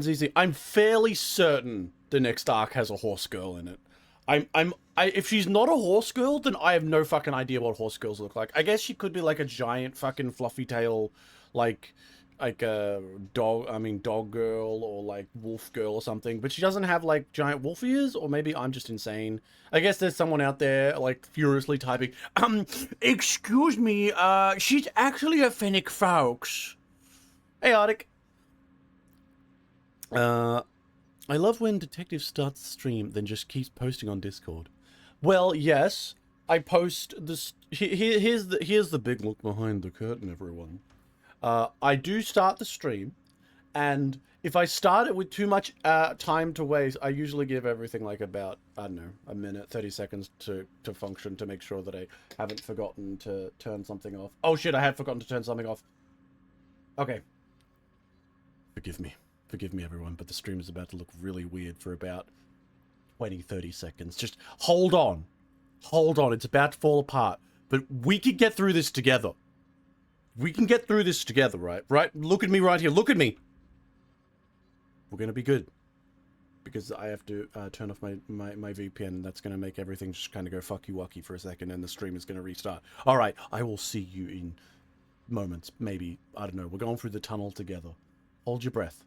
ZZ, I'm fairly certain the next arc has a horse girl in it. If she's not a horse girl, then I have no fucking idea what horse girls look like. I guess she could be like a giant fucking fluffy tail, like a dog girl or like wolf girl or something. But she doesn't have like giant wolf ears, or maybe I'm just insane. I guess there's someone out there like furiously typing, excuse me, she's actually a fennec fox. Hey, Arctic. I love when Detective starts the stream, then just keeps posting on Discord. Well, yes, I post this. Here's the big look behind the curtain, everyone. I do start the stream, and if I start it with too much time to waste, I usually give everything like about, I don't know, a minute, 30 seconds to function, to make sure that I haven't forgotten to turn something off. Oh shit, I had forgotten to turn something off. Okay. Forgive me. Forgive me, everyone, but the stream is about to look really weird for about 20, 30 seconds. Just hold on. Hold on. It's about to fall apart. But we can get through this together. We can get through this together, right? Right? Look at me right here. Look at me. We're going to be good. Because I have to turn off my VPN, and that's going to make everything just kind of go fucky-wucky for a second, and the stream is going to restart. All right. I will see you in moments. Maybe. I don't know. We're going through the tunnel together. Hold your breath.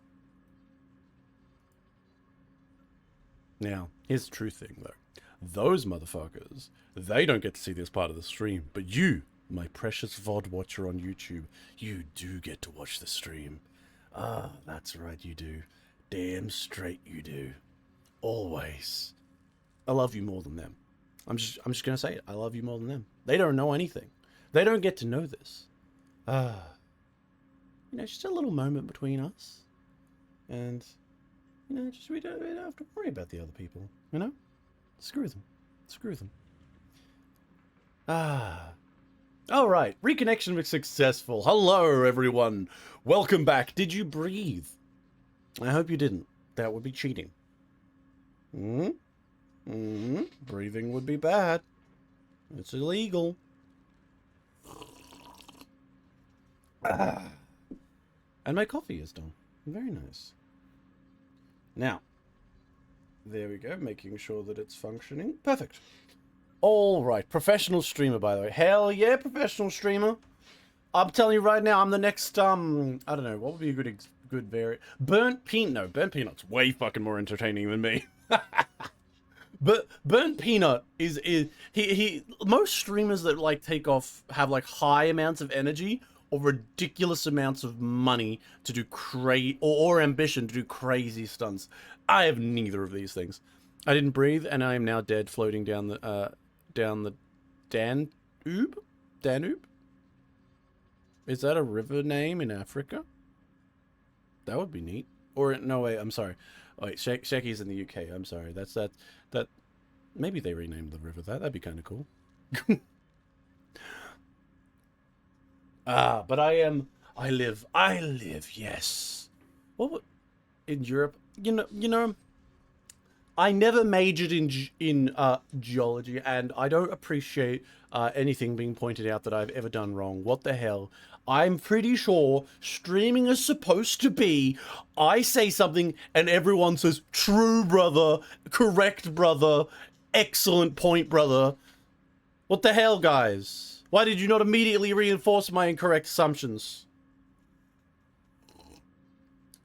Now, here's the true thing, though. Those motherfuckers, they don't get to see this part of the stream. But you, my precious VOD watcher on YouTube, you do get to watch the stream. Ah, that's right, you do. Damn straight you do. Always. I love you more than them. I'm just gonna say it. I love you more than them. They don't know anything. They don't get to know this. You know, just a little moment between us. And... you know, just we don't have to worry about the other people, you know? Screw them. Screw them. Alright, reconnection was successful. Hello, everyone. Welcome back. Did you breathe? I hope you didn't. That would be cheating. Breathing would be bad. It's illegal. And my coffee is done. Very nice. Now, there we go, making sure that it's functioning. Perfect. All right, professional streamer, by the way. Hell yeah, professional streamer. I'm telling you right now, I'm the next, I don't know, what would be a good Burnt Peanut. No, Burnt Peanut's way fucking more entertaining than me. But Burnt Peanut is most streamers that like take off have like high amounts of energy or ridiculous amounts of money to do or ambition to do crazy stunts. I have neither of these things. I didn't breathe, and I am now dead, floating down the Danube. Danube. Is that a river name in Africa? That would be neat. Or no, wait. I'm sorry. Oh, wait, Sheki's in the UK. I'm sorry. That's that. Maybe they renamed the river that. That'd be kind of cool. But I live, yes. What in Europe? You know, I never majored in geology, and I don't appreciate anything being pointed out that I've ever done wrong. What the hell? I'm pretty sure streaming is supposed to be, I say something and everyone says, true, brother, correct, brother, excellent point, brother. What the hell, guys? Why did you not immediately reinforce my incorrect assumptions?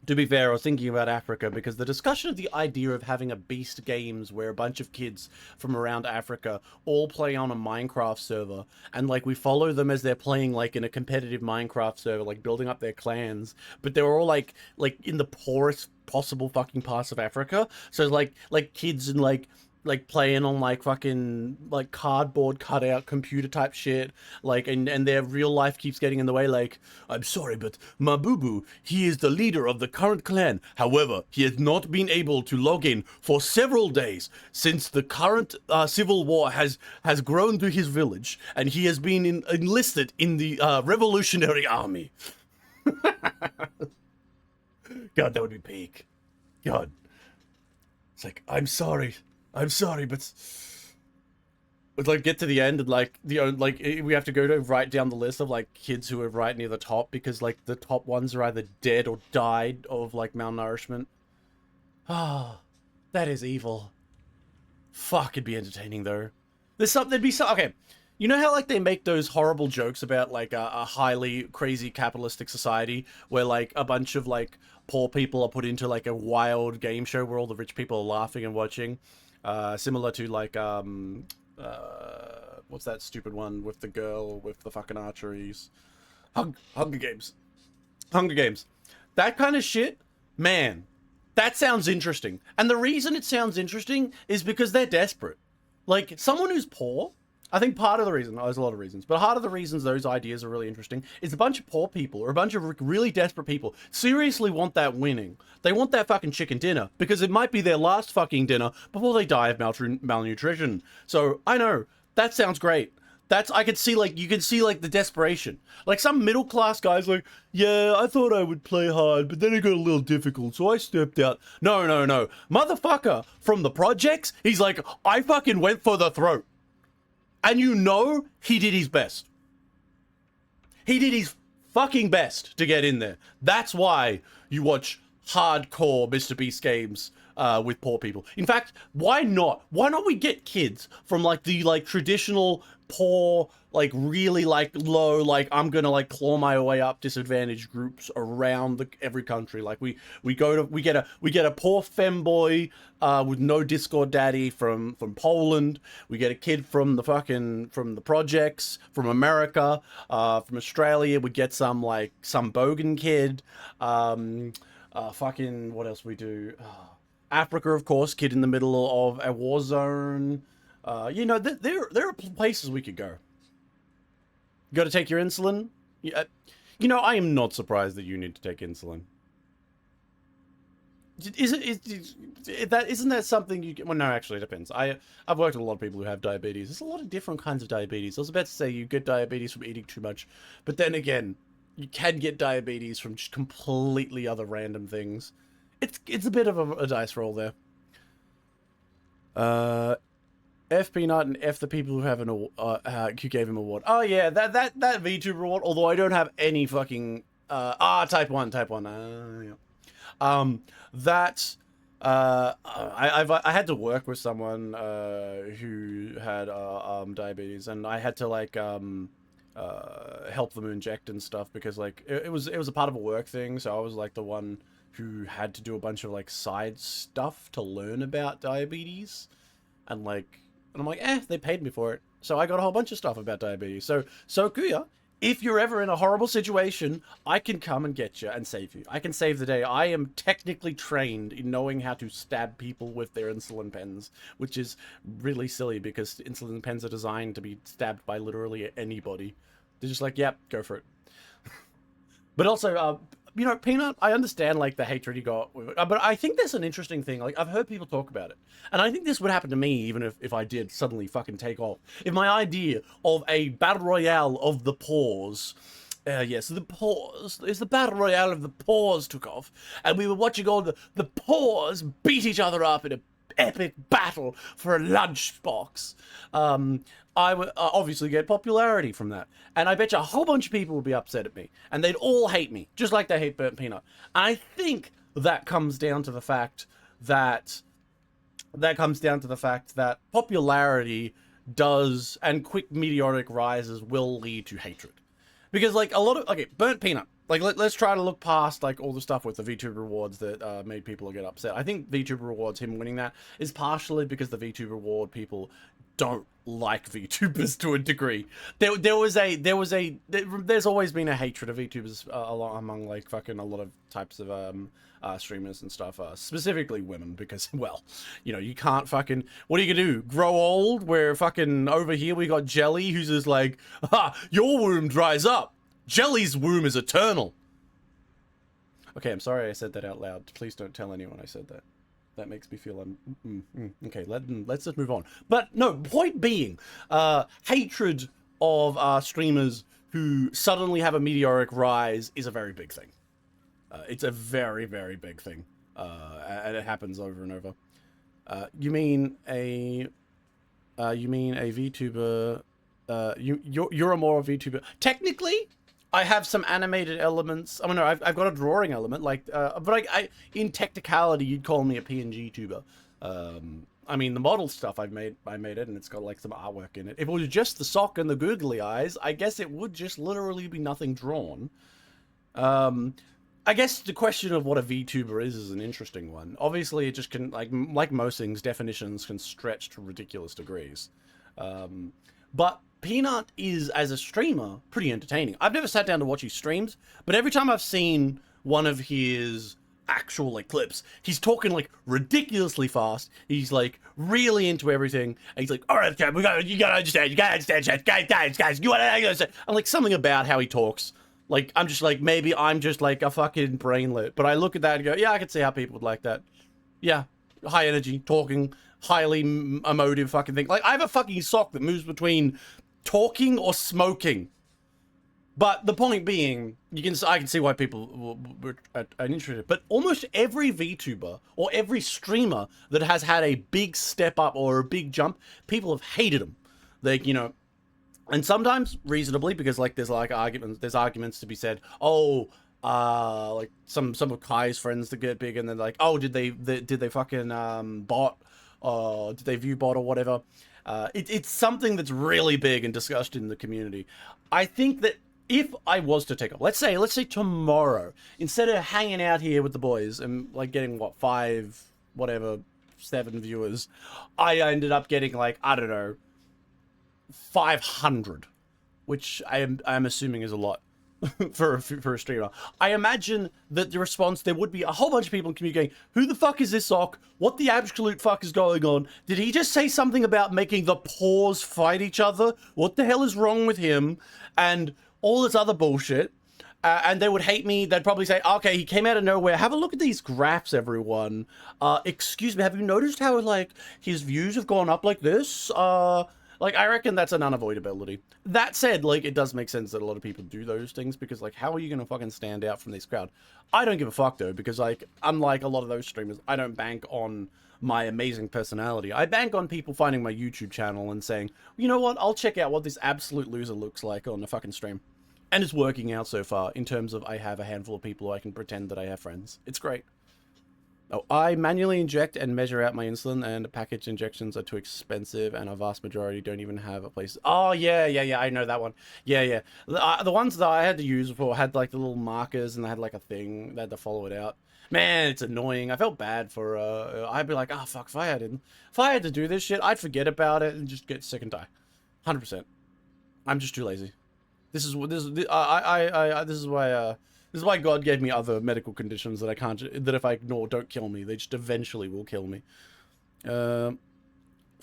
To be fair, I was thinking about Africa because the discussion of the idea of having a Beast Games where a bunch of kids from around Africa all play on a Minecraft server, and like we follow them as they're playing like in a competitive Minecraft server, like building up their clans, but they're all like in the poorest possible fucking parts of Africa. So like kids and like playing on like fucking like cardboard cutout computer type shit, like and their real life keeps getting in the way. Like, I'm sorry, but Mabubu, he is the leader of the current clan. However, he has not been able to log in for several days since the current civil war has grown through his village, and he has been enlisted in the Revolutionary Army. God, that would be peak. God, it's like, I'm sorry, but like get to the end and like we have to go to write down the list of like kids who are right near the top because like the top ones are either dead or died of like malnourishment. Ah, that is evil. Fuck, it'd be entertaining though. There'd be some. Okay, you know how like they make those horrible jokes about like a highly crazy capitalistic society where like a bunch of like poor people are put into like a wild game show where all the rich people are laughing and watching, similar to like what's that stupid one with the girl with the fucking archeries, Hunger Games, Hunger Games, that kind of shit, man. That sounds interesting. And the reason it sounds interesting is because they're desperate. Like, someone who's poor, I think part of the reason, there's a lot of reasons, but part of the reasons those ideas are really interesting is a bunch of poor people, or a bunch of really desperate people, seriously want that winning. They want that fucking chicken dinner, because it might be their last fucking dinner before they die of malnutrition. So, I know, that sounds great. I could see, like, you can see, like, the desperation. Like, some middle-class guy's like, yeah, I thought I would play hard, but then it got a little difficult, so I stepped out. No. Motherfucker from the projects, he's like, I fucking went for the throat. And you know he did his best. He did his fucking best to get in there. That's why you watch hardcore Mr. Beast games with poor people. In fact, why not? Why not we get kids from like the like traditional poor, like really like low, like I'm gonna like claw my way up disadvantaged groups around every country. Like we get a poor femboy with no Discord daddy from Poland. We get a kid from the projects from America, from Australia. We get some bogan kid. Fucking what else we do? Africa, of course, kid in the middle of a war zone. You know, there are places we could go. Got to take your insulin? Yeah, you know, I am not surprised that you need to take insulin. Isn't that something you get? Well, no, actually, it depends. I've worked with a lot of people who have diabetes. There's a lot of different kinds of diabetes. I was about to say you get diabetes from eating too much, but then again, you can get diabetes from just completely other random things. It's a bit of a dice roll there. F Peanut and F the people who have who gave him an award. Oh yeah, that VTuber award. Although I don't have any fucking type 1. Yeah. I had to work with someone who had diabetes, and I had to like help them inject and stuff because like it was a part of a work thing. So I was like the one who had to do a bunch of like side stuff to learn about diabetes, and I'm like, they paid me for it. So I got a whole bunch of stuff about diabetes. So Kuya, if you're ever in a horrible situation, I can come and get you and save you. I can save the day. I am technically trained in knowing how to stab people with their insulin pens, which is really silly because insulin pens are designed to be stabbed by literally anybody. They're just like, yep, go for it. But also, you know, Peanut, I understand, like, the hatred you got with it, but I think there's an interesting thing. Like, I've heard people talk about it, and I think this would happen to me even if I did suddenly fucking take off. If my idea of a battle royale of the pores, yes, the pores, is the battle royale of the pores took off, and we were watching all the pores beat each other up in a epic battle for a lunchbox. I would obviously get popularity from that. And I bet you a whole bunch of people would be upset at me. And they'd all hate me, just like they hate Burnt Peanut. And I think that comes down to the fact that popularity does, and quick meteoric rises will lead to hatred. Because like a lot of, okay, Burnt Peanut, like let's try to look past like all the stuff with the VTuber rewards that made people get upset. I think VTuber rewards, him winning that, is partially because the VTuber reward people don't like VTubers to a degree. There's always been a hatred of VTubers among like fucking a lot of types of streamers and stuff, specifically women, because, well, you know, you can't fucking, what are you gonna do, grow old, where fucking over here we got Jelly, who's just like, your womb dries up, Jelly's womb is eternal. Okay, I'm sorry I said that out loud. Please don't tell anyone I said that. That makes me feel okay. Let's just move on. But no, point being, hatred of streamers who suddenly have a meteoric rise is a very big thing. It's a very, very big thing, and it happens over and over. You mean a VTuber? You're a more VTuber. Technically, I have some animated elements. I mean, no, I've got a drawing element, like, but in technicality, you'd call me a PNG tuber. I mean, the model stuff I made it, and it's got like some artwork in it. If it was just the sock and the googly eyes, I guess it would just literally be nothing drawn. I guess the question of what a VTuber is an interesting one. Obviously, it just can, like most things, definitions can stretch to ridiculous degrees. But Peanut is, as a streamer, pretty entertaining. I've never sat down to watch his streams, but every time I've seen one of his actual like clips, he's talking like ridiculously fast. He's like really into everything. And he's like, all right, you gotta understand, guys, you gotta understand. And like something about how he talks. Like, I'm just like, maybe I'm just like a fucking brainlet. But I look at that and go, yeah, I can see how people would like that. Yeah, high energy, talking, highly emotive fucking thing. Like, I have a fucking sock that moves between talking or smoking. But the point being, I can see why people are interested. But almost every VTuber or every streamer that has had a big step up or a big jump, people have hated them. Like, you know, and sometimes reasonably, because like there's arguments to be said. Oh, like some of Kai's friends that get big, and then like, oh, did they fucking bot, or did they view bot or whatever? It's something that's really big and discussed in the community. I think that if I was to take up, let's say tomorrow, instead of hanging out here with the boys and like getting what 7 viewers, I ended up getting like, I don't know, 500, which I'm assuming is a lot for a streamer. I imagine that the response, there would be a whole bunch of people in the community going, who the fuck is this sock? What the absolute fuck is going on? Did he just say something about making the paws fight each other? What the hell is wrong with him? And all this other bullshit. And they would hate me. They'd probably say, okay, he came out of nowhere. Have a look at these graphs, everyone. Excuse me, have you noticed how like his views have gone up like this? Like, I reckon that's an unavoidability. That said, like, it does make sense that a lot of people do those things, because, like, how are you gonna fucking stand out from this crowd? I don't give a fuck, though, because, like, unlike a lot of those streamers, I don't bank on my amazing personality. I bank on people finding my YouTube channel and saying, you know what, I'll check out what this absolute loser looks like on a fucking stream. And it's working out so far, in terms of I have a handful of people who I can pretend that I have friends. It's great. Oh, I manually inject and measure out my insulin, and package injections are too expensive, and a vast majority don't even have a place. Oh, yeah, I know that one. Yeah. The ones that I had to use before had, like, the little markers, and they had, like, a thing. They had to follow it out. Man, it's annoying. I felt bad for, I'd be like, oh, fuck, if I had to do this shit, I'd forget about it and just get sick and die. 100%. I'm just too lazy. This is why God gave me other medical conditions that I can't, that if I ignore, don't kill me. They just eventually will kill me. From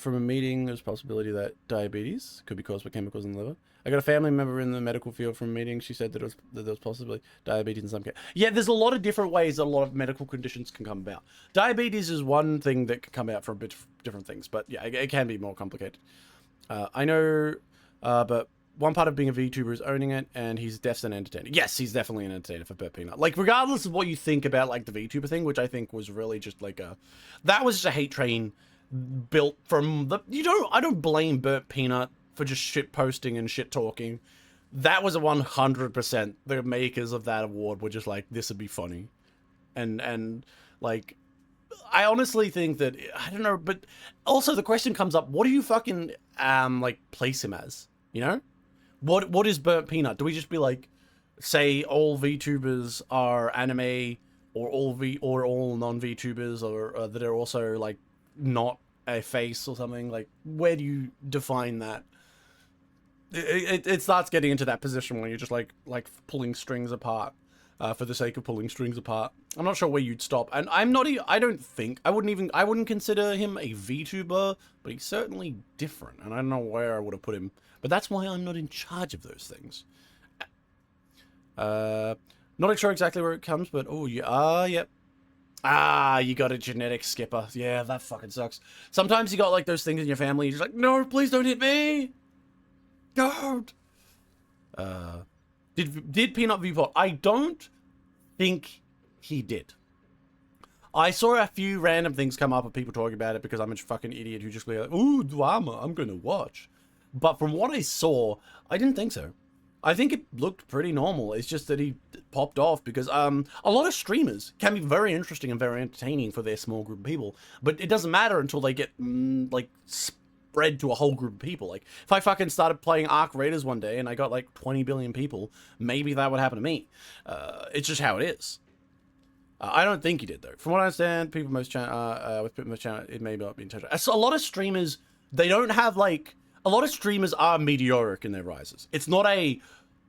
a meeting, there's a possibility that diabetes could be caused by chemicals in the liver. I got a family member in the medical field from a meeting. She said that there was possibly diabetes in some case. Yeah, there's a lot of different ways that a lot of medical conditions can come about. Diabetes is one thing that can come out from a bit different things, but yeah, it can be more complicated. I know, but one part of being a VTuber is owning it, and he's definitely an entertainer. Yes, he's definitely an entertainer for Burt Peanut. Like, regardless of what you think about, like, the VTuber thing, which I think was really just, like, that was just a hate train built from the... I don't blame Burt Peanut for just shit posting and shit talking. That was a 100%. The makers of that award were just like, this would be funny. And, like... I honestly think that... I don't know, but... Also, the question comes up, what do you fucking, like, place him as? You know? What is Burnt Peanut? Do we just be like, say all VTubers are anime, or all non-VTubers, or that are also like not a face or something? Like, where do you define that? It starts getting into that position where you're just like pulling strings apart for the sake of pulling strings apart. I'm not sure where you'd stop, and I wouldn't consider him a VTuber, but he's certainly different, and I don't know where I would have put him. But that's why I'm not in charge of those things. Not sure exactly where it comes, but oh, yep. You got a genetic skipper. Yeah, that fucking sucks. Sometimes you got like those things in your family, you're just like, no, please don't hit me. Don't. Did Peanut viewport? I don't think he did. I saw a few random things come up of people talking about it because I'm a fucking idiot who just be like, ooh, drama, I'm gonna watch. But from what I saw, I didn't think so. I think it looked pretty normal. It's just that he popped off because a lot of streamers can be very interesting and very entertaining for their small group of people, but it doesn't matter until they get like spread to a whole group of people. Like if I fucking started playing Ark Raiders one day and I got like 20 billion people, maybe that would happen to me. It's just how it is. I don't think he did though. From what I understand, people most with most channel, it may not be intentional. So a lot of streamers, they don't have like. A lot of streamers are meteoric in their rises. It's not a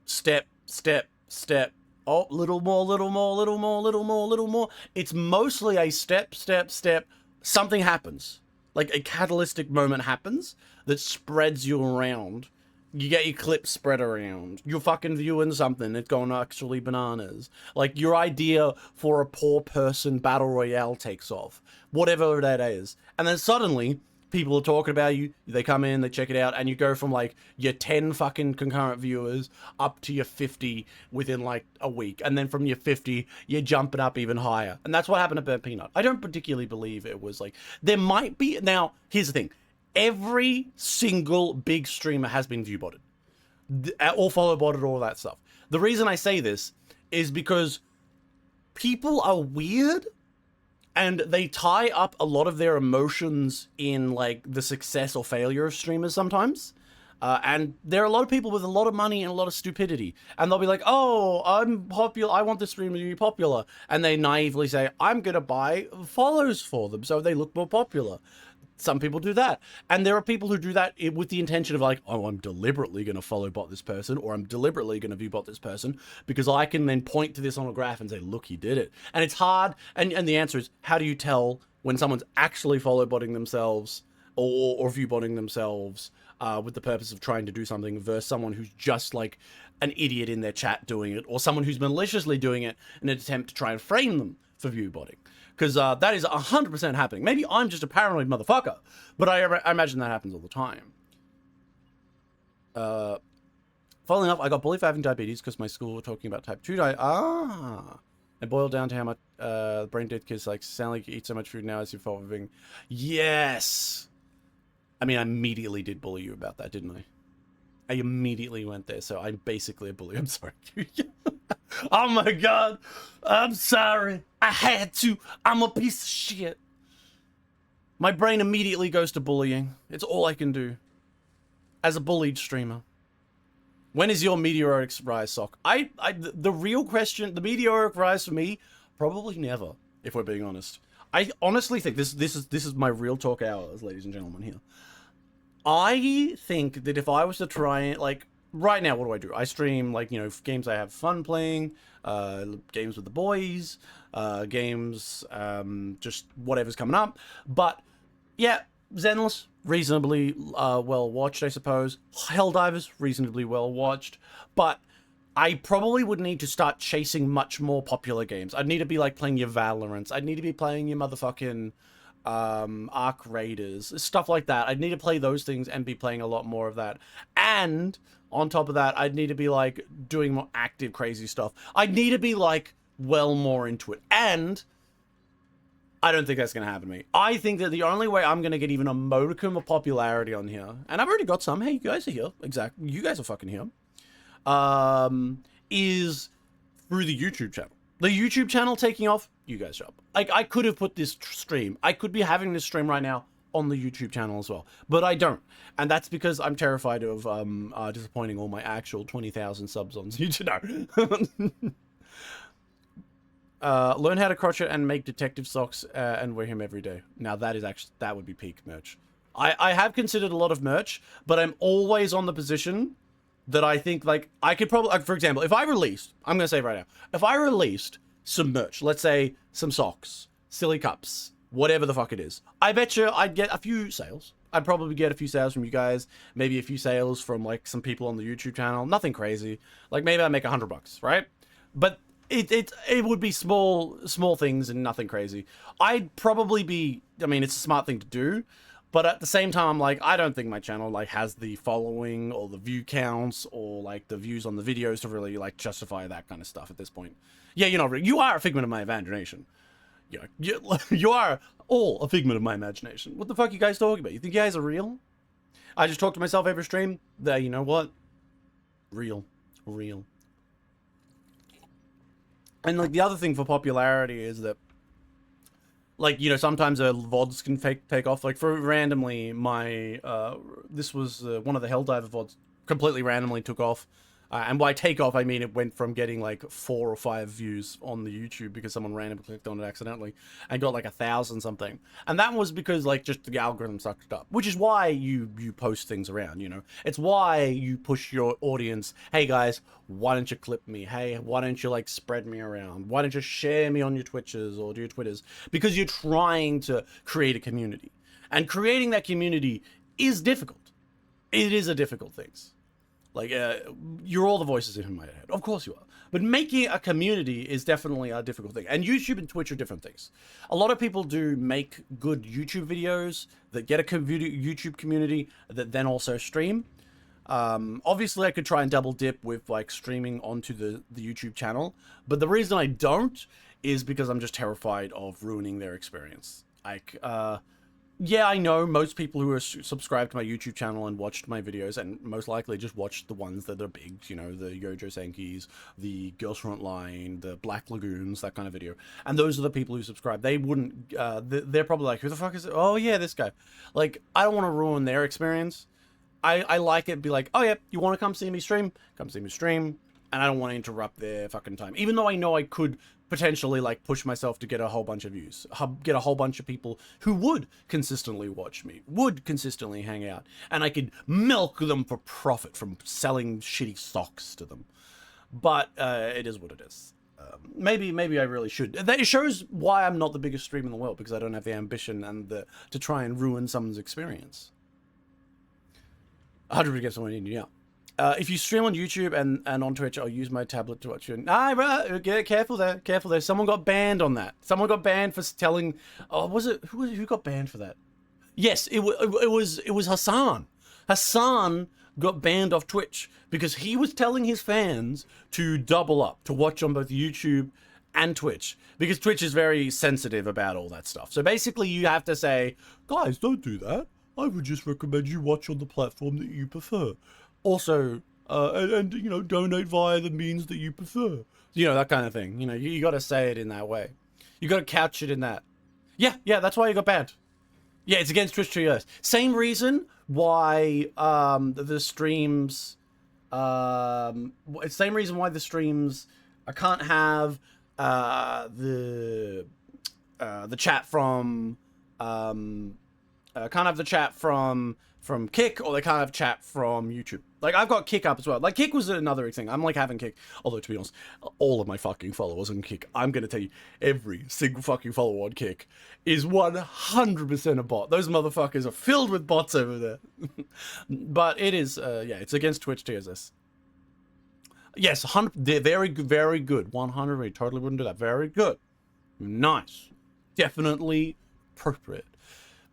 step, step, step. Oh, little more, little more, little more, little more, little more. It's mostly a step, step, step. Something happens. Like a catalytic moment happens that spreads you around. You get your clips spread around. You're fucking viewing something. It's going actually bananas. Like your idea for a poor person battle royale takes off. Whatever that is. And then suddenly, people are talking about you, they come in, they check it out, and you go from like your 10 fucking concurrent viewers up to your 50 within like a week. And then from your 50, you're jumping up even higher. And that's what happened to Burnt Peanut. I don't particularly believe it was like, there might be, now, here's the thing. Every single big streamer has been viewbotted. Or follow-botted, all that stuff. The reason I say this is because people are weird. And they tie up a lot of their emotions in, like, the success or failure of streamers sometimes. And there are a lot of people with a lot of money and a lot of stupidity. And they'll be like, oh, I'm popular. I want this streamer to be popular. And they naively say, I'm going to buy follows for them so they look more popular. Some people do that. And there are people who do that with the intention of like, oh, I'm deliberately going to follow bot this person, or I'm deliberately going to view bot this person because I can then point to this on a graph and say, look, he did it. And it's hard. And the answer is, how do you tell when someone's actually follow botting themselves or view botting themselves with the purpose of trying to do something versus someone who's just like an idiot in their chat doing it, or someone who's maliciously doing it in an attempt to try and frame them for view botting? Because that is 100% happening. Maybe I'm just a paranoid motherfucker, but I imagine that happens all the time. Following up, I got bullied for having diabetes because my school were talking about type 2 diabetes. It boiled down to how much brain dead kids like sound like you eat so much food now as you're evolving. Yes! I mean, I immediately did bully you about that, didn't I? I immediately went there, so I'm basically a bully. I'm sorry. Oh my god. I'm sorry. I had to. I'm a piece of shit. My brain immediately goes to bullying. It's all I can do. As a bullied streamer. When is your meteoric rise, Sock? The real question, the meteoric rise for me, probably never, if we're being honest. I honestly think this is my real talk hours, ladies and gentlemen, here. I think that if I was to try it, like, right now, what do? I stream, like, you know, games I have fun playing, games with the boys, games, just whatever's coming up. But, yeah, Zenless, reasonably well watched, I suppose. Helldivers, reasonably well watched. But I probably would need to start chasing much more popular games. I'd need to be, like, playing your Valorants. I'd need to be playing your motherfucking Ark Raiders, stuff like that. I'd need to play those things and be playing a lot more of that. And on top of that, I'd need to be like doing more active crazy stuff. I'd need to be like well more into it. And I don't think that's going to happen to me. I think that the only way I'm going to get even a modicum of popularity on here, and I've already got some, hey, you guys are here, exactly, you guys are fucking here, is through the YouTube channel. The YouTube channel taking off, you guys show up. Like, I could have put this stream, I could be having this stream right now on the YouTube channel as well, but I don't. And that's because I'm terrified of disappointing all my actual 20,000 subs on YouTube. Learn how to crochet and make detective socks and wear him every day. Now that is actually, that would be peak merch. I have considered a lot of merch, but I'm always on the position that I think, like, I could probably, like, for example, if I released, I'm going to say right now, if I released some merch, let's say some socks, silly cups, whatever the fuck it is, I bet you I'd get a few sales. I'd probably get a few sales from you guys, maybe a few sales from, like, some people on the YouTube channel, nothing crazy. Like, maybe I make $100, right? But it would be small things and nothing crazy. I'd probably be, I mean, it's a smart thing to do, but at the same time, I'm like, I don't think my channel, like, has the following or the view counts or, like, the views on the videos to really, like, justify that kind of stuff at this point. Yeah, you are a figment of my imagination. You know, you are all a figment of my imagination. What the fuck are you guys talking about? You think you guys are real? I just talk to myself every stream. You know what? Real. Real. And like the other thing for popularity is that, like, you know, sometimes VODs can take off. Like, for randomly, my this was one of the Helldiver VODs completely randomly took off. And by take off, I mean it went from getting like 4 or 5 views on the YouTube because someone randomly clicked on it accidentally and got like 1,000 something. And that was because like just the algorithm sucked it up, which is why you post things around, you know. It's why you push your audience. Hey guys, why don't you clip me? Hey, why don't you like spread me around? Why don't you share me on your Twitches or your Twitters? Because you're trying to create a community. And creating that community is difficult. It is a difficult thing. Like, you're all the voices in my head. Of course you are. But making a community is definitely a difficult thing. And YouTube and Twitch are different things. A lot of people do make good YouTube videos that get a YouTube community that then also stream. Obviously, I could try and double dip with, like, streaming onto the YouTube channel. But the reason I don't is because I'm just terrified of ruining their experience. Like, yeah, I know most people who are subscribed to my YouTube channel and watched my videos, and most likely just watched the ones that are big, you know, the Yojo Senkis, the Girls Frontline, the Black Lagoons, that kind of video. And those are the people who subscribe. They wouldn't, they're probably like, who the fuck is it? Oh yeah, this guy. Like, I don't want to ruin their experience. I like it, be like, oh yeah, you want to come see me stream? Come see me stream. And I don't want to interrupt their fucking time. Even though I know I could potentially like push myself to get a whole bunch of views, get a whole bunch of people who would consistently watch me, would consistently hang out, and I could milk them for profit from selling shitty socks to them. But it is what it is. Maybe I really should. It shows why I'm not the biggest streamer in the world, because I don't have the ambition and to try and ruin someone's experience. 100% get someone in, yeah. If you stream on YouTube and on Twitch, I'll use my tablet to watch you. Nah, bro, get careful there. Careful there. Someone got banned on that. Someone got banned for telling. Oh, was it who got banned for that? Yes, it was Hassan. Hassan got banned off Twitch because he was telling his fans to double up, to watch on both YouTube and Twitch, because Twitch is very sensitive about all that stuff. So basically, you have to say, guys, don't do that. I would just recommend you watch on the platform that you prefer. Also, and you know, donate via the means that you prefer. You know, that kind of thing. You know, you got to say it in that way. You got to couch it in that. Yeah, that's why you got banned. Yeah, it's against Twitch 2 years. Same reason why the streams. Same reason why the streams. I can't have the chat from. Can't have the chat from Kick, or they can't have chat from YouTube. Like, I've got Kick up as well. Like, Kick was another thing. I'm like having Kick. Although, to be honest, all of my fucking followers on Kick, I'm going to tell you, every single fucking follower on Kick is 100% a bot. Those motherfuckers are filled with bots over there. But it is, yeah, it's against Twitch TSS. Yes, 100, they're very good, very good. 100, we totally wouldn't do that. Very good. Nice. Definitely appropriate.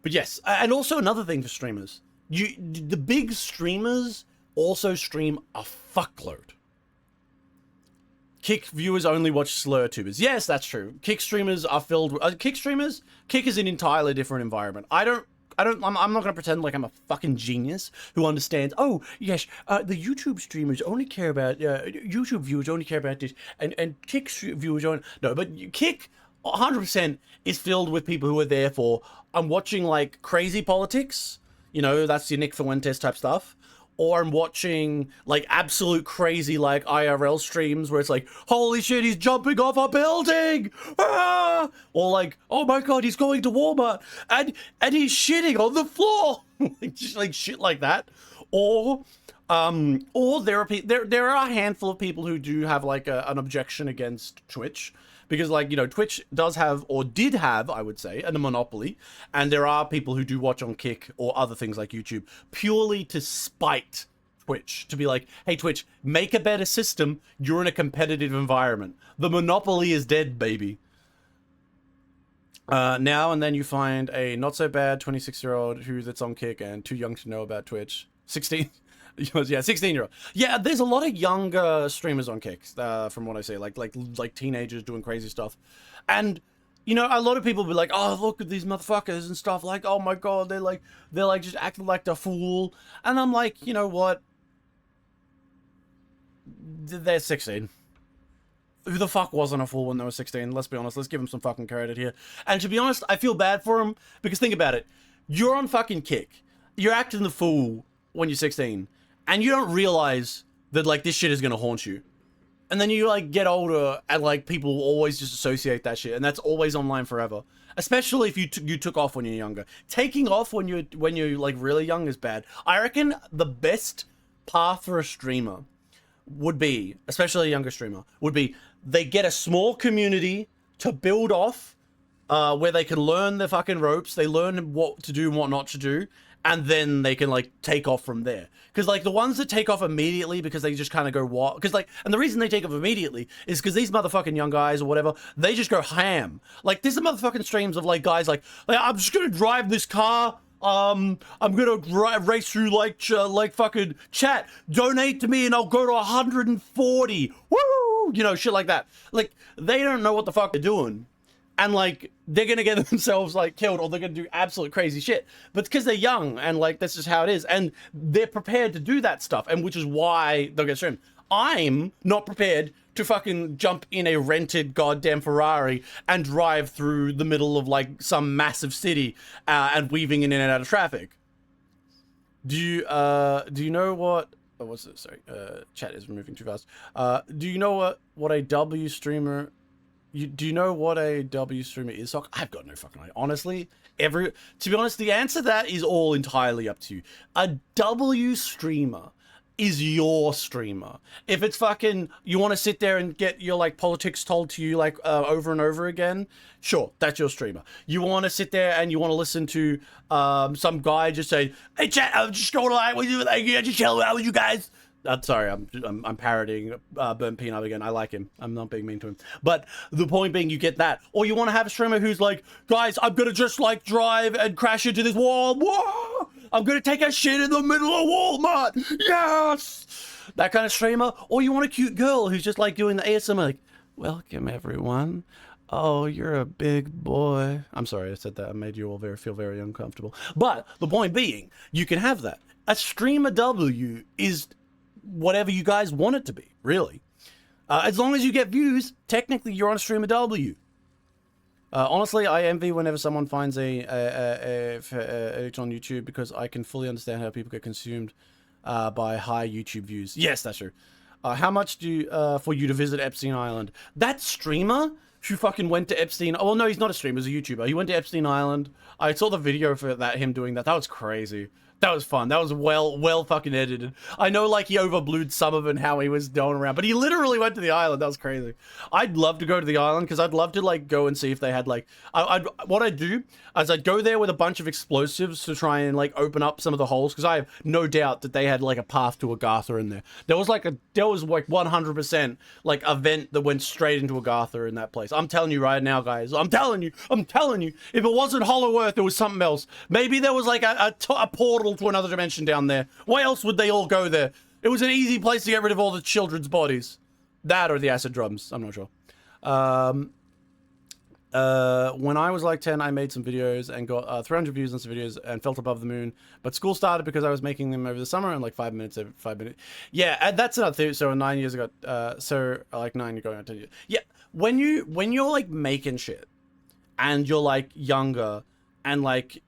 But yes, and also another thing for streamers. The big streamers also stream a fuckload. Kick viewers only watch slur tubers. Yes, that's true. Kick streamers are filled with... Kick streamers? Kick is an entirely different environment. I'm not going to pretend like I'm a fucking genius who understands, oh, yes, the YouTube streamers only care about... YouTube viewers only care about this, and Kick viewers only... No, but Kick... 100% is filled with people who are there for, I'm watching like crazy politics, you know, that's your Nick Fuentes type stuff, or I'm watching like absolute crazy like IRL streams where it's like, holy shit, he's jumping off a building, ah! Or like, oh my god, he's going to Walmart and he's shitting on the floor, just like shit like that. Or there are a handful of people who do have like an objection against Twitch. Because, like, you know, Twitch does have, or did have, I would say, a monopoly. And there are people who do watch on Kick or other things like YouTube purely to spite Twitch. To be like, hey, Twitch, make a better system. You're in a competitive environment. The monopoly is dead, baby. Now and then you find a not-so-bad 26-year-old that's on Kick and too young to know about Twitch. 16... Yeah, 16-year-old. Yeah, there's a lot of younger streamers on Kick, from what I say, like teenagers doing crazy stuff. And, you know, a lot of people be like, oh, look at these motherfuckers and stuff, like, oh my god, they're like just acting like the fool. And I'm like, you know what? they're 16. Who the fuck wasn't a fool when they were 16? Let's be honest. Let's give them some fucking credit here. And to be honest, I feel bad for them because think about it. You're on fucking kick. You're acting the fool when you're 16. And you don't realize that, like, this shit is gonna haunt you. And then you, like, get older and, like, people always just associate that shit. And that's always online forever. Especially if you took off when you're younger. Taking off when you're like, really young is bad. I reckon the best path for a streamer would be, especially a younger streamer, would be they get a small community to build off, where they can learn the fucking ropes, they learn what to do and what not to do, and then they can, like, take off from there. Because, like, the ones that take off immediately because they just kind of go, what? Because, like, and the reason they take off immediately is because these motherfucking young guys or whatever, they just go ham. Like, there's some motherfucking streams of, like, guys like I'm just gonna drive this car, I'm gonna race through, like fucking chat, donate to me and I'll go to 140, woo! You know, shit like that. Like, they don't know what the fuck they're doing. And, like, they're gonna get themselves, like, killed, or they're gonna do absolute crazy shit. But because they're young, and, like, that's just how it is. And they're prepared to do that stuff, and which is why they'll get streamed. I'm not prepared to fucking jump in a rented goddamn Ferrari and drive through the middle of, like, some massive city, and weaving in and out of traffic. Do you know what... Oh, what's this? Sorry, chat is moving too fast. Do you know what a W streamer... do you know what a W streamer is, Sock? I've got no fucking idea. Honestly, to be honest, the answer to that is all entirely up to you. A W streamer is your streamer. If it's fucking, you want to sit there and get your, like, politics told to you, like, over and over again, sure, that's your streamer. You want to sit there and you want to listen to some guy just say, hey chat, I'm just going to, like, just chill out with you guys. Sorry, I'm parodying Burnt Peanut again. I like him. I'm not being mean to him. But the point being, you get that. Or you want to have a streamer who's like, guys, I'm going to just, like, drive and crash into this wall. Whoa! I'm going to take a shit in the middle of Walmart. Yes! That kind of streamer. Or you want a cute girl who's just, like, doing the ASMR, like, welcome, everyone. Oh, you're a big boy. I'm sorry I said that. I made you all feel very uncomfortable. But the point being, you can have that. A streamer W is... whatever you guys want it to be, really. As long as you get views, technically you're on a streamer W. Honestly, I envy whenever someone finds it on YouTube, because I can fully understand how people get consumed by high YouTube views. Yes, that's true. How much do you, for you to visit Epstein Island? That streamer who fucking went to Epstein... Oh, well, no, he's not a streamer, he's a YouTuber. He went to Epstein Island. I saw the video for that, him doing that. That was crazy. That was fun. That was well fucking edited. I know, like, he overblued some of it and how he was going around, but he literally went to the island. That was crazy. I'd love to go to the island because I'd love to, like, go and see if they had, like... what I'd do is I'd go there with a bunch of explosives to try and, like, open up some of the holes, because I have no doubt that they had, like, a path to Agartha in there. There was like 100%, like, a vent that went straight into Agartha in that place. I'm telling you right now, guys. I'm telling you. If it wasn't Hollow Earth, it was something else. Maybe there was, like, a portal to another dimension down there. Why else would they all go there? It was an easy place to get rid of all the children's bodies. That or the acid drums. I'm not sure. When I was like 10, I made some videos and got 300 views on some videos and felt above the moon. But school started because I was making them over the summer and like 5 minutes every 5 minutes. Yeah, that's another thing. So 9 years ago, like 9 going on 10 years. Yeah, when you're like making shit and you're like younger and like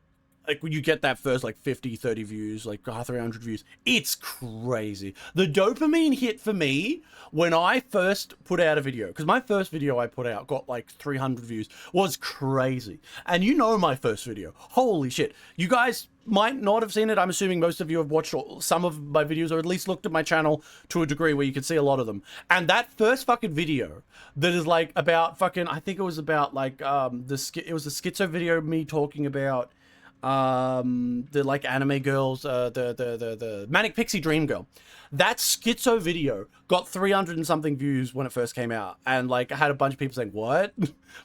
when you get that first like 50, 30 views, like 300 views, it's crazy. The dopamine hit for me when I first put out a video, because my first video I put out got like 300 views, was crazy. And you know my first video, holy shit. You guys might not have seen it. I'm assuming most of you have watched some of my videos, or at least looked at my channel to a degree where you can see a lot of them. And that first fucking video that is like about fucking, I think it was about like, it was a schizo video of me talking about the like anime girls, the Manic Pixie Dream Girl. That schizo video got 300 and something views when it first came out, and like I had a bunch of people saying, what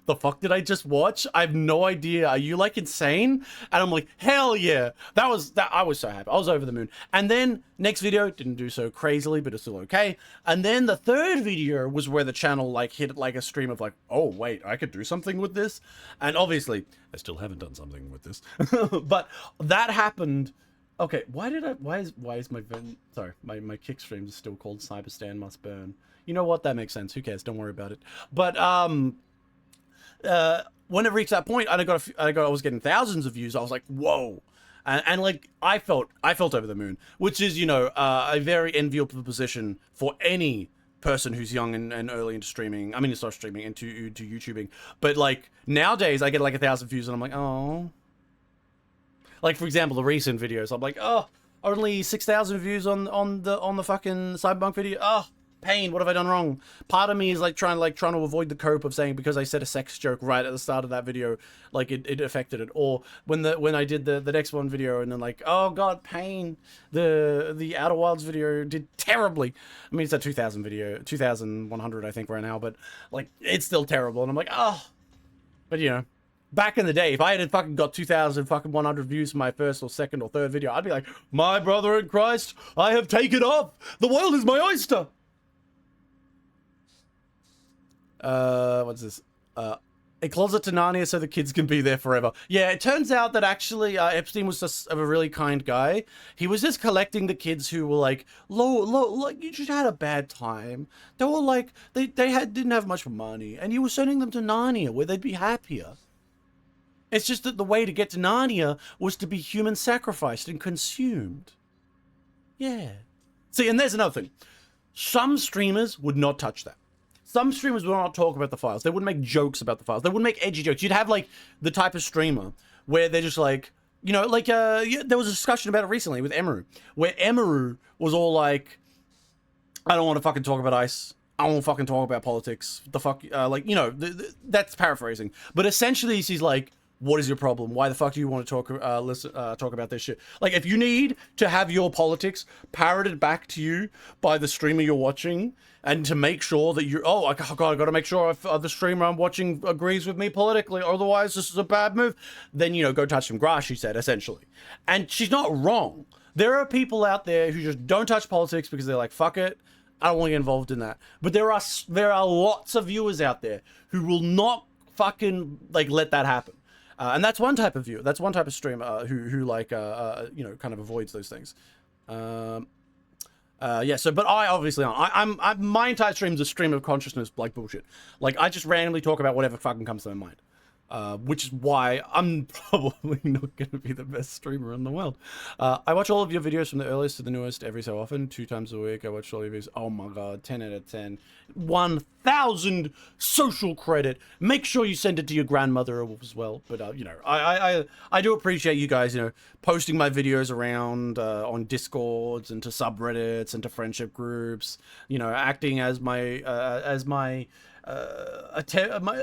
the fuck did I just watch? I have no idea. Are you like insane? And I'm like, hell yeah. I was so happy. I was over the moon. And then next video didn't do so crazily, but it's still okay. And then the third video was where the channel like hit like a stream of like, oh wait, I could do something with this. And obviously I still haven't done something with this, but that happened Okay, why is my sorry, my kick stream is still called Cyberstan Must Burn. You know what? That makes sense. Who cares? Don't worry about it. But when it reached that point, and I was getting thousands of views. I was like, whoa. And like I felt over the moon, which is, you know, a very enviable position for any person who's young and early into streaming. I mean, it's not streaming, into YouTubing. But like nowadays, I get like 1,000 views, and I'm like, oh. Like for example, the recent videos, I'm like, oh, only 6,000 views on the fucking Cyberpunk video. Oh, pain. What have I done wrong? Part of me is like trying to avoid the cope of saying, because I said a sex joke right at the start of that video, like it affected it. Or when I did the next one video, and then like, oh god, pain. The Outer Wilds video did terribly. I mean, it's a 2,000 video, 2,100 I think right now, but like it's still terrible. And I'm like, oh, but you know. Back in the day, if I had fucking got 2,100 views for my first or second or third video, I'd be like, my brother in Christ, I have taken off. The world is my oyster. What's this? A closet to Narnia so the kids can be there forever. Yeah, it turns out that actually Epstein was just a really kind guy. He was just collecting the kids who were like, like you just had a bad time. They were like, they didn't have much money, and he was sending them to Narnia where they'd be happier. It's just that the way to get to Narnia was to be human sacrificed and consumed. Yeah. See, and there's another thing. Some streamers would not touch that. Some streamers would not talk about the files. They wouldn't make jokes about the files. They wouldn't make edgy jokes. You'd have, like, the type of streamer where they're just like, you know, like, yeah, there was a discussion about it recently with Emaru, where Emaru was all like, I don't want to fucking talk about ICE. I don't want to fucking talk about politics. The fuck, like, you know, that's paraphrasing. But essentially, she's like, what is your problem? Why the fuck do you want to talk about this shit? Like, if you need to have your politics parroted back to you by the streamer you're watching, and to make sure that you, I gotta make sure if the streamer I'm watching agrees with me politically, otherwise this is a bad move, then, you know, go touch some grass, she said, essentially. And she's not wrong. There are people out there who just don't touch politics because they're like, fuck it, I don't want to get involved in that. But there are lots of viewers out there who will not fucking, like, let that happen. And that's one type of viewer. That's one type of streamer who like, you know, kind of avoids those things. Yeah, so, but I obviously aren't. My entire stream is a stream of consciousness, like bullshit. Like, I just randomly talk about whatever fucking comes to my mind. Which is why I'm probably not going to be the best streamer in the world. I watch all of your videos from the earliest to the newest every so often, 2 times a week. I watch all your videos. Oh my god, 10 out of 10. 1,000 social credit. Make sure you send it to your grandmother as well. But, you know, I do appreciate you guys, you know, posting my videos around on Discords and to subreddits and to friendship groups, you know, acting as my,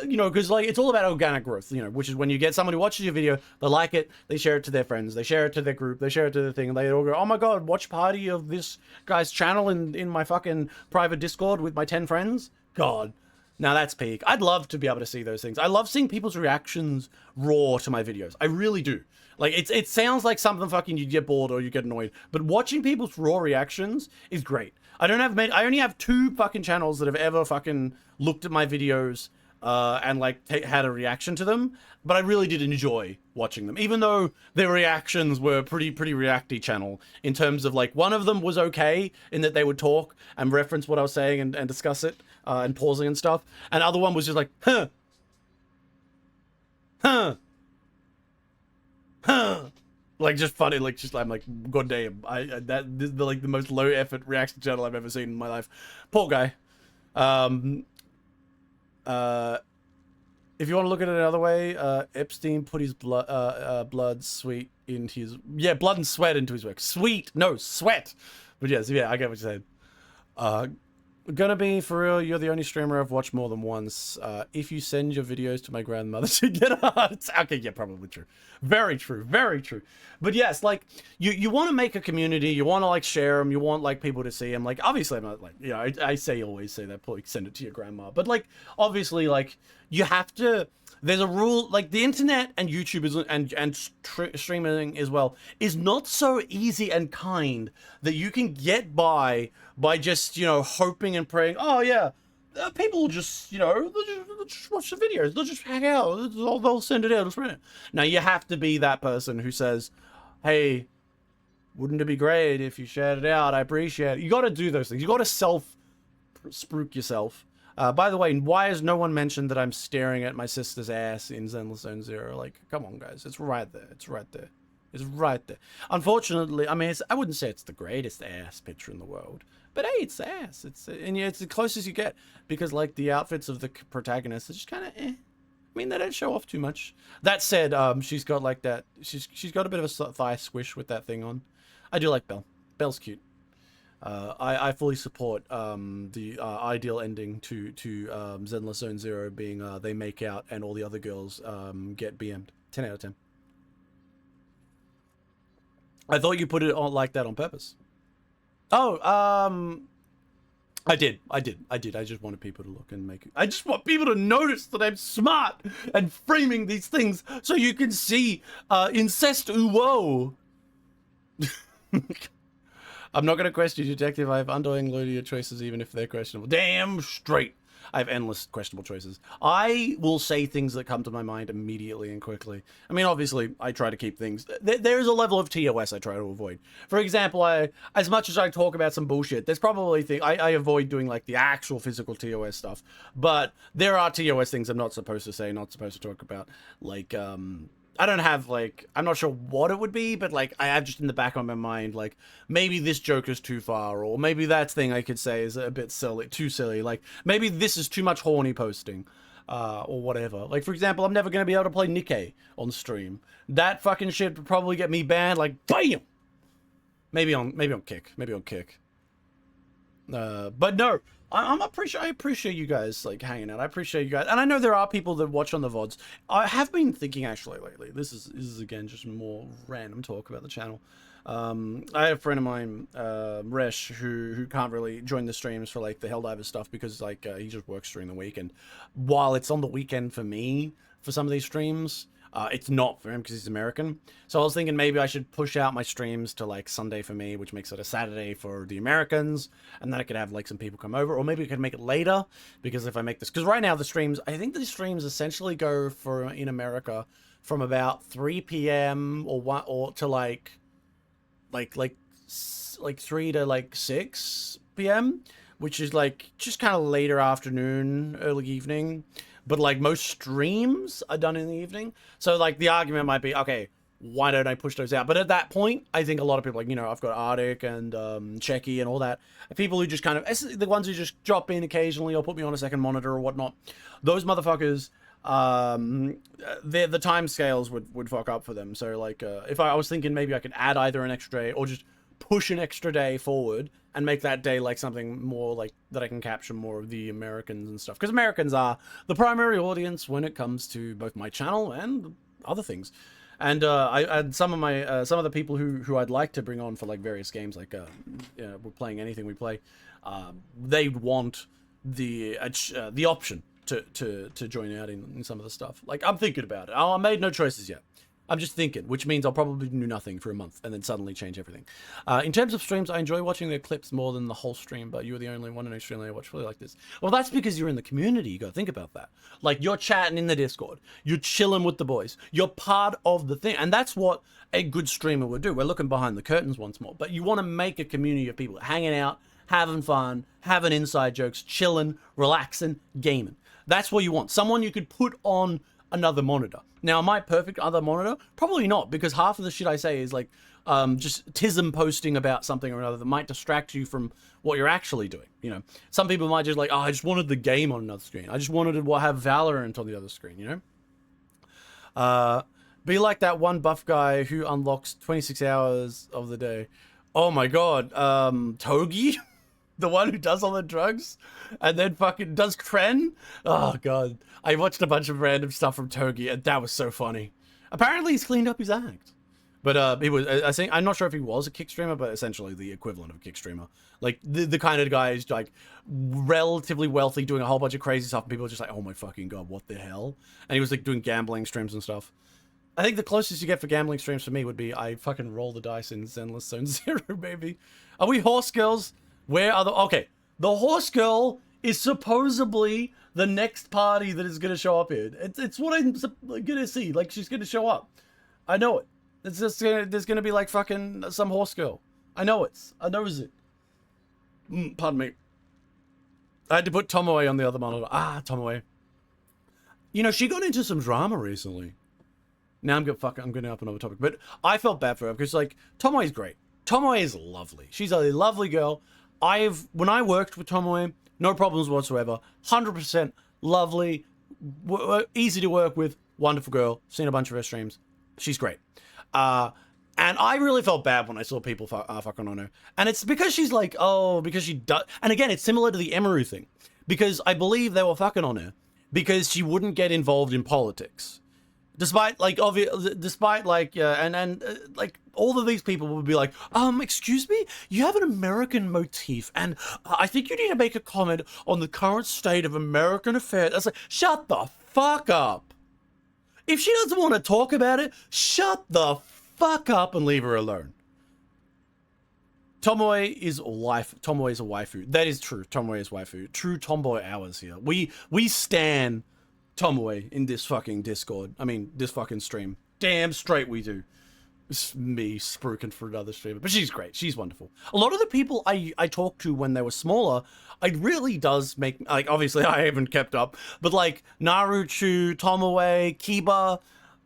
you know, because like it's all about organic growth, you know, which is when you get someone who watches your video, they like it, they share it to their friends, they share it to their group, they share it to their thing, and they all go, oh my god, watch party of this guy's channel in my fucking private Discord with my 10 friends. God, now that's peak. I'd love to be able to see those things. I love seeing people's reactions raw to my videos. I really do. Like, it sounds like something fucking you'd get bored or you get annoyed, but watching people's raw reactions is great. I only have 2 fucking channels that have ever fucking looked at my videos and like had a reaction to them, but I really did enjoy watching them, even though their reactions were pretty reacty channel in terms of like, one of them was okay in that they would talk and reference what I was saying and discuss it and pausing and stuff, and other one was just like, huh, like just funny, like just I'm like, god damn, this is like the most low effort reaction channel I've ever seen in my life. Poor guy. If you want to look at it another way, Epstein put his blood sweat into his, blood and sweat into his work. Sweet, no, sweat. But yes, yeah, I get what you're saying. Gonna be for real, you're the only streamer I've watched more than once. If you send your videos to my grandmother, she get a heart attack. Okay, yeah, probably true. Very true, very true. But yes, like, you want to make a community, you want to, like, share them, you want, like, people to see them. Like, obviously, I'm not, like, you know, I always say that, probably send it to your grandma. But, like, obviously, like, you have to, there's a rule, like, the internet and YouTube and streaming as well is not so easy and kind that you can get by just, you know, hoping and praying, oh, yeah, people will just, you know, they'll just watch the videos, they'll just hang out, they'll send it out, they'll spread it. Now, you have to be that person who says, hey, Wouldn't it be great if you shared it out? I appreciate it. You got to do those things. You got to self-spruik yourself. By the way, why has no one mentioned that I'm staring at my sister's ass in Zenless Zone Zero? Like, come on, guys. It's right there. It's right there. It's right there. Unfortunately, I mean, I wouldn't say it's the greatest ass picture in the world. But hey, it's ass. And yeah, it's the closest you get. Because, like, the outfits of the protagonists are just kind of eh. I mean, they don't show off too much. That said, she's got, like, that... She's got a bit of a thigh squish with that thing on. I do like Belle. Belle's cute. I fully support the ideal ending to Zenless Zone Zero being they make out and all the other girls get BM'd. 10 out of 10. I thought you put it on like that on purpose. Oh, I did. I just wanted people to look and make it. I just want people to notice that I'm smart and framing these things so you can see incest whoa. I'm not going to question you, Detective. I have undying loyalty to your choices, even if they're questionable. Damn straight. I have endless questionable choices. I will say things that come to my mind immediately and quickly. I mean, obviously, I try to keep things... There's a level of TOS I try to avoid. For example, as much as I talk about some bullshit, there's probably things... I avoid doing, like, the actual physical TOS stuff. But there are TOS things I'm not supposed to say, not supposed to talk about. Like, I don't have, like, I'm not sure what it would be, but, like, I have just in the back of my mind, like, maybe this joke is too far, or maybe that thing I could say is a bit silly, too silly, like, maybe this is too much horny posting, or whatever. Like, for example, I'm never going to be able to play Nikkei on stream. That fucking shit would probably get me banned, like, BAM! Maybe on Kick. But no, I appreciate you guys, like, hanging out. I appreciate you guys. And I know there are people that watch on the VODs. I have been thinking, actually, lately. This is again, just more random talk about the channel. I have a friend of mine, Resh, who can't really join the streams for, like, the Helldivers stuff because, like, he just works during the week. And while it's on the weekend for me, for some of these streams... it's not for him because he's American. So I was thinking maybe I should push out my streams to, like, Sunday for me, which makes it a Saturday for the Americans. And then I could have, like, some people come over. Or maybe we could make it later. Because if I make this... Because right now the streams... I think the streams essentially go for, in America, from about 3 p.m. or to, like 3 to, like, 6 p.m. Which is, like, just kind of later afternoon, early evening. But, like, most streams are done in the evening. So, like, the argument might be, okay, why don't I push those out? But at that point, I think a lot of people, like, you know, I've got Arctic and Checky and all that. People who just kind of, the ones who just drop in occasionally or put me on a second monitor or whatnot. Those motherfuckers, the time scales would fuck up for them. So, like, if I was thinking maybe I could add either an extra day or just push an extra day forward and make that day like something more like that I can capture more of the Americans and stuff, because Americans are the primary audience when it comes to both my channel and other things. And some of the people who I'd like to bring on for, like, various games, like we're playing anything we play, they'd want the option to join out in some of the stuff. Like, I'm thinking about it. I made no choices yet. I'm just thinking, which means I'll probably do nothing for a month and then suddenly change everything. In terms of streams, I enjoy watching the clips more than the whole stream, but you're the only one in Australia I watch really like this. Well, that's because you're in the community. You got to think about that. Like, you're chatting in the Discord. You're chilling with the boys. You're part of the thing. And that's what a good streamer would do. We're looking behind the curtains once more. But you want to make a community of people hanging out, having fun, having inside jokes, chilling, relaxing, gaming. That's what you want. Someone you could put on another monitor. Now, am I perfect other monitor? Probably not, because half of the shit I say is, like, just tism posting about something or another that might distract you from what you're actually doing, you know? Some people might just like, oh, I just wanted the game on another screen. I just wanted to have Valorant on the other screen, you know? Be like that one buff guy who unlocks 26 hours of the day. Oh my god, Togi? The one who does all the drugs and then fucking does Kren? Oh god. I watched a bunch of random stuff from Togi and that was so funny. Apparently he's cleaned up his act. But he was, I think, I'm not sure if he was a kick streamer, but essentially the equivalent of a kick streamer. Like the kind of guy who's like relatively wealthy doing a whole bunch of crazy stuff and people are just like, oh my fucking god, what the hell? And he was like doing gambling streams and stuff. I think the closest you get for gambling streams for me would be I fucking roll the dice in Zenless Zone Zero, baby. Are we horse girls? Where are the... Okay, the horse girl is supposedly the next party that is going to show up here. It's what I'm going to see. Like, she's going to show up. I know it. It's just there's gonna be like fucking some horse girl. I know it. Pardon me. I had to put Tomoe on the other monitor. Tomoe. You know, she got into some drama recently. Now I'm gonna up another topic, but I felt bad for her because like Tomoe's great. Tomoe is lovely. She's a lovely girl. When I worked with Tomoe, no problems whatsoever. 100% lovely, easy to work with, wonderful girl. Seen a bunch of her streams. She's great. And I really felt bad when I saw people fucking on her. And it's because she's like, because she does. And again, it's similar to the Emeru thing. Because I believe they were fucking on her because she wouldn't get involved in politics. Despite like all of these people would be like, excuse me, you have an American motif, and I think you need to make a comment on the current state of American affairs. I was like, shut the fuck up. If she doesn't want to talk about it, shut the fuck up and leave her alone. Tomoe is a waifu. That is true. Tomoe is waifu. True tomboy hours here. We stan Tomoe in this fucking Discord. I mean, this fucking stream. Damn straight we do. It's me spruiking for another streamer. But she's great. She's wonderful. A lot of the people I talked to when they were smaller, it really does make... Like, obviously, I haven't kept up. But, like, Naruto, Tomoe, Kiba...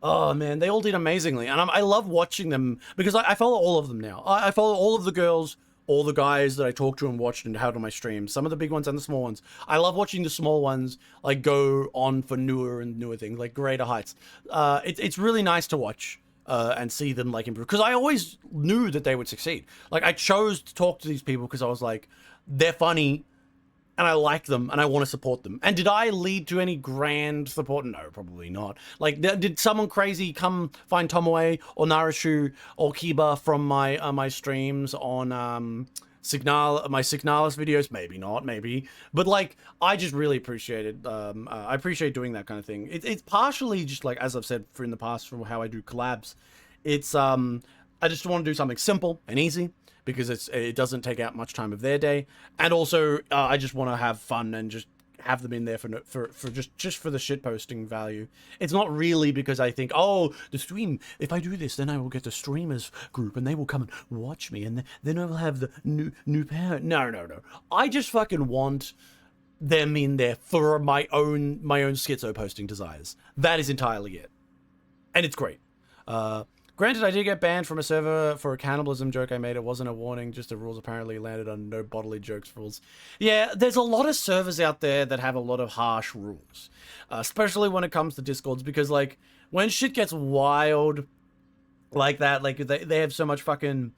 Oh, man, they all did amazingly. And I love watching them because I follow all of them now. I follow all of the girls, all the guys that I talked to and watched and had on my streams. Some of the big ones and the small ones. I love watching the small ones, like, go on for newer things, like greater heights. It's really nice to watch. And see them like improve, because I always knew that they would succeed. Like, I chose to talk to these people because I was like, they're funny and I like them and I want to support them. And did I lead to any grand support? No, probably not. Like, did someone crazy come find Tomoe or Naruto or Kiba from my streams on my Signalis videos? Maybe not, maybe. But like, I just really appreciated, I appreciate doing that kind of thing. It's partially just like, as I've said in the past, from how I do collabs, it's, I just want to do something simple and easy because it doesn't take out much time of their day. And also, I just want to have fun and just have them in there for just for the shit posting value. It's not really because I think, oh, the stream, if I do this, then I will get the streamers group and they will come and watch me and then I will have the new parent. No. I just fucking want them in there for my own schizo posting desires. That is entirely it. And it's great. Granted, I did get banned from a server for a cannibalism joke I made. It wasn't a warning, just the rules apparently landed on no bodily jokes rules. Yeah, there's a lot of servers out there that have a lot of harsh rules. Especially when it comes to Discords, because, like, when shit gets wild like that, like, they have so much fucking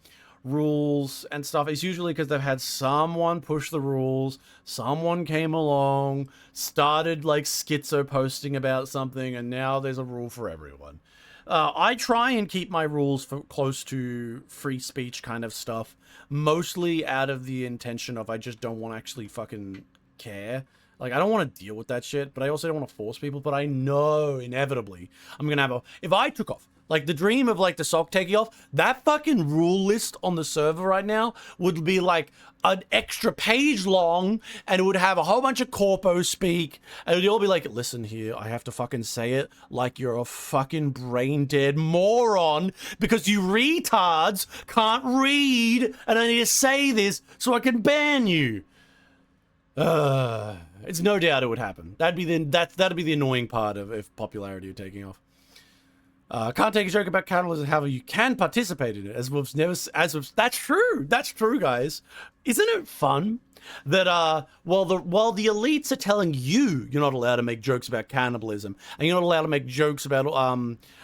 rules and stuff, it's usually because they've had someone push the rules, someone came along, started, like, schizo posting about something, and now there's a rule for everyone. I try and keep my rules close to free speech kind of stuff, mostly out of the intention of I just don't want to actually fucking care. Like, I don't want to deal with that shit, but I also don't want to force people, but I know inevitably I'm going to have if I took off, like the dream of like the sock taking off, that fucking rule list on the server right now would be like an extra page long, and it would have a whole bunch of corpo speak, and it would all be like, listen here, I have to fucking say it like you're a fucking brain dead moron because you retards can't read, and I need to say this so I can ban you. It's no doubt it would happen. That'd be the annoying part of if popularity were taking off. Can't take a joke about cannibalism, however, you can participate in it, that's true, guys. Isn't it fun that, while the elites are telling you're not allowed to make jokes about cannibalism, and you're not allowed to make jokes about,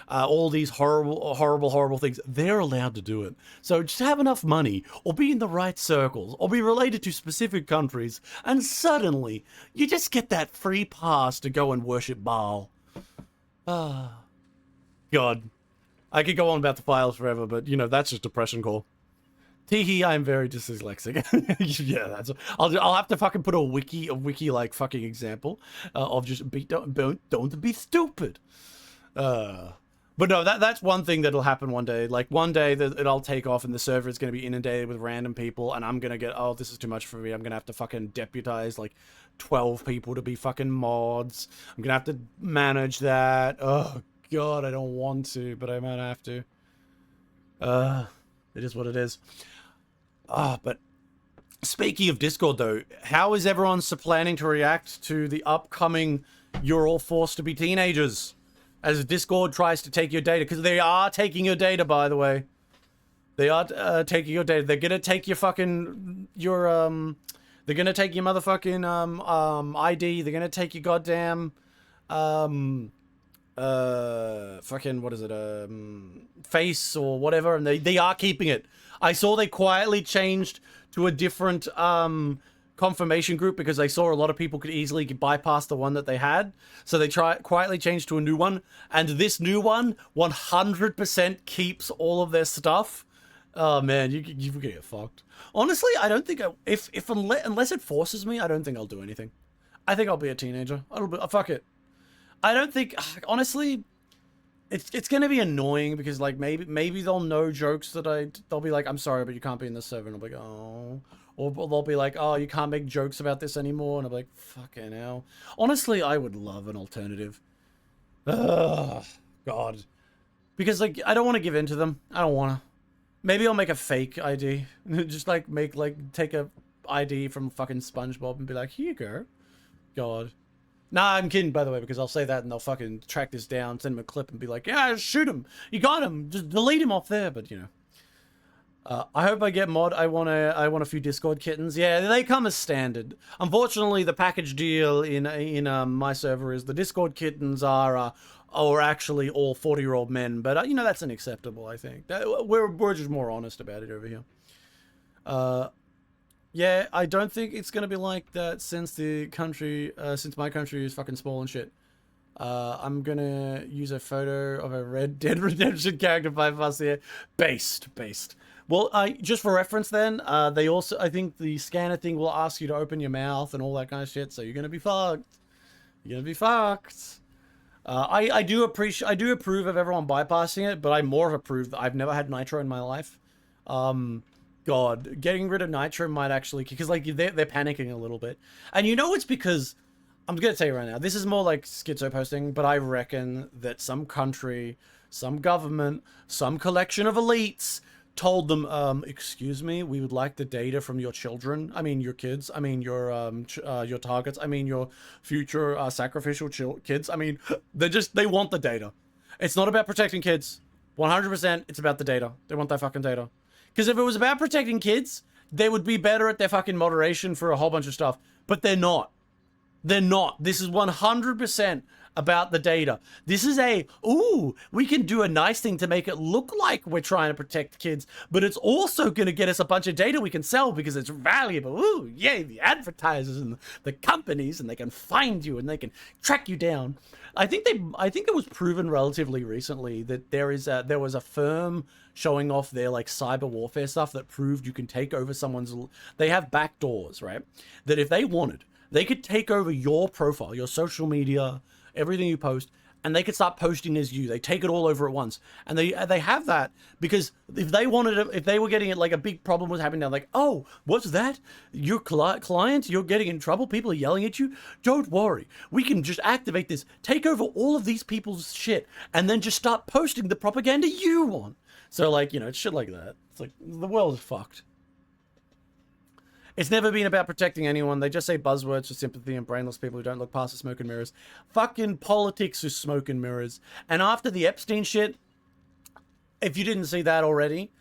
all these horrible things, they're allowed to do it. So just have enough money, or be in the right circles, or be related to specific countries, and suddenly, you just get that free pass to go and worship Baal. God, I could go on about the files forever, but, you know, that's just depression call. Teehee, I'm very dyslexic. Yeah, I'll have to fucking put a wiki like fucking example of just don't be stupid. But no, that's one thing that'll happen one day. Like, one day that it'll take off and the server is going to be inundated with random people, and I'm going to get, oh, this is too much for me. I'm going to have to fucking deputize like 12 people to be fucking mods. I'm going to have to manage that. Oh God, I don't want to, but I might have to. It is what it is. But speaking of Discord, though, how is everyone planning to react to the upcoming "you're all forced to be teenagers" as Discord tries to take your data? Because they are taking your data, by the way. They are taking your data. They're gonna take your fucking They're gonna take your motherfucking ID. They're gonna take your goddamn fucking what is it face or whatever, and they are keeping it. I saw they quietly changed to a different confirmation group because they saw a lot of people could easily bypass the one that they had, so they quietly changed to a new one, and this new one 100% keeps all of their stuff. Oh man, you gonna get fucked. Honestly, I don't think unless it forces me, I don't think I'll do anything. I think I'll be a teenager. Fuck it. I don't think, honestly, it's gonna be annoying because like maybe they'll know jokes that they'll be like, I'm sorry, but you can't be in this server, and I'll be like, oh, or they'll be like, oh, you can't make jokes about this anymore, and I'll be like, fucking hell. Honestly, I would love an alternative. Ugh, God, because like I don't want to give in to them. I don't want to. Maybe I'll make a fake ID. Just like take a ID from fucking SpongeBob and be like, here you go. God. Nah, I'm kidding, by the way, because I'll say that and they'll fucking track this down, send him a clip and be like, yeah, shoot him. You got him. Just delete him off there. But, you know. I hope I get mod. I want a few Discord kittens. Yeah, they come as standard. Unfortunately, the package deal in my server is the Discord kittens are actually all 40-year-old men, but you know, that's unacceptable. I think we're just more honest about it over here. Yeah, I don't think it's gonna be like that since my country is fucking small and shit. I'm gonna use a photo of a Red Dead Redemption character 5+ here. Based. Well, just for reference then, they also, I think the scanner thing will ask you to open your mouth and all that kind of shit, so you're gonna be fucked. You're gonna be fucked. I do approve of everyone bypassing it, but I more approve that I've never had nitro in my life. God, getting rid of nitro might actually, because like they're panicking a little bit, and you know it's because I'm gonna tell you right now, this is more like schizo posting, but I reckon that some country, some government, some collection of elites told them, excuse me, we would like the data from your children. I mean, your kids. I mean, your targets. I mean, your future sacrificial kids. I mean, they want the data. It's not about protecting kids. 100%, it's about the data. They want that fucking data. Because if it was about protecting kids, they would be better at their fucking moderation for a whole bunch of stuff. But they're not. They're not. This is 100% about the data. This is we can do a nice thing to make it look like we're trying to protect kids, but it's also going to get us a bunch of data we can sell because it's valuable. Ooh, yay, the advertisers and the companies, and they can find you and they can track you down. I think it was proven relatively recently that there was a firm showing off their like cyber warfare stuff that proved you can take over someone's, they have backdoors, right? That if they wanted, they could take over your profile, your social media, everything you post, and they could start posting as you. They take it all over at once, and they have that because if they wanted it, if they were getting it, like a big problem was happening now, like, oh, what's that? Your client, you're getting in trouble. People are yelling at you. Don't worry, we can just activate this, take over all of these people's shit, and then just start posting the propaganda you want. So like, you know, it's shit like that. It's like the world is fucked. It's never been about protecting anyone. They just say buzzwords for sympathy and brainless people who don't look past the smoke and mirrors. Fucking politics is smoke and mirrors. And after the Epstein shit, if you didn't see that already,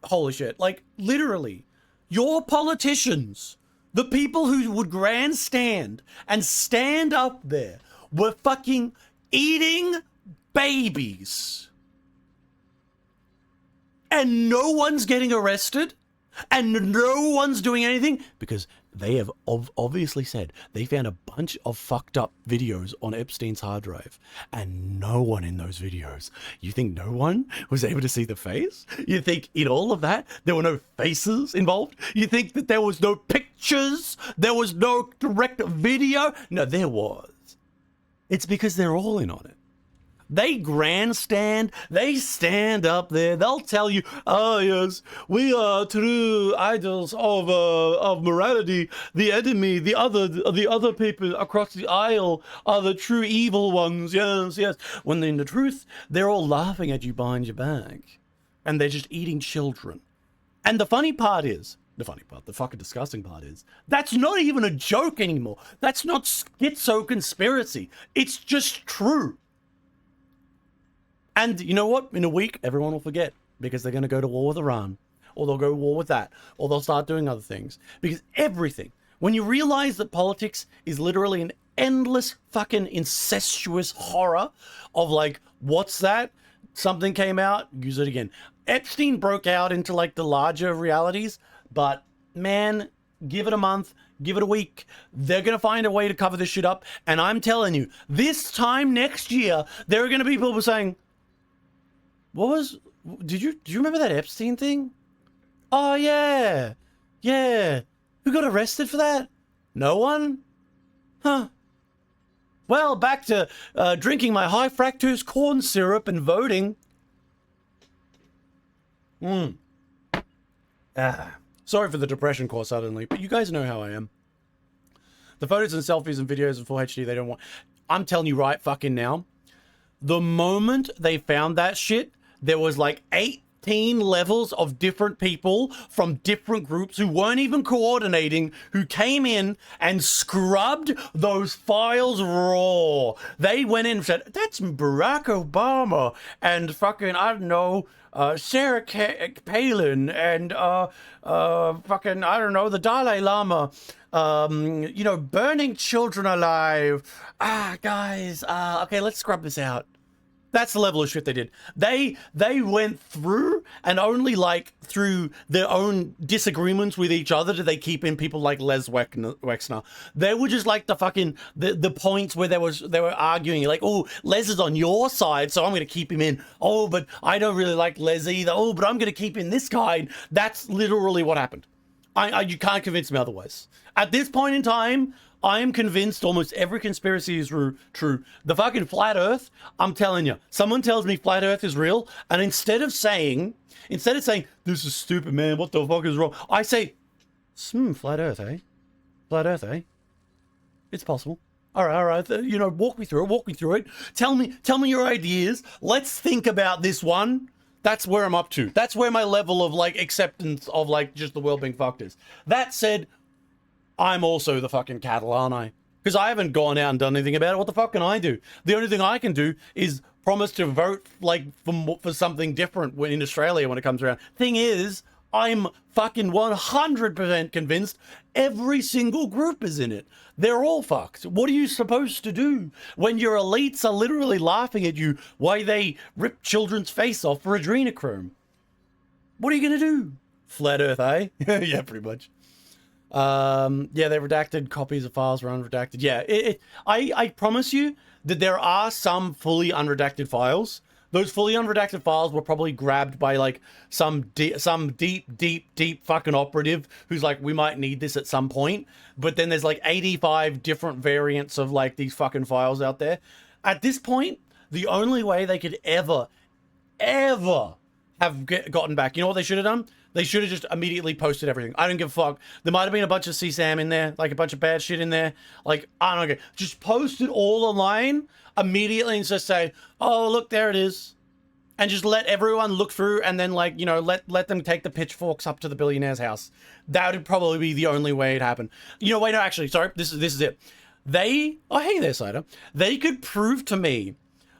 holy shit. Like, literally, your politicians, the people who would grandstand and stand up there, were fucking eating babies. And no one's getting arrested? And no one's doing anything because they have obviously said they found a bunch of fucked up videos on Epstein's hard drive, and no one in those videos. You think no one was able to see the face? You think in all of that there were no faces involved? You think that there was no pictures? There was no direct video? No, there was. It's because they're all in on it. They grandstand, they stand up there, they'll tell you, oh yes, we are true idols of morality, the enemy, the other people across the aisle are the true evil ones, yes. When in the truth, they're all laughing at you behind your back. and they're just eating children. And the funny part is, the fucking disgusting part is, that's not even a joke anymore. That's not schizo conspiracy. It's just true. And you know what? In a week, everyone will forget because they're going to go to war with Iran, or they'll go to war with that, or they'll start doing other things. Because everything, when you realize that politics is literally an endless fucking incestuous horror of like, what's that? Something came out, use it again. Epstein broke out into like the larger realities, but man, give it a month, give it a week. They're going to find a way to cover this shit up. And I'm telling you, this time next year, there are going to be people saying, did you remember that Epstein thing? Oh yeah. Who got arrested for that? No one? Huh. Well, back to drinking my high fructose corn syrup and voting. Sorry for the depression call suddenly, but you guys know how I am. The photos and selfies and videos in full HD they don't want. I'm telling you right fucking now, the moment they found that shit, there was like 18 levels of different people from different groups who weren't even coordinating, who came in and scrubbed those files raw. They went in and said, that's Barack Obama and fucking, I don't know, Sarah Palin and fucking, I don't know, the Dalai Lama, you know, burning children alive. Guys, okay, let's scrub this out. That's the level of shit they did. They went through, and only like through their own disagreements with each other did they keep in people like Les Wexner. They were just like the fucking the points where they were arguing like, oh, Les is on your side, so I'm gonna keep him in. Oh, but I don't really like Les either. Oh, but I'm gonna keep in this guy. That's literally what happened. You can't convince me otherwise. At this point in time, I am convinced almost every conspiracy is true. The fucking flat earth, I'm telling you, someone tells me flat earth is real, and instead of saying, this is stupid, man, what the fuck is wrong? I say, flat earth, eh? Flat earth, eh? It's possible. All right, you know, walk me through it. Tell me your ideas. Let's think about this one. That's where I'm up to. That's where my level of like acceptance of like just the world being fucked is. That said, I'm also the fucking cattle, aren't I? Because I haven't gone out and done anything about it. What the fuck can I do? The only thing I can do is promise to vote like for something different in Australia when it comes around. Thing is, I'm fucking 100% convinced every single group is in it. They're all fucked. What are you supposed to do when your elites are literally laughing at you while they rip children's face off for adrenochrome? What are you going to do? Flat Earth, eh? Yeah, pretty much. Yeah, they redacted copies of files were unredacted. Yeah, I promise you that there are some fully unredacted files. Those fully unredacted files were probably grabbed by like some deep fucking operative who's like, we might need this at some point. But then there's like 85 different variants of like these fucking files out there. At this point, the only way they could ever have gotten back, you know what they should have done? They should have just immediately posted everything. I don't give a fuck. There might have been a bunch of CSAM in there, like a bunch of bad shit in there. Like, I don't know. Just post it all online immediately and just say, oh, look, there it is. And just let everyone look through and then, like, you know, let them take the pitchforks up to the billionaire's house. That would probably be the only way it happened. You know, wait, no, actually, sorry. This is it. Oh, hey there, Cider. They could prove to me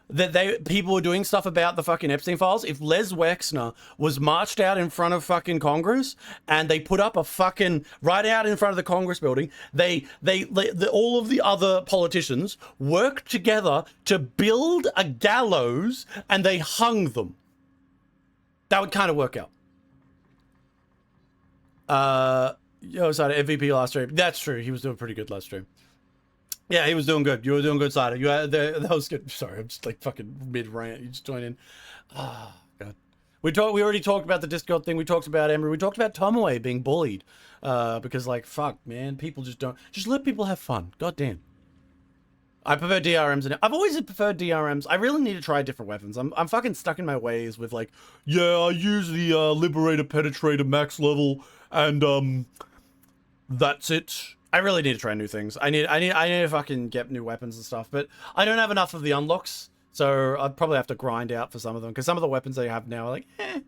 that people were doing stuff about the fucking Epstein files. If Les Wexner was marched out in front of fucking Congress and they put up a fucking right out in front of the Congress building, all of the other politicians worked together to build a gallows and they hung them. That would kind of work out. Sorry, MVP last stream. That's true. He was doing pretty good last stream. Yeah, he was doing good. You were doing good, Cider. That was good. Sorry, I'm just like fucking mid-rant. You just joined in. Ah, God. We already talked about the Discord thing. We talked about Emery. We talked about Tomaway being bullied. Because, like, fuck, man. People just don't... Just let people have fun. God damn. I prefer DRMs. I've always preferred DRMs. I really need to try different weapons. I'm fucking stuck in my ways with, like, yeah, I use the Liberator Penetrator max level, and, that's it. I really need to try new things. I need to fucking get new weapons and stuff, but I don't have enough of the unlocks, so I'd probably have to grind out for some of them, because some of the weapons they have now are like, eh.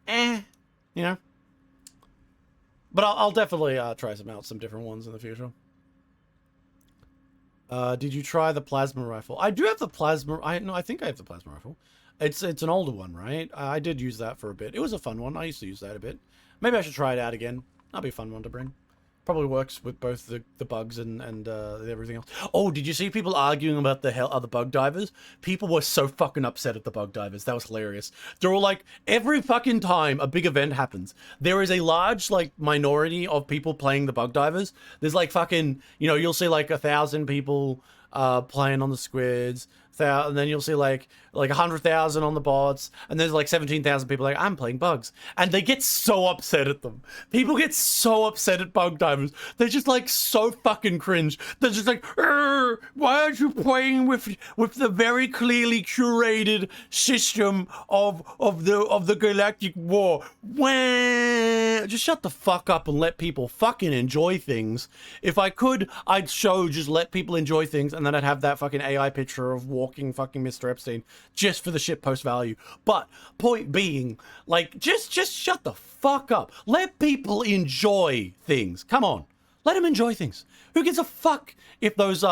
you know. But I'll definitely try some different ones in the future. Did you try the plasma rifle? I do have the plasma. I think I have the plasma rifle. It's an older one, right? I did use that for a bit. It was a fun one. I used to use that a bit. Maybe I should try it out again. That'll be a fun one to bring. Probably works with both the bugs and everything else. Oh, did you see people arguing about the other bug divers? People were so fucking upset at the bug divers. That was hilarious. They're all like, every fucking time a big event happens, there is a large like minority of people playing the bug divers. There's like fucking, you know, you'll see like 1,000 people playing on the squids, and then you'll see like 100,000 on the bots, and there's like 17,000 people like, I'm playing bugs, and they get so upset at them. People get so upset at bug divers. They're just like so fucking cringe. They're just like, why aren't you playing with the very clearly curated system of the galactic war? Wah! Just shut the fuck up and let people fucking enjoy things. If I could, I'd just let people enjoy things, and then I'd have that fucking AI picture of walking fucking Mr. Epstein just for the shitpost value. But point being, like, just shut the fuck up. Let people enjoy things. Come on, let them enjoy things. Who gives a fuck if those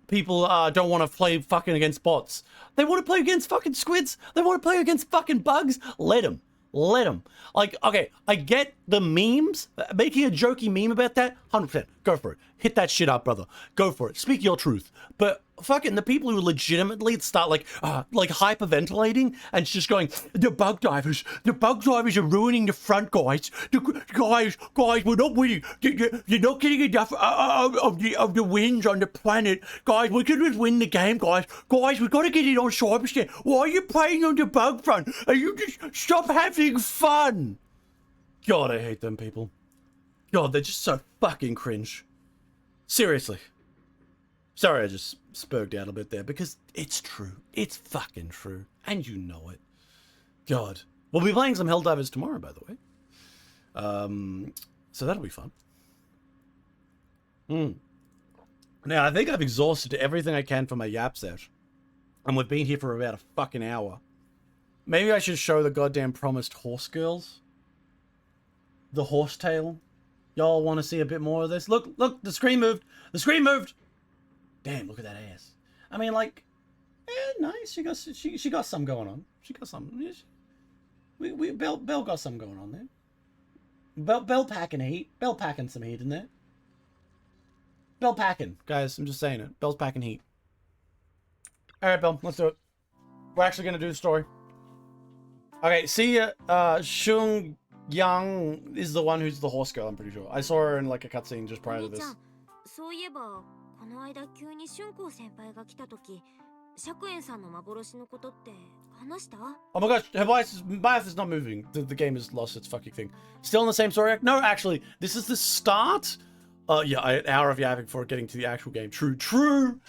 people don't want to play fucking against bots? They want to play against fucking squids. They want to play against fucking bugs. Let them. Let them. Like, okay, I get the memes. Making a jokey meme about that, 100%. Go for it. Hit that shit up, brother. Go for it. Speak your truth. But fucking the people who legitimately start like hyperventilating and just going, the bug divers are ruining the front, guys. Guys, we're not winning. You're not getting enough of the wins on the planet. Guys, we could just win the game, guys. Guys, we've got to get it on Cyberscan. Why are you playing on the bug front? Are you just stop having fun? God, I hate them people. God, they're just so fucking cringe. Seriously. Sorry, I just spoke out a bit there because it's true. It's fucking true. And you know it. God. We'll be playing some Helldivers tomorrow, by the way. So that'll be fun. Now, I think I've exhausted everything I can for my yap sesh. And we've been here for about a fucking hour. Maybe I should show the goddamn promised horse girls. The horsetail. Y'all want to see a bit more of this? Look, the screen moved. The screen moved. Damn, look at that ass. I mean, like, nice. She got some going on. She got some. Belle got some going on there. Belle packing heat. Belle packing some heat in there. Belle packing, guys. I'm just saying it. Belle's packing heat. All right, Belle, let's do it. We're actually gonna do the story. Okay, see ya. Shung Yang is the one who's the horse girl. I'm pretty sure. I saw her in like a cutscene just prior to this. Oh my gosh, her bias is not moving. The game has lost its fucking thing. Still in the same story arc? No, actually, this is the start. Yeah, an hour of yapping before getting to the actual game. True.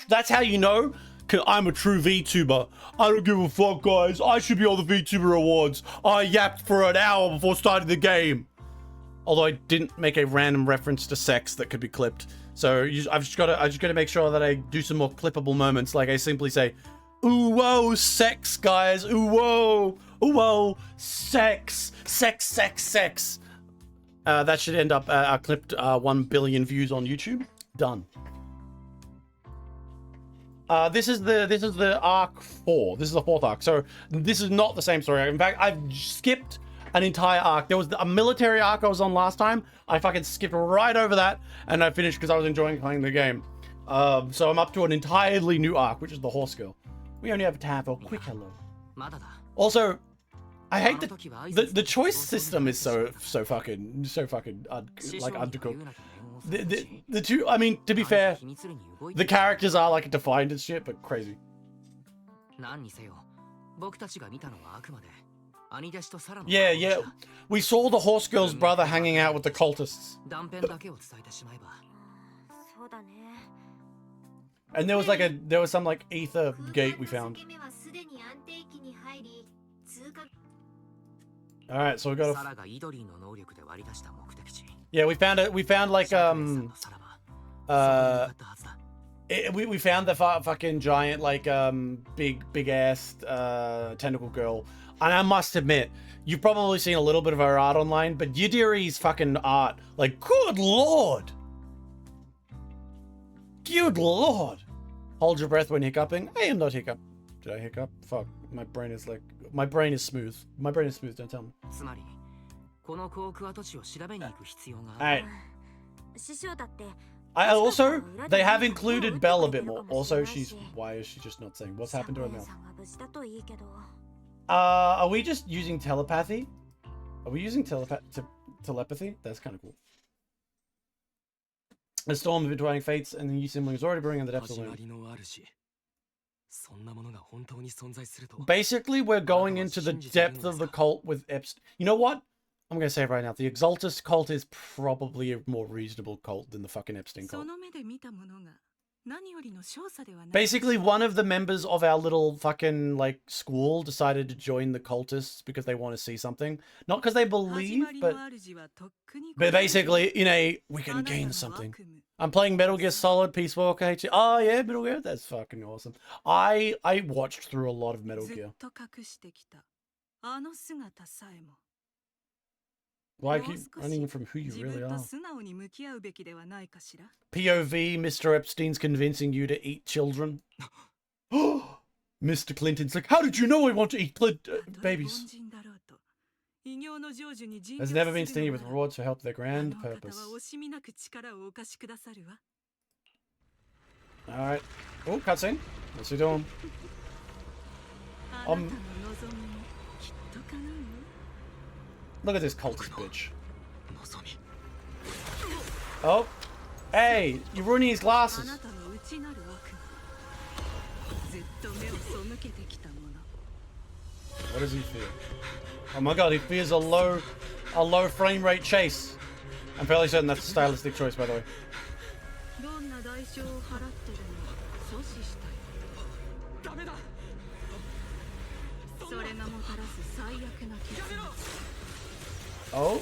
That's how you know. Cause I'm a true VTuber. I don't give a fuck, guys. I should be on the VTuber awards. I yapped for an hour before starting the game. Although I didn't make a random reference to sex that could be clipped. So I just gotta make sure that I do some more clippable moments. Like I simply say, ooh, whoa, sex, guys. Ooh, whoa, sex. That should end up clipped 1 billion views on YouTube. Done. This is the arc 4. This is the 4th arc. So this is not the same story. In fact, I've skipped an entire arc. There was a military arc I was on last time. I fucking skipped right over that, and I finished because I was enjoying playing the game. So I'm up to an entirely new arc, which is the horse girl. We only have time for a quick hello. Also, I hate the choice system is so fucking like undercooked. The two, I mean, to be fair, the characters are like defined as shit, but crazy. Yeah. We saw the horse girl's brother hanging out with the cultists. And there was some like ether gate we found. Alright, so we got yeah, we found like We found the fucking giant, like, big ass tentacle girl. And I must admit, you've probably seen a little bit of her art online, but Yidiri's fucking art, like, good lord! Good lord! Hold your breath when hiccuping. I am not hiccup. Did I hiccup? Fuck. My brain is like... My brain is smooth. My brain is smooth, don't tell me. Alright. I also, they have included Belle a bit more. Also, why is she just not saying? What's happened to her mouth? Are we just using telepathy? Are we using telepathy? That's kind of cool. A storm of intertwining fates and the new sibling is already brewing in the depths of the moon. Basically, we're going into the depth of the cult with Epstein. You know what? I'm going to say it right now. The Exaltus cult is probably a more reasonable cult than the fucking Epstein cult. Basically, one of the members of our little fucking, like, school decided to join the cultists because they want to see something. Not because they believe, but basically, in a, we can gain something. I'm playing Metal Gear Solid, Peace Walker. Oh, yeah, Metal Gear. That's fucking awesome. I watched through a lot of Metal Gear. Why keep running from who you really are? POV, Mr. Epstein's convincing you to eat children. Mr. Clinton's like, how did you know I want to eat babies? Has never been stingy with rewards for help their grand purpose. Alright. Oh, cutscene. What's he doing? Look at this cultist bitch. Oh. Hey, you're ruining his glasses. What does he fear? Oh my god, he fears a low frame rate chase. I'm fairly certain that's a stylistic choice, by the way. Oh,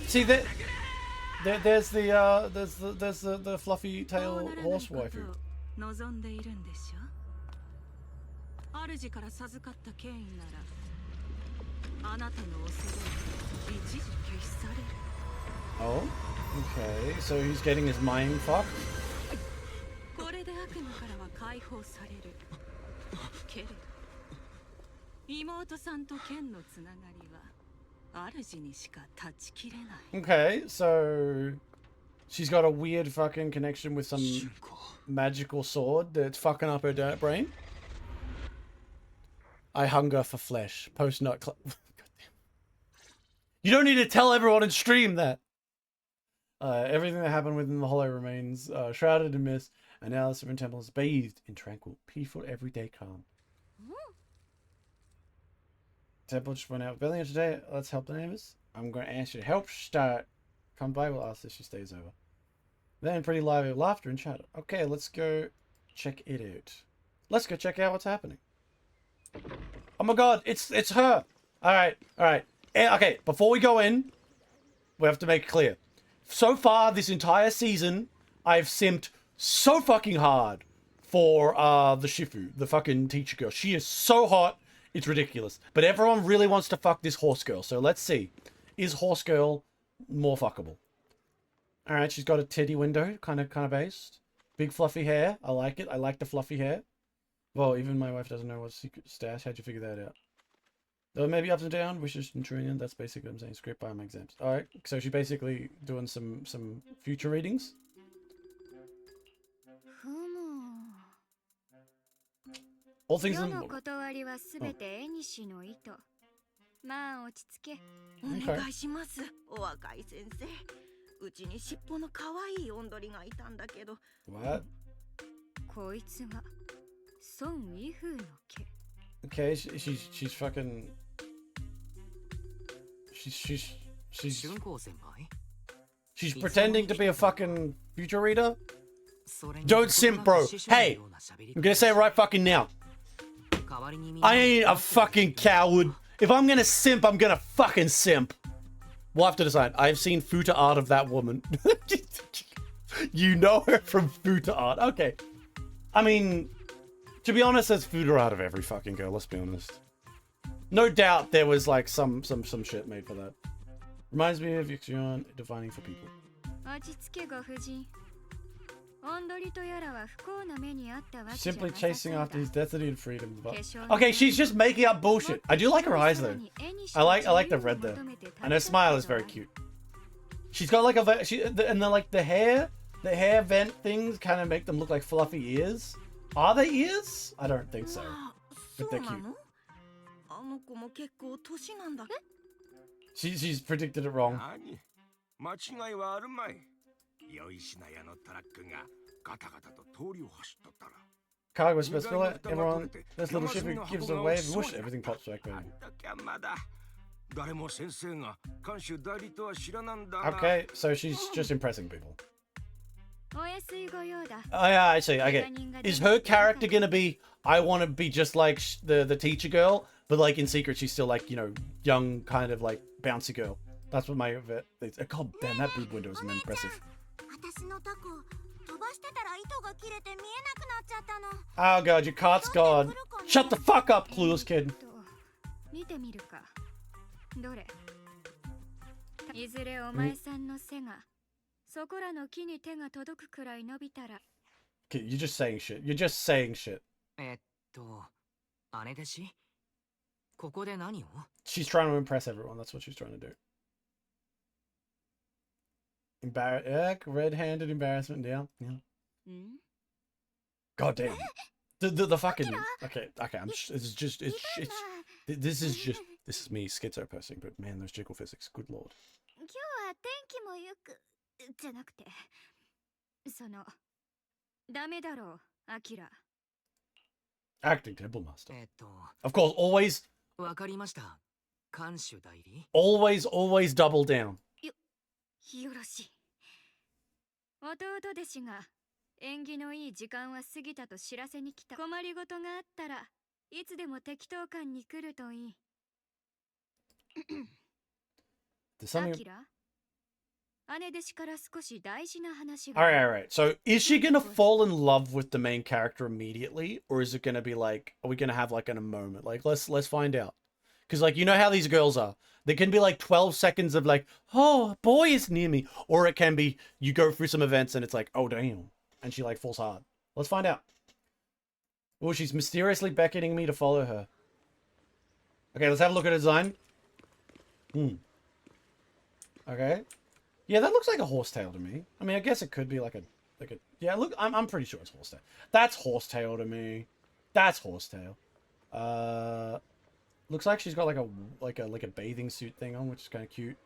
see that? There's the fluffy tail horse waifu. Oh, okay. So he's getting his mind fucked. Okay, so she's got a weird fucking connection with some magical sword that's fucking up her brain. I hunger for flesh. Post-nut You don't need to tell everyone in stream that. Everything that happened within the hollow remains shrouded in mist, and now the Seven Temple is bathed in tranquil, peaceful, everyday calm. Temple just went out building today. Let's help the neighbors. I'm going to ask you to help start. Come by, we'll ask if she stays over. Then pretty lively laughter and chatter. Okay, let's go check it out. Let's go check out what's happening. Oh my god, it's her. Alright. Okay, before we go in, we have to make it clear. So far, this entire season, I've simped so fucking hard for the Shifu, the fucking teacher girl. She is so hot. It's ridiculous. But everyone really wants to fuck this horse girl. So let's see. Is horse girl more fuckable? Alright, she's got a titty window. Kind of based. Big fluffy hair. I like it. I like the fluffy hair. Well, even my wife doesn't know what's secret stash. How'd you figure that out? Though maybe ups and down. Wishes and trillion. That's basically what I'm saying. Script by my exams. Alright, so she's basically doing some future readings. All things in okay. What? Okay, she's fucking... She's pretending to be a fucking future reader? Don't simp, bro. Hey, I'm gonna say it right fucking now. I ain't a fucking coward. If I'm gonna simp, I'm gonna fucking simp. We'll have to decide. I've seen futa art of that woman. You know her from futa art. Okay. I mean, to be honest, there's fooder out of every fucking girl, let's be honest. No doubt there was like some shit made for that. Reminds me of Yuxion defining for people. Simply chasing after his destiny and freedom. Okay, she's just making up bullshit. I do like her eyes though. I like the red there, and her smile is very cute. She's got like the hair vent things kind of make them look like fluffy ears. Are they ears? I don't think so, but they're cute. She's predicted it wrong. Cargo special, everyone, this little ship gives a wave, whoosh, everything pops back down. Okay, so she's just impressing people. Oh yeah, I see. Okay, is her character gonna be? I want to be just like the teacher girl, but like in secret, she's still like, you know, young, kind of like bouncy girl. That's what my God damn, that boob window is impressive. Oh god, your cart's gone. Shut the fuck up, clueless kid. Okay, you're just saying shit. You're just saying shit. She's trying to impress everyone. That's what she's trying to do. Red-handed embarrassment down. Yeah. God damn. The fucking. Okay. This is me schizo posting, but man, those jiggle physics. Good lord. Acting temple master. Of course, always double down. There's something... Alright. So, is she gonna fall in love with the main character immediately? Or is it gonna be like... Are we gonna have like a moment? Like, let's find out. Because, like, you know how these girls are. There can be like 12 seconds of like, oh, a boy is near me. Or it can be, you go through some events and it's like, oh, damn. And she like falls hard. Let's find out. Oh, she's mysteriously beckoning me to follow her. Okay, let's have a look at her design. Okay. Yeah, that looks like a horsetail to me. I mean, I guess it could be like a yeah, look, I'm pretty sure it's horsetail. That's horsetail to me. That's horsetail. Looks like she's got like a bathing suit thing on, which is kind of cute.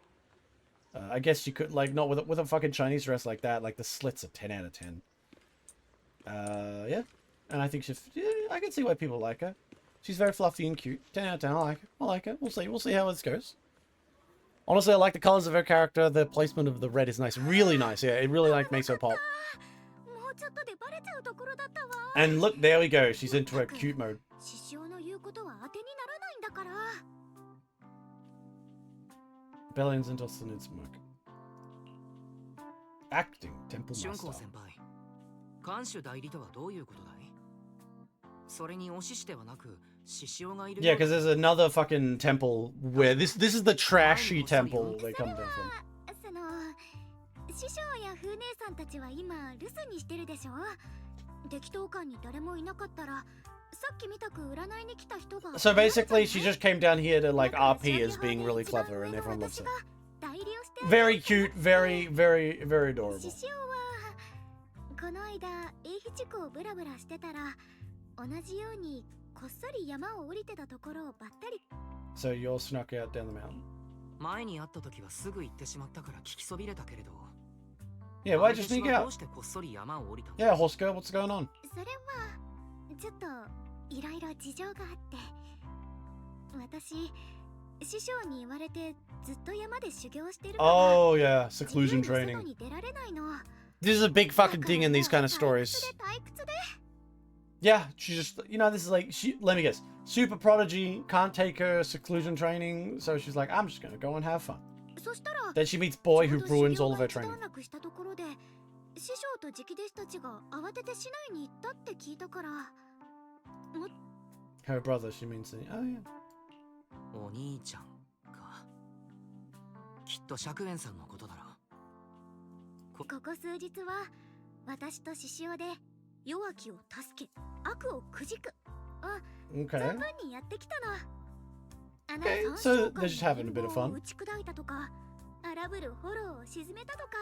I guess she could like not with a fucking Chinese dress like that. Like the slits are 10 out of 10. Yeah, and I think I can see why people like her. She's very fluffy and cute. 10 out of 10. I like her. We'll see how this goes. Honestly, I like the colors of her character. The placement of the red is nice, really nice. Yeah, it really like makes her pop. And look, there we go. She's into her cute mode. Bellions and Dustin in smoke. Acting, temple master. Yeah, because there's another fucking temple where this is the trashy temple they come down from. So basically, she just came down here to like RP as being really clever, and everyone loves her. Very cute, very, very, very adorable. So you all snuck out down the mountain. Yeah, why'd you sneak out? Yeah, horse girl, what's going on? Oh yeah, seclusion training. This is a big fucking thing in these kind of stories. Yeah, she just, you know, this is like, let me guess, super prodigy, can't take her seclusion training, so she's like, I'm just gonna go and have fun. Then she meets boy who ruins all of her training. Her brother, she means. Oh yeah. お兄ちゃんか。きっと釈元さんのことだろ。ここ数日は私と獅子雄で弱きを助け、悪をくじくを存分にやってきたの。Okay, so they're just having a bit of fun. 打ち砕いたとか、荒ぶるフォローを沈めたとか。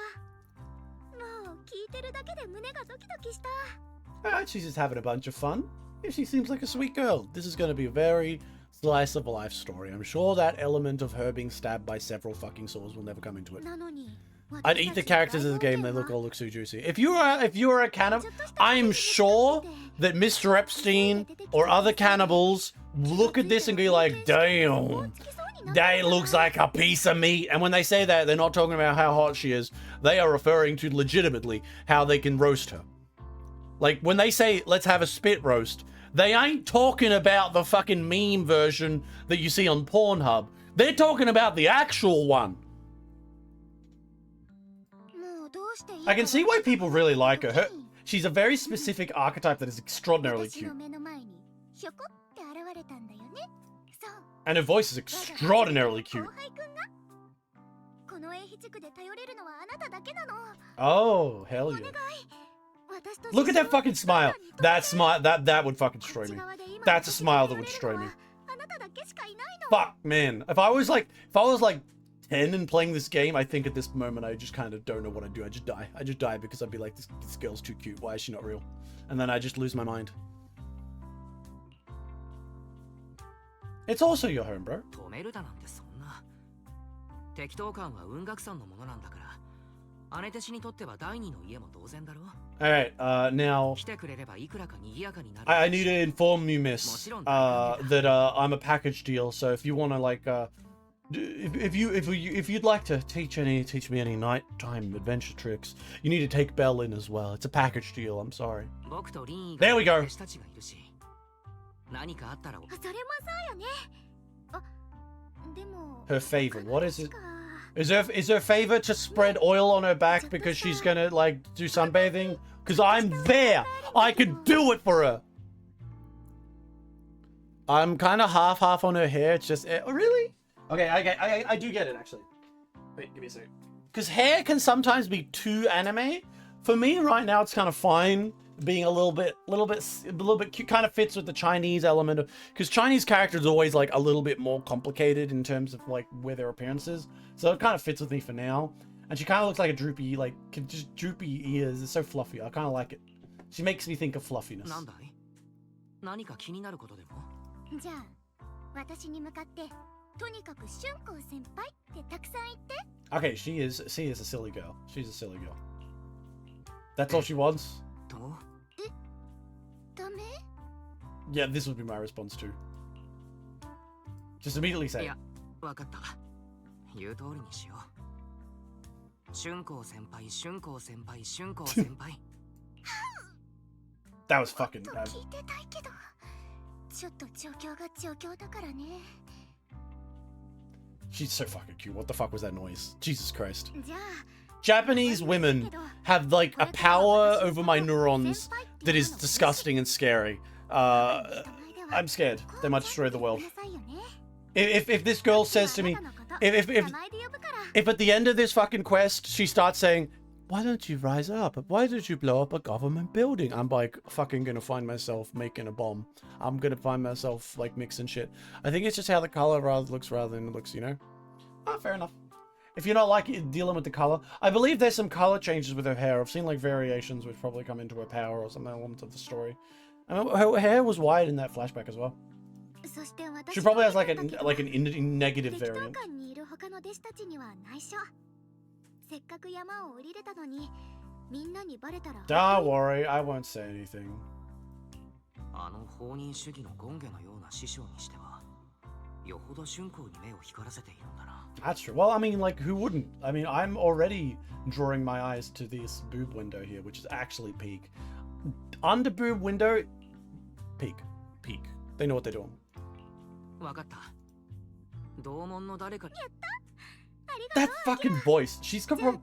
もう聞いてるだけで胸がドキドキした。Alright, she's just having a bunch of fun. Yeah, she seems like a sweet girl. This is going to be a very slice of life story. I'm sure that element of her being stabbed by several fucking swords will never come into it. I'd eat the characters of the game. They all look so juicy. If you are a cannibal, I'm sure that Mr. Epstein or other cannibals look at this and be like, damn, that looks like a piece of meat. And when they say that, they're not talking about how hot she is. They are referring to legitimately how they can roast her. Like, when they say, let's have a spit roast, they ain't talking about the fucking meme version that you see on Pornhub. They're talking about the actual one. I can see why people really like her. She's a very specific archetype that is extraordinarily cute. And her voice is extraordinarily cute. Oh, hell yeah. Look at that fucking smile. That smile, that would fucking destroy me. That's a smile that would destroy me. Fuck, man. If I was like 10 and playing this game, I think at this moment I just kind of don't know what I'd do. I just die. I just die because I'd be like, this girl's too cute. Why is she not real? And then I just lose my mind. It's also your home, bro. Alright, now I need to inform you, miss, that I'm a package deal, so if you want to, like, if you'd like to teach me any nighttime adventure tricks, you need to take Belle in as well. It's a package deal, I'm sorry. There we go. Her favor, what is it? Is her favor to spread oil on her back because she's gonna, like, do sunbathing? Because I'm there! I could do it for her! I'm kind of half on her hair, it's just... really? Okay, I do get it, actually. Wait, give me a second. Because hair can sometimes be too anime. For me, right now, it's kind of fine. Being a little bit cute, kind of fits with the Chinese element of, because Chinese characters are always like a little bit more complicated in terms of like where their appearance is. So it kind of fits with me for now. And she kind of looks like a droopy, like just droopy ears. It's so fluffy. I kind of like it. She makes me think of fluffiness. Okay, she is a silly girl. She's a silly girl. That's all she wants. Yeah, this would be my response too. Just immediately say. That was fucking bad. She's so fucking cute. What the fuck was that noise? Jesus Christ. Japanese women have like a power over my neurons that is disgusting and scary. I'm scared. They might destroy the world. If this girl says to me, if at the end of this fucking quest she starts saying, why don't you rise up? Why don't you blow up a government building? I'm like fucking gonna find myself making a bomb. I'm gonna find myself like mixing shit. I think it's just how the color looks rather than it looks, you know? Oh, fair enough. If you're not like dealing with the color, I believe there's some color changes with her hair. I've seen like variations which probably come into her power or some element of the story. I mean, her hair was white in that flashback as well. She probably has like a negative variant. Don't worry, I won't say anything. That's true. Well, I mean, like, who wouldn't? I mean, I'm already drawing my eyes to this boob window here, which is actually peak. Under boob window, peak. Peak. They know what they're doing. That fucking voice. She's come from...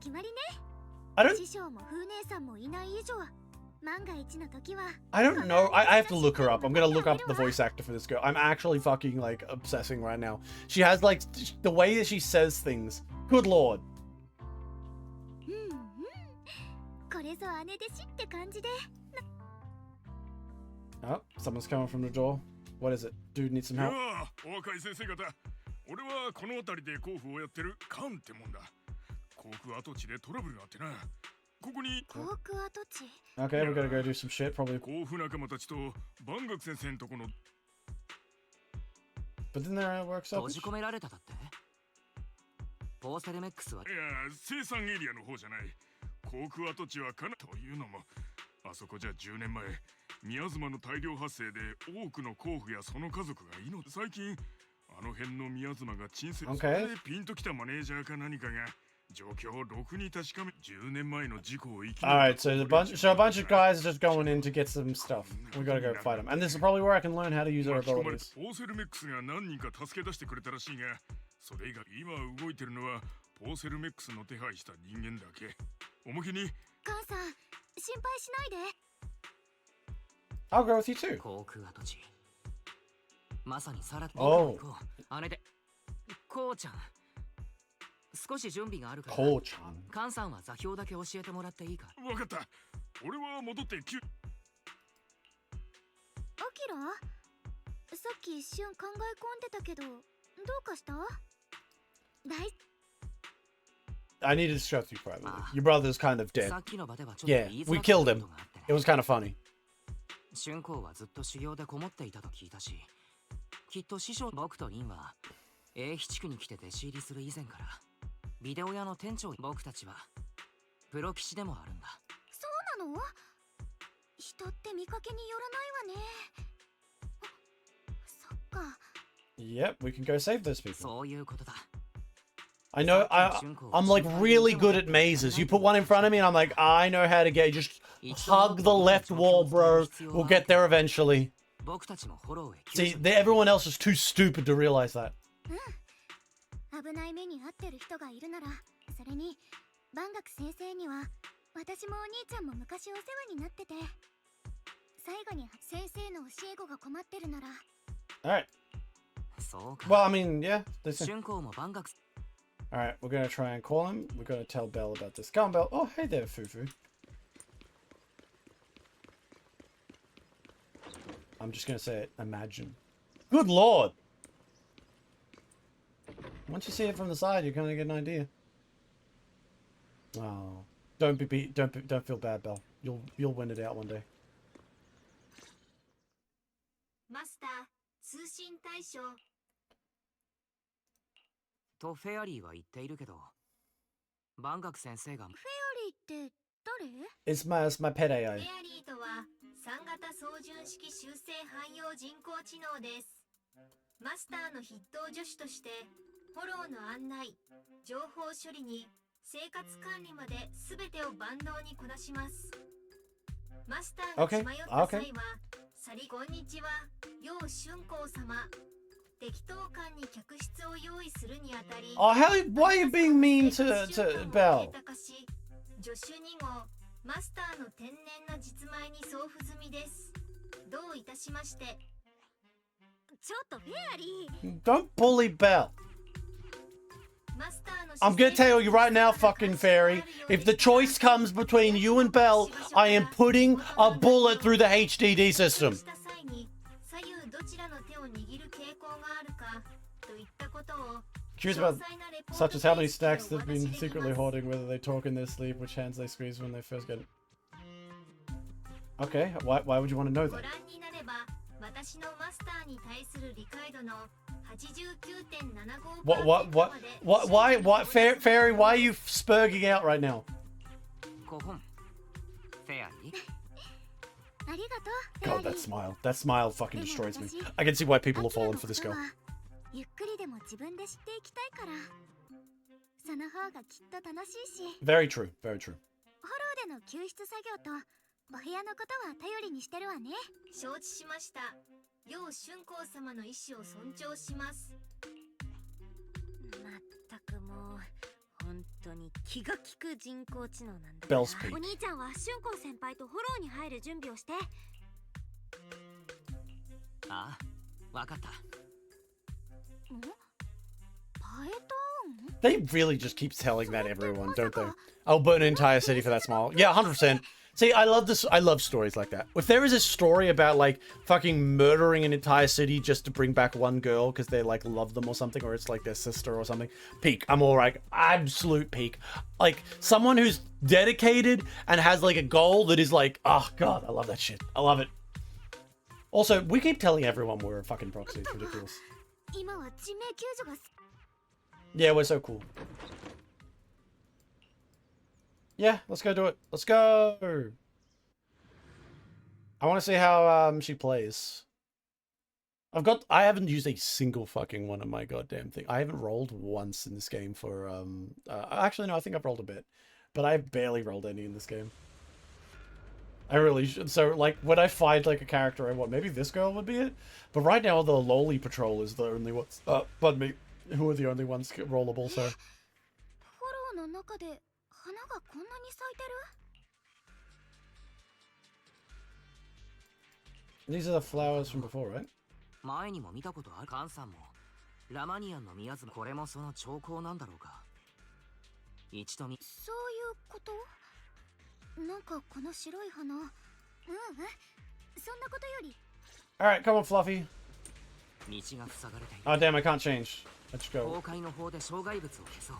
I don't 師匠も風姉さんもいない以上万が一の時は I don't know. I have to look her up. I'm gonna look up the voice actor for this girl. I'm actually fucking like obsessing right now. She has like the way that she says things. Good lord. うんうんこれぞ姉弟子って感じで Oh, someone's coming from the door. What is it? Dude needs some help. お若い先生方、俺はこの辺りで甲府をやってるカンってもんだ。甲府跡地でトラブルがあってな。ここに航空跡地 Okay, we're gonna go do some shit. Probably. 甲府仲間たちと万学先生のとこの But then there are work 閉じ stoppage. 込められただってポーセルメックスはいや生産エリアの方じゃない。航空跡地はかなというのも、あそこじゃ10年前宮妻の大量発生で多くの甲府やその家族が命。最近あの辺の宮妻が沈静。 Okay. ピンときたマネージャーか何かが状況をろくに確かめ、10年前の事故を生き All right, so a bunch of guys are just going in to get some stuff. We gotta go fight them, and this is probably where I can learn how to use our 巻き込まれ abilities. ポーセルメックスが何人か助け出してくれたらしいが、それ以外今動いてるのはポーセルメックスの手配した人間だけ。おまけに母さん心配しないで I'll go with you too. 航空跡地まさにさらっと Oh. 行こう姉でこうちゃん少し準備があるから Ko-chan. カンさんは座標だけ教えてもらっていいか分かった。俺は戻ってアキラさっき一瞬考え込んでたけどどうかした大 I needed to stress you privately. Ah. Your brother's kind of dead. さっきの場ではちょっと Yeah, 言いづ we らかった killed こ him. とがあってね It was kind of funny. 春光はずっと修行でこもっていたと聞いたしきっと師匠僕とリンは英比地区に来て弟子入りする以前からビデオ屋の店長僕たちはプロ棋士でもあるんだそうなの人って見かけによらないわねそっか Yep, we can go save those people. そういうことだ I know. I'm like really good at mazes. You put one in front of me, and I'm like, I know how to get. Just hug the left wall, bro. We'll get there eventually. 僕たちもフォローへ See, everyone else is too stupid to realize that. 危ない目に遭ってる人がいるならそれに万学先生には私もお兄ちゃんも昔お世話になってて最後に先生の教え子が困ってるなら All right. そうか Well, I mean, yeah. Listen. 春光も万学 All right, we're gonna try and call him. We're gonna tell Belle about this. Come on, Belle. Oh, hey there, Fufu. I'm just gonna say it. Imagine. Good lord. Once you see it from the side, you're gonna get an idea. Oh, don't feel bad, Belle. You'll win it out one day. マスター通信対象とフェアリーは言っているけど万学先生がフェアリーって誰 It's my pet フ AI. ェアリーとは3型操縦式修正汎用人工知能ですマスターの筆頭助手としてフォローの案内情報処理に生活管理まで全てを万能にこなしますマスターが血迷った際はさりこんにちは楊春光様適当感に客室を用意するにあたり Oh, why are you being mean to Belle? 助手2号マスターの天然な実前に送付済みですどういたしましてちょっとフェアリー Don't bully Belle. I'm gonna tell you right now, fucking fairy. If the choice comes between you and Belle, I am putting a bullet through the HDD system. Curious about such as how many stacks they've been secretly hoarding, whether they talk in their sleep, which hands they squeeze when they first get it. Okay, why would you want to know that? What, Fairy, why are you spurging out right now? 5本フェアリー God, that smile fucking destroys me. I can see why people are falling for this girl. ゆっくりでも自分で知っていきたいからその方がきっと楽しいし Very true, very true. フォローでの救出作業とお部屋のことは頼りにしてるわね承知しました楊春光様の意思を尊重しますまったくもう本人に気が利く人工知能なんだ。 Bell's Peak. お兄ちゃんは春光先輩とフォローに入る準備をして。ああ、わかった。パエトーン？ They really just keep telling that everyone, don't they? I'll burn an entire city for that smile. Yeah, 100%. See, I love this. I love stories like that. If there is a story about like fucking murdering an entire city just to bring back one girl because they like love them or something, or it's like their sister or something, peak. I'm all right. Absolute peak. Like someone who's dedicated and has like a goal that is like, oh god, I love that shit. I love it. Also, we keep telling everyone we're a fucking proxy. It's ridiculous. Yeah, we're so cool. Yeah, let's go do it. Let's go. I want to see how she plays. I haven't used a single fucking one of my goddamn thing. I haven't rolled once in this game for actually no, I think I've rolled a bit, but I've barely rolled any in this game. I really should. So like when I find like a character I want, maybe this girl would be it. But right now the loli patrol is the only ones. Pardon me. Who are the only ones rollable? So. These are the flowers from before, right? 前にも見たことある。カンさんもラマニアンの宮津、これもその兆候なんだろうか。一度見。そういうこと？なんかこの白い花。そんなことより。All right, come on, Fluffy. 道が塞がれている。 Oh damn, I can't change. Let's go. 崩壊の方で障害物を消そう。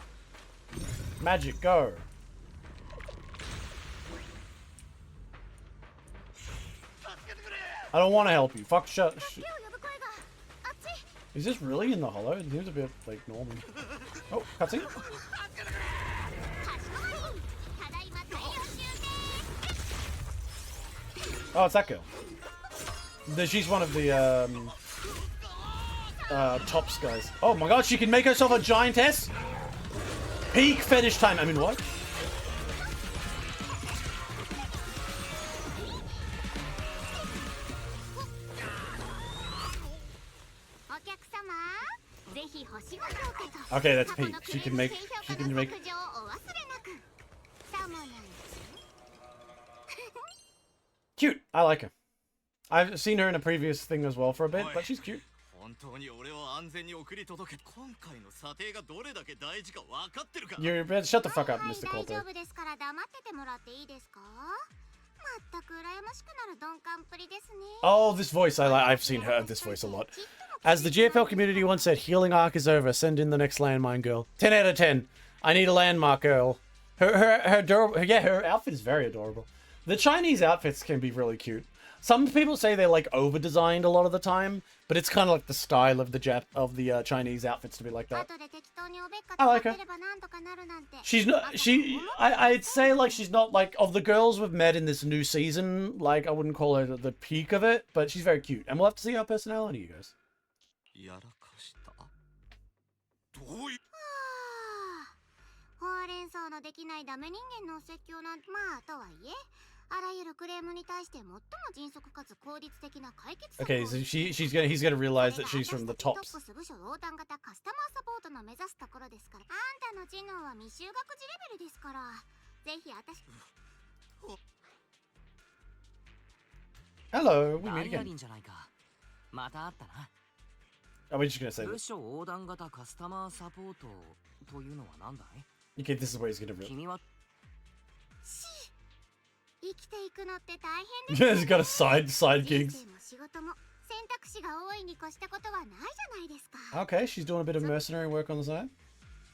Magic, go. I don't want to help you. Fuck, shut. Is this really in the hollow? It seems a bit like normal. Oh, cutscene. Oh, it's that girl. She's one of the tops guys. Oh my god, she can make herself a giantess? Peak fetish time. I mean, what? Okay, that's peak. She can make. Cute. I like her. I've seen her in a previous thing as well for a bit, but she's cute. You better shut the fuck up, Mr. Coulter. Oh, this voice. I've seen her this voice a lot. As the GFL community once said, healing arc is over. Send in the next landmine girl. 10 out of 10. I need a landmark girl. Her adorable. Yeah, her outfit is very adorable. The Chinese outfits can be really cute. Some people say they're like over designed a lot of the time, but it's kind of like the style of the Chinese outfits to be like that. I like her. She's not. I'd say like she's not like of the girls we've met in this new season. Like I wouldn't call her the peak of it, but she's very cute, and we'll have to see her personality, you guys. ほうれん草のできないダメ人間のお説教なんて、まあとはいえ、あらゆるクレームに対して最も迅速かつ効率的な解決策を。 Okay, so he's gonna realize that she's from the tops. トップス部署横断型カスタマーサポートの目指すところですから。あんたの知能は未就学児レベルですから。ぜひ私。Hello, we meet ア again. リアリンじゃないか。また会ったな。 Are we just gonna say 部 this? 署横断型カスタマーサポートというのは何だい？ Okay, this is where he's gonna reveal. 君は生きていくのって大変ですね。 Yeah, he's got a side gigs. 人生も仕事も選択肢が多いに越したことはないじゃないですか。 Okay, she's doing a bit of mercenary work on the side.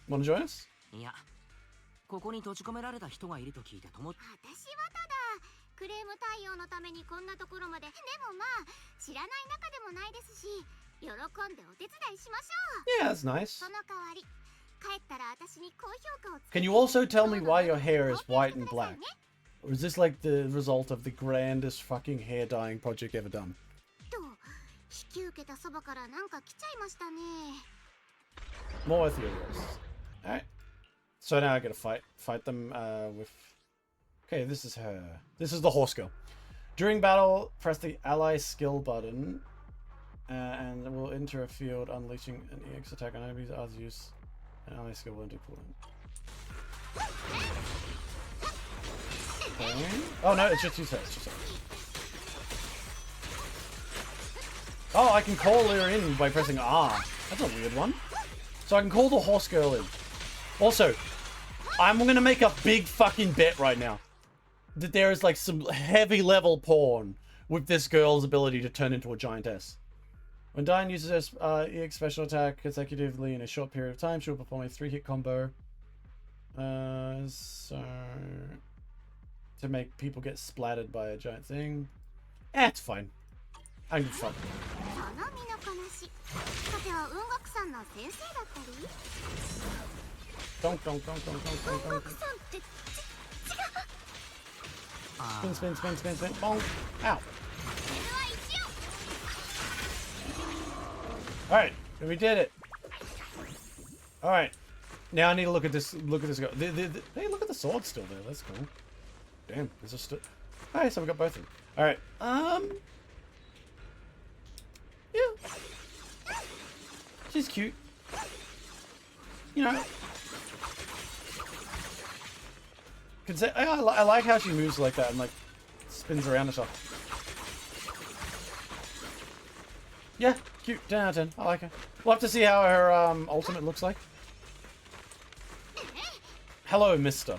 Wanna join us? いや、ここに閉じ込められた人がいると聞いてとも。私はただクレーム対応のためにこんなところまで。でもまあ知らない仲でもないですし、喜んでお手伝いしましょう。 Yeah, that's nice. その代わり帰ったら私に高評価をつけて。 Can you also tell me why your hair is white and black? Or is this like the result of the grandest fucking hair dyeing project ever done? と引き受けたそばからなんか来ちゃいましたね。 More with your Alright. So now I gotta fight them with... Okay, this is her. This is the horse girl. During battle, press the ally skill button and it will enter a field, unleashing an EX attack on enemies. Others use an ally skill will enter pool. Okay. Oh no, it's just two sets. Oh, I can call her in by pressing R. That's a weird one. So I can call the horse girl in. Also, I'm gonna make a big fucking bet right now that there is like some heavy level porn with this girl's ability to turn into a giantess. When Diane uses her EX special attack consecutively in a short period of time, she will perform a 3-hit combo. So to make people get splattered by a giant thing. It's fine. I'm fun. Don't. Spin. Bonk. Ow. Alright, we did it. Alright. Now I need to look at this guy. Hey, look at the sword still there. That's cool. Damn, there's just alright, so we got both of them. Alright, yeah. She's cute. You know. I like how she moves like that and like spins around and stuff. Yeah, cute. 10 out of 10. I like her. We'll have to see how her ultimate looks like. Hello, mister.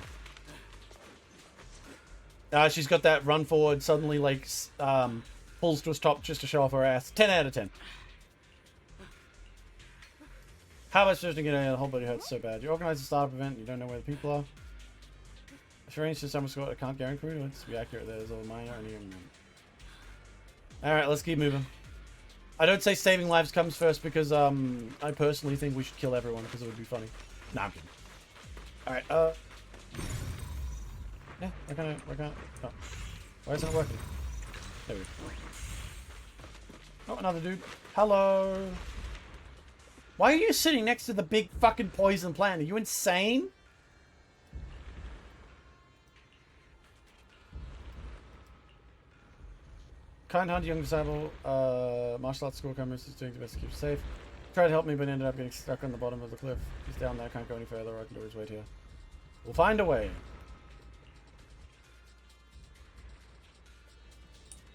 She's got that run forward, suddenly like pulls to a stop just to show off her ass. 10 out of 10. How about just to get the whole body hurts so bad? You organize a startup event, you don't know where the people are. If you're to summer squad, I can't guarantee it. Let's be accurate. There's all minor and even. Alright, let's keep moving. I don't say saving lives comes first because I personally think we should kill everyone because it would be funny. Nah, I'm kidding. Alright, yeah, we're gonna, oh. Why isn't it working? There we go. Oh, another dude. Hello. Why are you sitting next to the big fucking poison plant? Are you insane? Kind hearted young disabled martial arts school comers is doing the best to keep you safe. Tried to help me but ended up getting stuck on the bottom of the cliff. He's down there, can't go any further, I can always wait here. We'll find a way.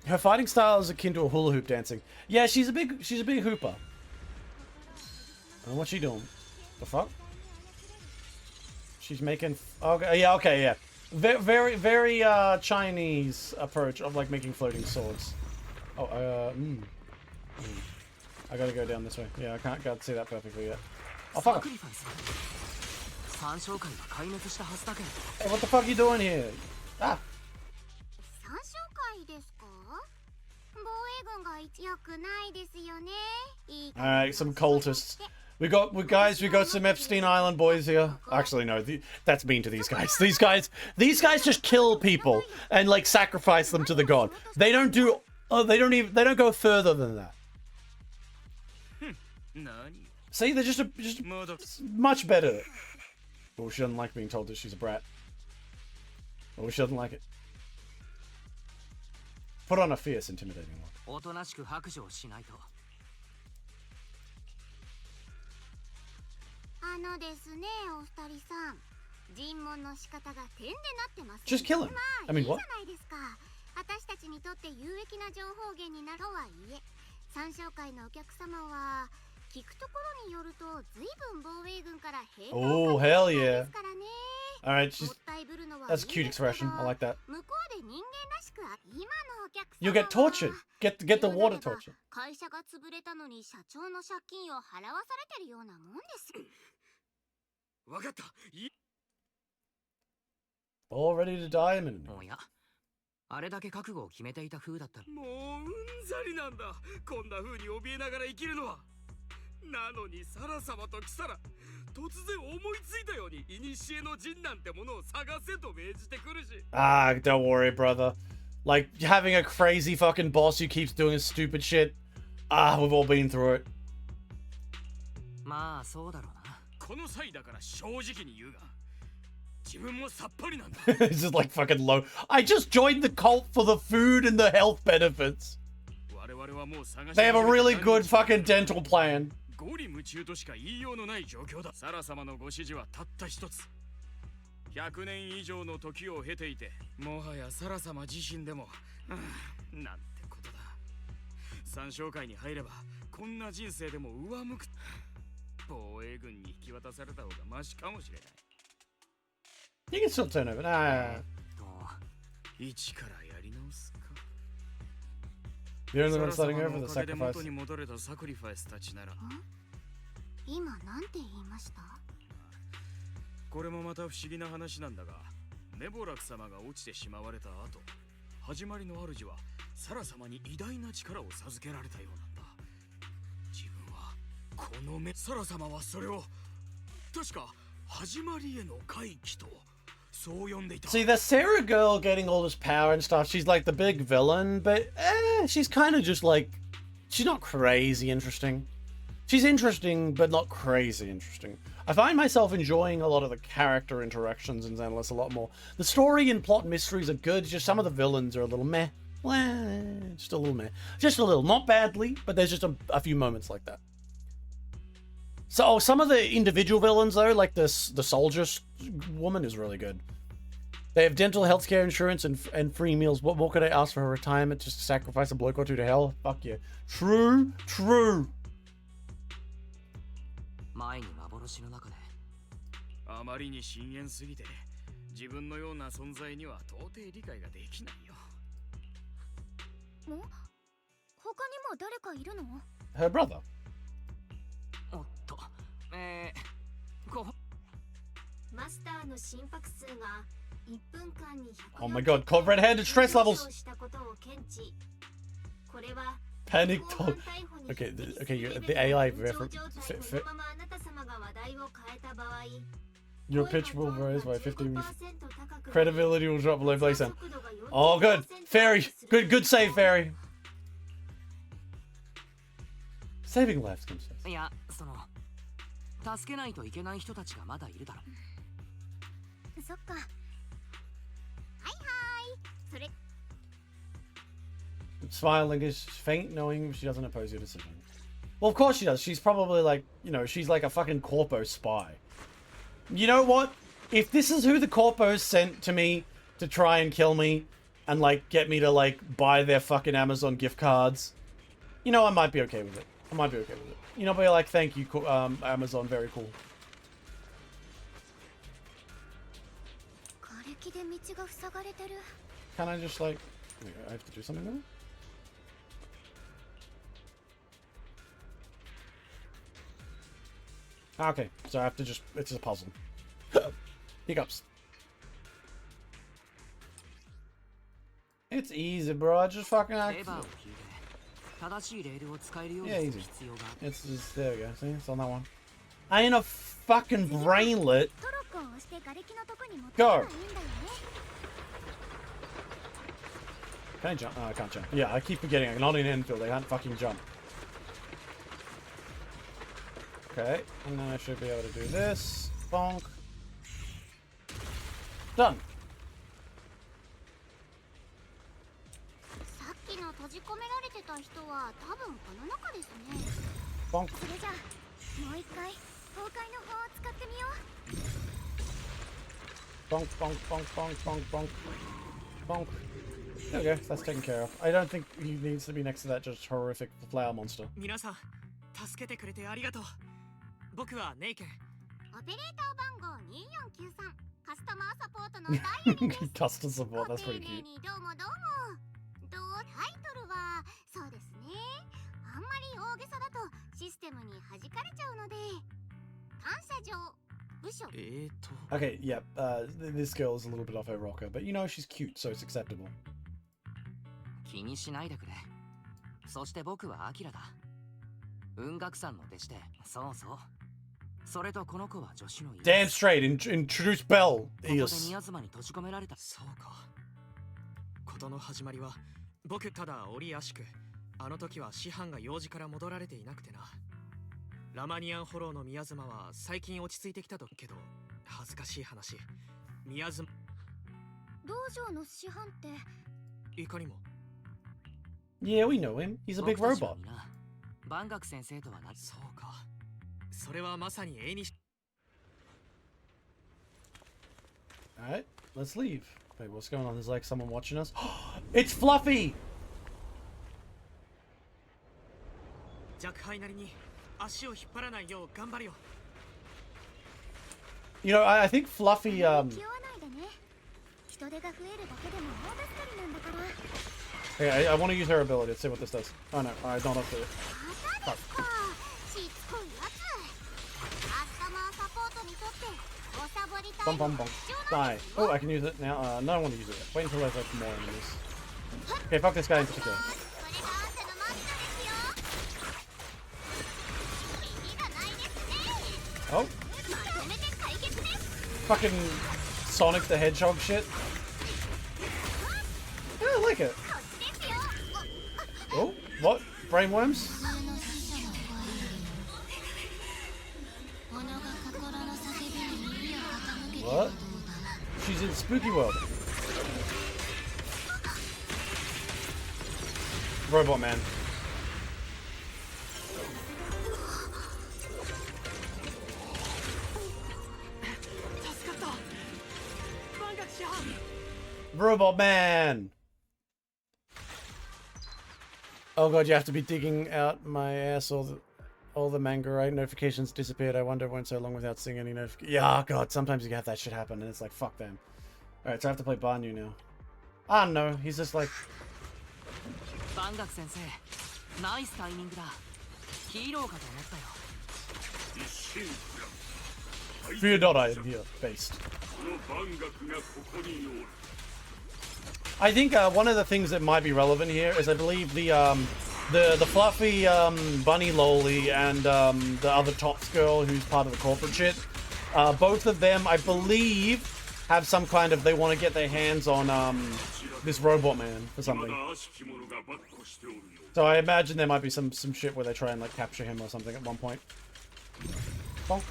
Her fighting style is akin to a hula hoop dancing. Yeah, she's a big hooper. I don't know what she doing. The fuck? She's making okay, yeah. Very Chinese approach of like making floating swords. Oh, I gotta go down this way. Yeah, I can't see that perfectly yet. Oh fuck! Hey, what the fuck are you doing here? Ah! Alright, some cultists. We got some Epstein Island boys here. Actually, no, that's mean to these guys. These guys just kill people and like sacrifice them to the god. They don't do. Oh, they don't go further than that. See, they're just much better. Oh, she doesn't like being told that she's a brat. Oh, she doesn't like it. Put on a fierce, intimidating one. おとなしく白状しないと。ですね、お二人さん。尋問の仕方が点でなってます。Just kill him. I mean, what? じゃないですか。私たちにとって有益な情報源になるとはいえ、参照会のお客様は聞くところによると随分防衛軍から兵隊を Oh, hell で yeah. すからね。Alright, that's a cute expression. I like that. 向こうで人間らしく今のお客様 You get tortured. Get the water torture. 会社が潰れたのに社長の借金を払わされてるようなもんです。わかった。All ready to die a minute. おや、あれだけ覚悟を決めていた風だった。もううんざりなんだ。こんな風に怯えながら生きるのは。なのにサラ様と来たら突然思いついたように古の陣なんてものを探せと命じてくるし。Ah, don't worry, brother. Like having a crazy fucking boss who keeps doing stupid shit. Ah, we've all been through it. まあそうだろうな。この際だから正直に言うが、自分もさっぱりなんだ。It's just like fucking low. I just joined the cult for the food and the health benefits. They have a really good fucking dental plan. ゴリ夢中としか言いようのない状況だ。サラ様のご指示はたった一つ。100年以上の時を経ていて、もはやサラ様自身でも、なんてことだ。三将会に入ればこんな人生でも上向く。防衛軍に引き渡された方がマシかもしれない。 You can still turn over. Nah. 一からやり直すか。 The only one サラ starting 様 over の the おかげで sacrifice. 元に戻れたサクリファイスたちなら、今なんて言いました？これもまた不思議な話なんだが、ネボラク様が落ちてしまわれた後、始まりの主はサラ様に偉大な力を授けられたようなんだ。自分はこの目、サラ様はそれを確か始まりへの回帰とそう呼んでいた。 See, the Sarah girl getting all this power and stuff, she's like the big villain, but she's kind of just like, she's not crazy interesting. She's interesting, but not crazy interesting. I find myself enjoying a lot of the character interactions in Zenless a lot more. The story and plot mysteries are good, just some of the villains are a little meh. Well, just a little meh. Just a little, not badly, but there's just a few moments like that. So some of the individual villains though, like this, the soldier woman is really good. They have dental healthcare insurance and free meals. What more could I ask for her retirement? Just to sacrifice a bloke or two to hell? Fuck yeah. True, true. 前に幻の中であまりに深淵すぎて、自分のような存在には到底理解ができないよ。他にも誰かいるの？ Her brother. おっとマスターの心拍数が1分間に Oh my god, called red-handed stress levels. したことを検知。これは Panic dog. Okay, the AI reference. Your pitch will rise by 50. Credibility will drop below place. Oh, good. Fairy. Good save, Fairy. Saving lives, Kim says. いや、その助けないといけない人たちがまだいるだろ。そっか。はいはい。それ Smiling is faint, knowing she doesn't oppose your decision. Well, of course she does. She's probably like, you know, she's like a fucking corpo spy. You know what? If this is who the corpos sent to me to try and kill me and like get me to like buy their fucking Amazon gift cards, you know, I might be okay with it. I might be okay with it. You know, be like, thank you, Amazon, very cool. 瓦礫で道が塞がれてる。 Can I just like, wait, I have to do something now? Okay, so I have to just, it's a puzzle. Hiccups. It's easy, bro. I just fucking レ act. バーを引いて正しいレールを使えるように Yeah, する easy. 必要がある。 It's just, there we go. See, it's on that one. I ain't a fucking brainlet. トロッコを押して瓦礫のとこに持って Go. けばいいんだよね。 Can I jump? Oh, I can't jump. Yeah, I keep forgetting. I'm not in Enfield. I can't fucking jump. Okay, and then I should be able to do this. Bonk. Done. さっきの閉じ込められてた人は多分この中ですね。 Bonk. それじゃあもう一回崩壊の法を使ってみよう。 Bonk, bonk, bonk, bonk, bonk, bonk. Bonk. There we go. That's taken care of. I don't think he needs to be next to that just horrific flower monster. 皆さん助けてくれてありがとう。僕はネイケン。オペレーター番号2493カスタマーサポートのダイヤルです。 Custom support. ご That's 丁 pretty 寧 cute. にどうもどうも。タイトルはそうですね。あんまり大げさだとシステムに弾かれちゃうので、感謝状部署。 Okay, yep. This girl is a little bit off her rocker, but you know she's cute, so it's acceptable. 気にしないでくれ。そして僕はアキラだ。雲岳さんの弟子で、そうそう。それとこの子は助手のイエス。 Damn straight. Introduce Bell. ここで Eos. 宮妻に閉じ込められた。そうか。事の始まりは僕ただ折あしく、あの時は師範が用事から戻られていなくてな。ラマニアンホローの宮妻は最近落ち着いてきたとけど、恥ずかしい話。宮妻道場の師範って。いかにも。 Yeah, we know him. He's a big 僕たちは robot. 皆万学先生とはな。そうか。それはまさに絵にし。Alright, let's leave. Wait, what's going on? There's like someone watching us. It's Fluffy! 若輩なりに足を引っ張らないよう頑張るよ。 You know, I think Fluffy, 気負わないでね。人手が増えるだけでも大助かりなんだから。 Okay, I want to use her ability. Let's see what this does. Oh no, I don't have to. またですか。しつこいやつ。カスタマーサポートにとっておサボりタイ Bum ム bum は bum. 必要なん Die. です Oh, よ。 I can use it now. No, I want to use it. Wait until there's like more enemies. Okay, fuck this guy in particular. それがあんたのマスターですよ。キリがないですね。 Oh, まとめて解決です。 fucking Sonic the Hedgehog shit. Yeah, I like it. こっちですよ。 Oh, what? Brainworms? What? She's in Spooky World. Robot Man. Robot Man! Oh god, you have to be digging out my ass. All the manga, right? Notifications disappeared. I wonder it went so long without seeing any notifications. Yeah, god, sometimes you have that shit happen and it's like, fuck them. Alright, so I have to play Banyu now. I don't know, he's just like... バンガク先生、ナイスタイミングだ。ヒーローかと思ったよ。 Fear not, I am here, based. I think one of the things that might be relevant here is I believe the fluffy bunny loli and the other tops girl who's part of the corporate shit, both of them I believe have some kind of, they want to get their hands on this robot man for something. So I imagine there might be some shit where they try and like capture him or something at one point. Bonk.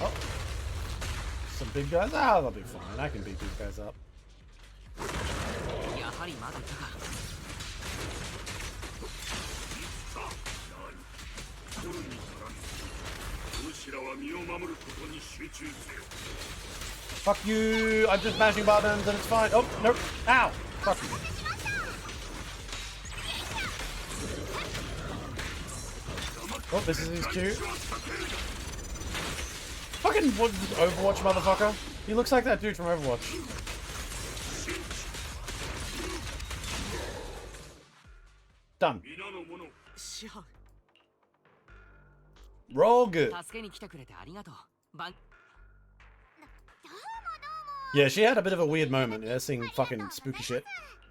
Oh. Some big guys? Ah, they'll be fine. I can beat these guys up. やはりまだいたか。 Fuck you! I'm just mashing buttons and it's fine. Oh, nope. Ow! Fuck you. Oh, this is cute. Fucking Overwatch motherfucker. He looks like that dude from Overwatch. Done. 師範 Roll good. 助けに来てくれてありがとう。バン。 Yeah, she had a bit of a weird moment, yeah, seeing fucking spooky shit.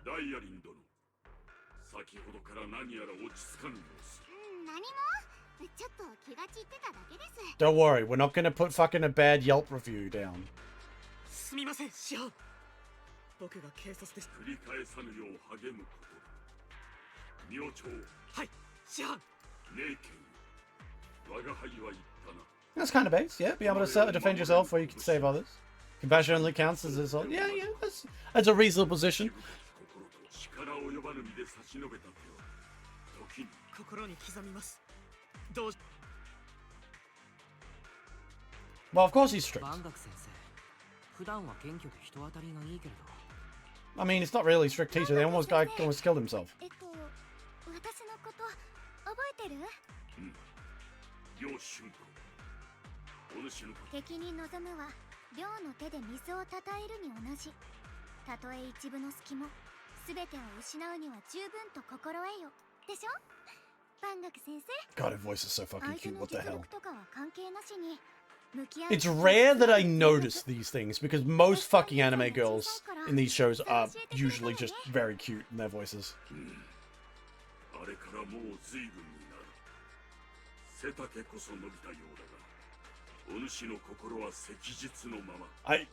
ダイヤリン殿、先ほどから何やら落ち着かぬ様子。何もちょっと気が散ってただけです。 Don't worry, we're not gonna put fucking a bad Yelp review down. すみません師範僕が警察です繰り返さぬよう励むことだ。明朝、はい師範霊剣、我が輩は言ったな。 That's kind of base, yeah. Be able to defend yourself where you can save others. Compassion only counts as assault. Yeah, yeah, that's a reasonable position. 心と力及ばぬ身で差し伸べた手は、時に心に刻みますどう Well, of course he's strict. バンガク先生、普段は謙虚で人当たりがいいけれど。 I mean, it's not really strict teacher. They almost guy almost killed himself. 私のこと覚えてる？楊春子、お主のこと敵に望むは両の手で水をたたえるに同じ。たとえ一分の隙も全てを失うには十分と心得よ。でしょ？バンガク先生。 God, her voice is so fucking 相手 cute. の What the 実 hell? 力とかは関係なしに。 It's rare that I notice these things because most fucking anime girls in these shows are usually just very cute in their voices. あれからもう随分になる。背丈こそ伸びたようだが、お主の心は赤日のまま。 I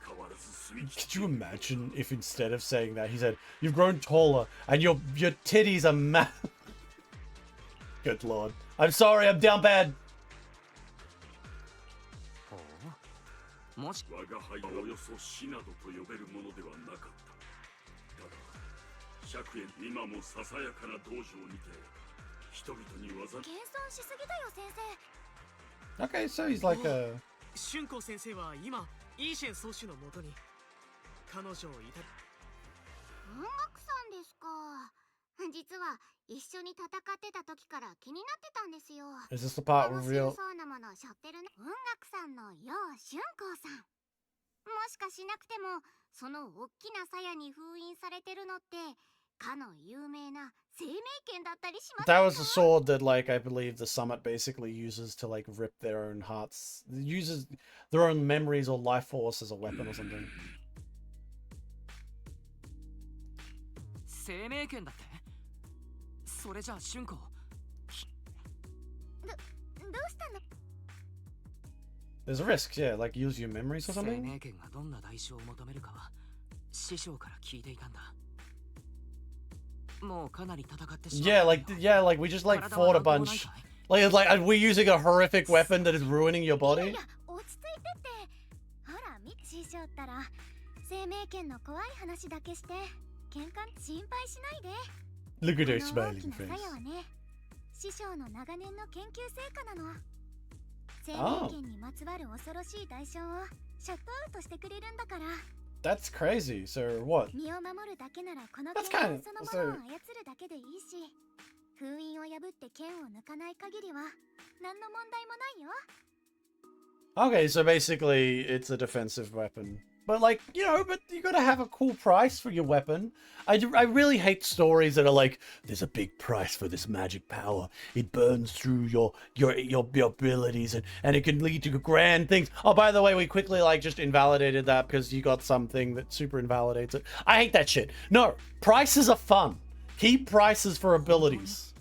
変わらず澄み切 could you imagine if instead of saying that he said, "You've grown taller and your titties are Good lord. I'm sorry, I'm down bad. ほう。もし我が輩はおよそ死などと呼べるものではなかった。ただ、100円今もささやかな道場にて、人々に技。謙遜しすぎだよ先生。Okay, so he's like a... 春光先生は今イーシェン宗主のもとに彼女をいた音楽さんですか。実は一緒に戦ってた時から気になってたんですよ。 Is this the part 楽し reveal? そうなものを背負ってる音楽さんの楊春光さん。もしかしなくてもその大きな鞘に封印されてるのってかの有名な生命剣だったりしますか？ That was the sword that, like, I believe the summit basically uses to, like, rip their own hearts. Uses their own memories or life force as a weapon or something. 生命剣だって。それじゃあ春光。どうしたの？ There's a risk, yeah, like use your memories or 生 something? 命剣がどんな代償を求めるかは師匠から聞いていたんだ。もうかなり戦ってしまった Yeah, like we just like fought a bunch. Like are we using a horrific weapon that is ruining your い body? や落ち着いてってほら師匠ったら生命剣の怖い話だけして喧嘩心配しないで。 Look at her この大き smiling な鞘 face. はね師匠の長年の研究成果なの。生ああ命剣にまつわる恐ろしい代償をシャットアウトしてくれるんだから。 That's crazy. So what? 身を守るだけならこの That's 剣 kind そ of のものを操るだけでいいし封印を破って剣を抜かない限りは何の問題もないよ。 Okay, so basically it's a defensive weapon. But like, you know, but you gotta have a cool price for your weapon. I really hate stories that are like, there's a big price for this magic power. It burns through your abilities and it can lead to grand things. Oh, by the way, we quickly like just invalidated that because you got something that super invalidates it. I hate that shit. No, prices are fun. Keep prices for abilities.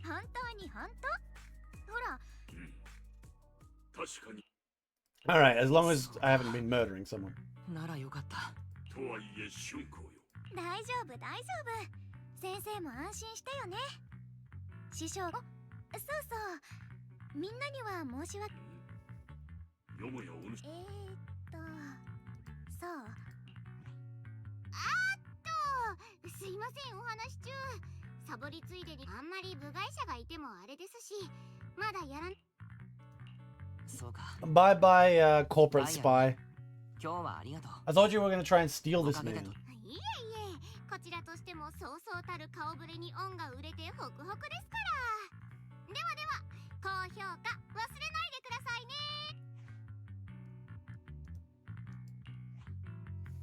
本当に本当？ほら確かに All right, as long as I haven't been murdering someone. ならよかった。とはいえ春光よ。大丈夫大丈夫。先生も安心してよね。師匠、そうそう。みんなには申し訳。よもやお主そう。すいませんお話中。サボりついでにあんまり部外者がいてもあれですし、まだやらん。そうか。 Bye bye, corporate spy. 今日はありがとう。 I thought you were gonna try and steal this おかげで man. と。いえいえ、こちらとしてもそうそうたる顔ぶれに恩が売れてホクホクですから。ではでは、高評価忘れないでくださいね。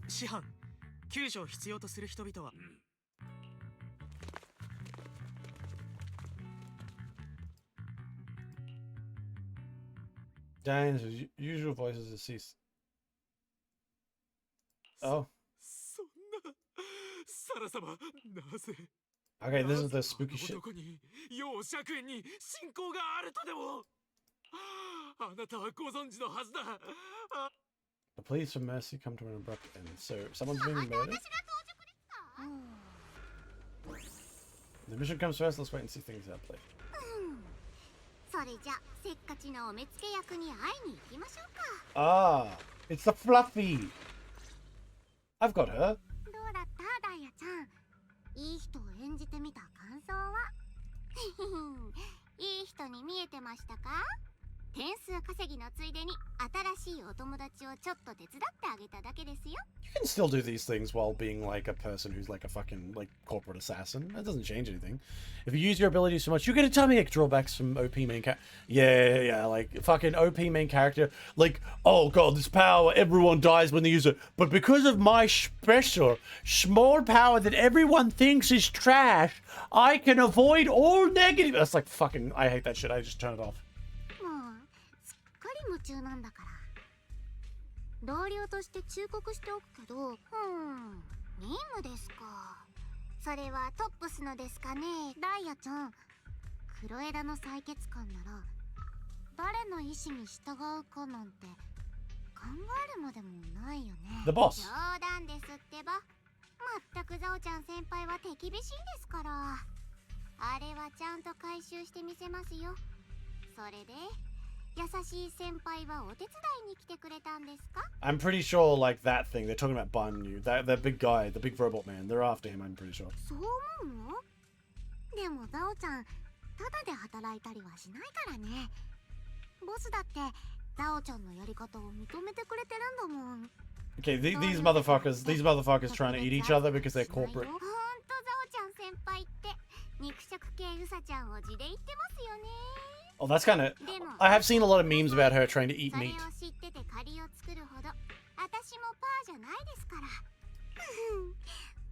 師範救助を必要とする人々は Diane's usual voices have ceased. Oh. そんなサラ様なぜ Okay, this is the spooky shit. どこに楊釈園に信仰があるとでもあなたはご存知のはずだ。 The pleas for mercy come to an abrupt end. So, someone's being murdered. The mission comes first. Let's wait and see things out later. それじゃせっかちなお目付け役に会いに行きましょうか。 Ah, it's the Fluffy. I've got her. どうだったダイヤちゃん。いい人を演じてみた感想は？いい人に見えてましたか？点数稼ぎのついでに新しいお友達をちょっと手伝ってあげただけですよ。 You can still do these things while being like a person who's like a fucking like corporate assassin. That doesn't change anything. If you use your abilities so much, you're gonna tell me like drawbacks from OP main character. Yeah, like fucking OP main character. Like, oh god, this power, everyone dies when they use it. But because of my special, small power that everyone thinks is trash, I can avoid all negative. That's like fucking, I hate that shit. I just turn it off. もうすっかり夢中なんだから。同僚として忠告しておくけど、任務ですか。それはトップスのですかね、ダイヤちゃん。黒枝の採血官なら誰の意志に従うかなんて考えるまでもないよね。 The boss. 冗談ですってば。まったくザオちゃん先輩は手厳しいですから。あれはちゃんと回収してみせますよ。それで優しい先輩はお手伝いに来てくれたんですか？ I'm pretty sure like that thing, they're talking about Banyu. That big guy, the big robot man. They're after him, I'm pretty sure. そう思うの？でもザオちゃんただで働いたりはしないからね。ボスだってザオちゃんのやり方を認めてくれてるんだもん。 Okay, these motherfuckers trying to eat each other because they're corporate. ほんとザオちゃん先輩って肉食系ウサちゃんを地で言ってますよね。 Oh, that's kind of... I have seen a lot of memes about her trying to eat それ meat. を知ってて借りを作るほど私もパーじゃないですから。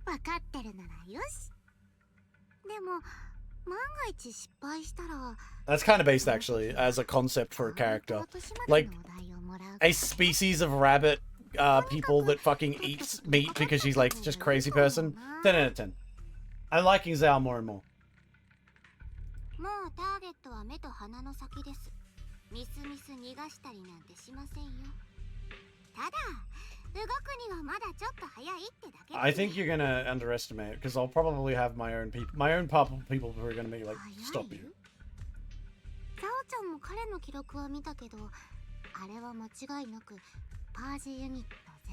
分かってるならよし。でも万が一失敗したら That's kind of based, actually, as a concept for a character. Like, a species of rabbit people that fucking eats meat because she's, like, just crazy person. 10 out of 10. I'm liking Zhao more and more. もうターゲットは目と鼻の先です。ミスミス逃がしたりなんてしませんよ。ただ動くにはまだちょっと早いってだけ。 I think you're gonna underestimate, because I'll probably have my own people who are gonna be like, stop you. ザオちゃんも彼の記録は見たけど、あれは間違いなくパージユニットゼ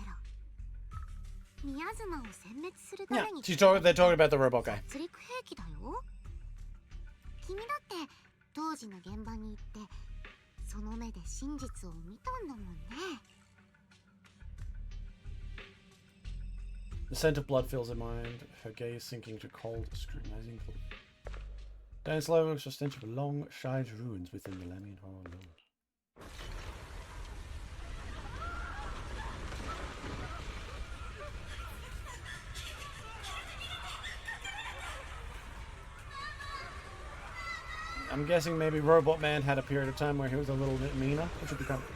ロ。宮妻を殲滅するた Yeah, めに。 they're talking about the robot guy. 殺戮兵器だよ。君だって当時の現場に行ってその目で真実を見たんだもんね。 The scent of blood fills her mind, her gaze sinking to cold, scrutinizing thought. Down slow looks a stench of long, shide ruins within the Lamian Horror Lord. I'm guessing maybe Robot Man had a period of time where he was a little bit meaner, which would be kind of...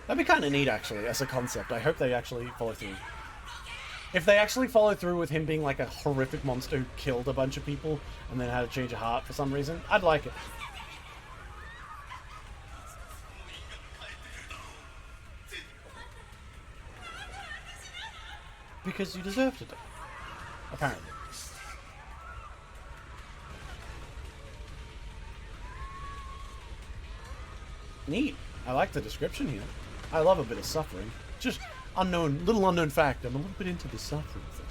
That'd be kind of neat, actually, as a concept. I hope they actually follow through. If they actually follow through with him being like a horrific monster who killed a bunch of people and then had a change of heart for some reason, I'd like it. Because you deserve to die. Apparently. Neat. I like the description here. I love a bit of suffering. Just little unknown fact. I'm a little bit into the suffering thing.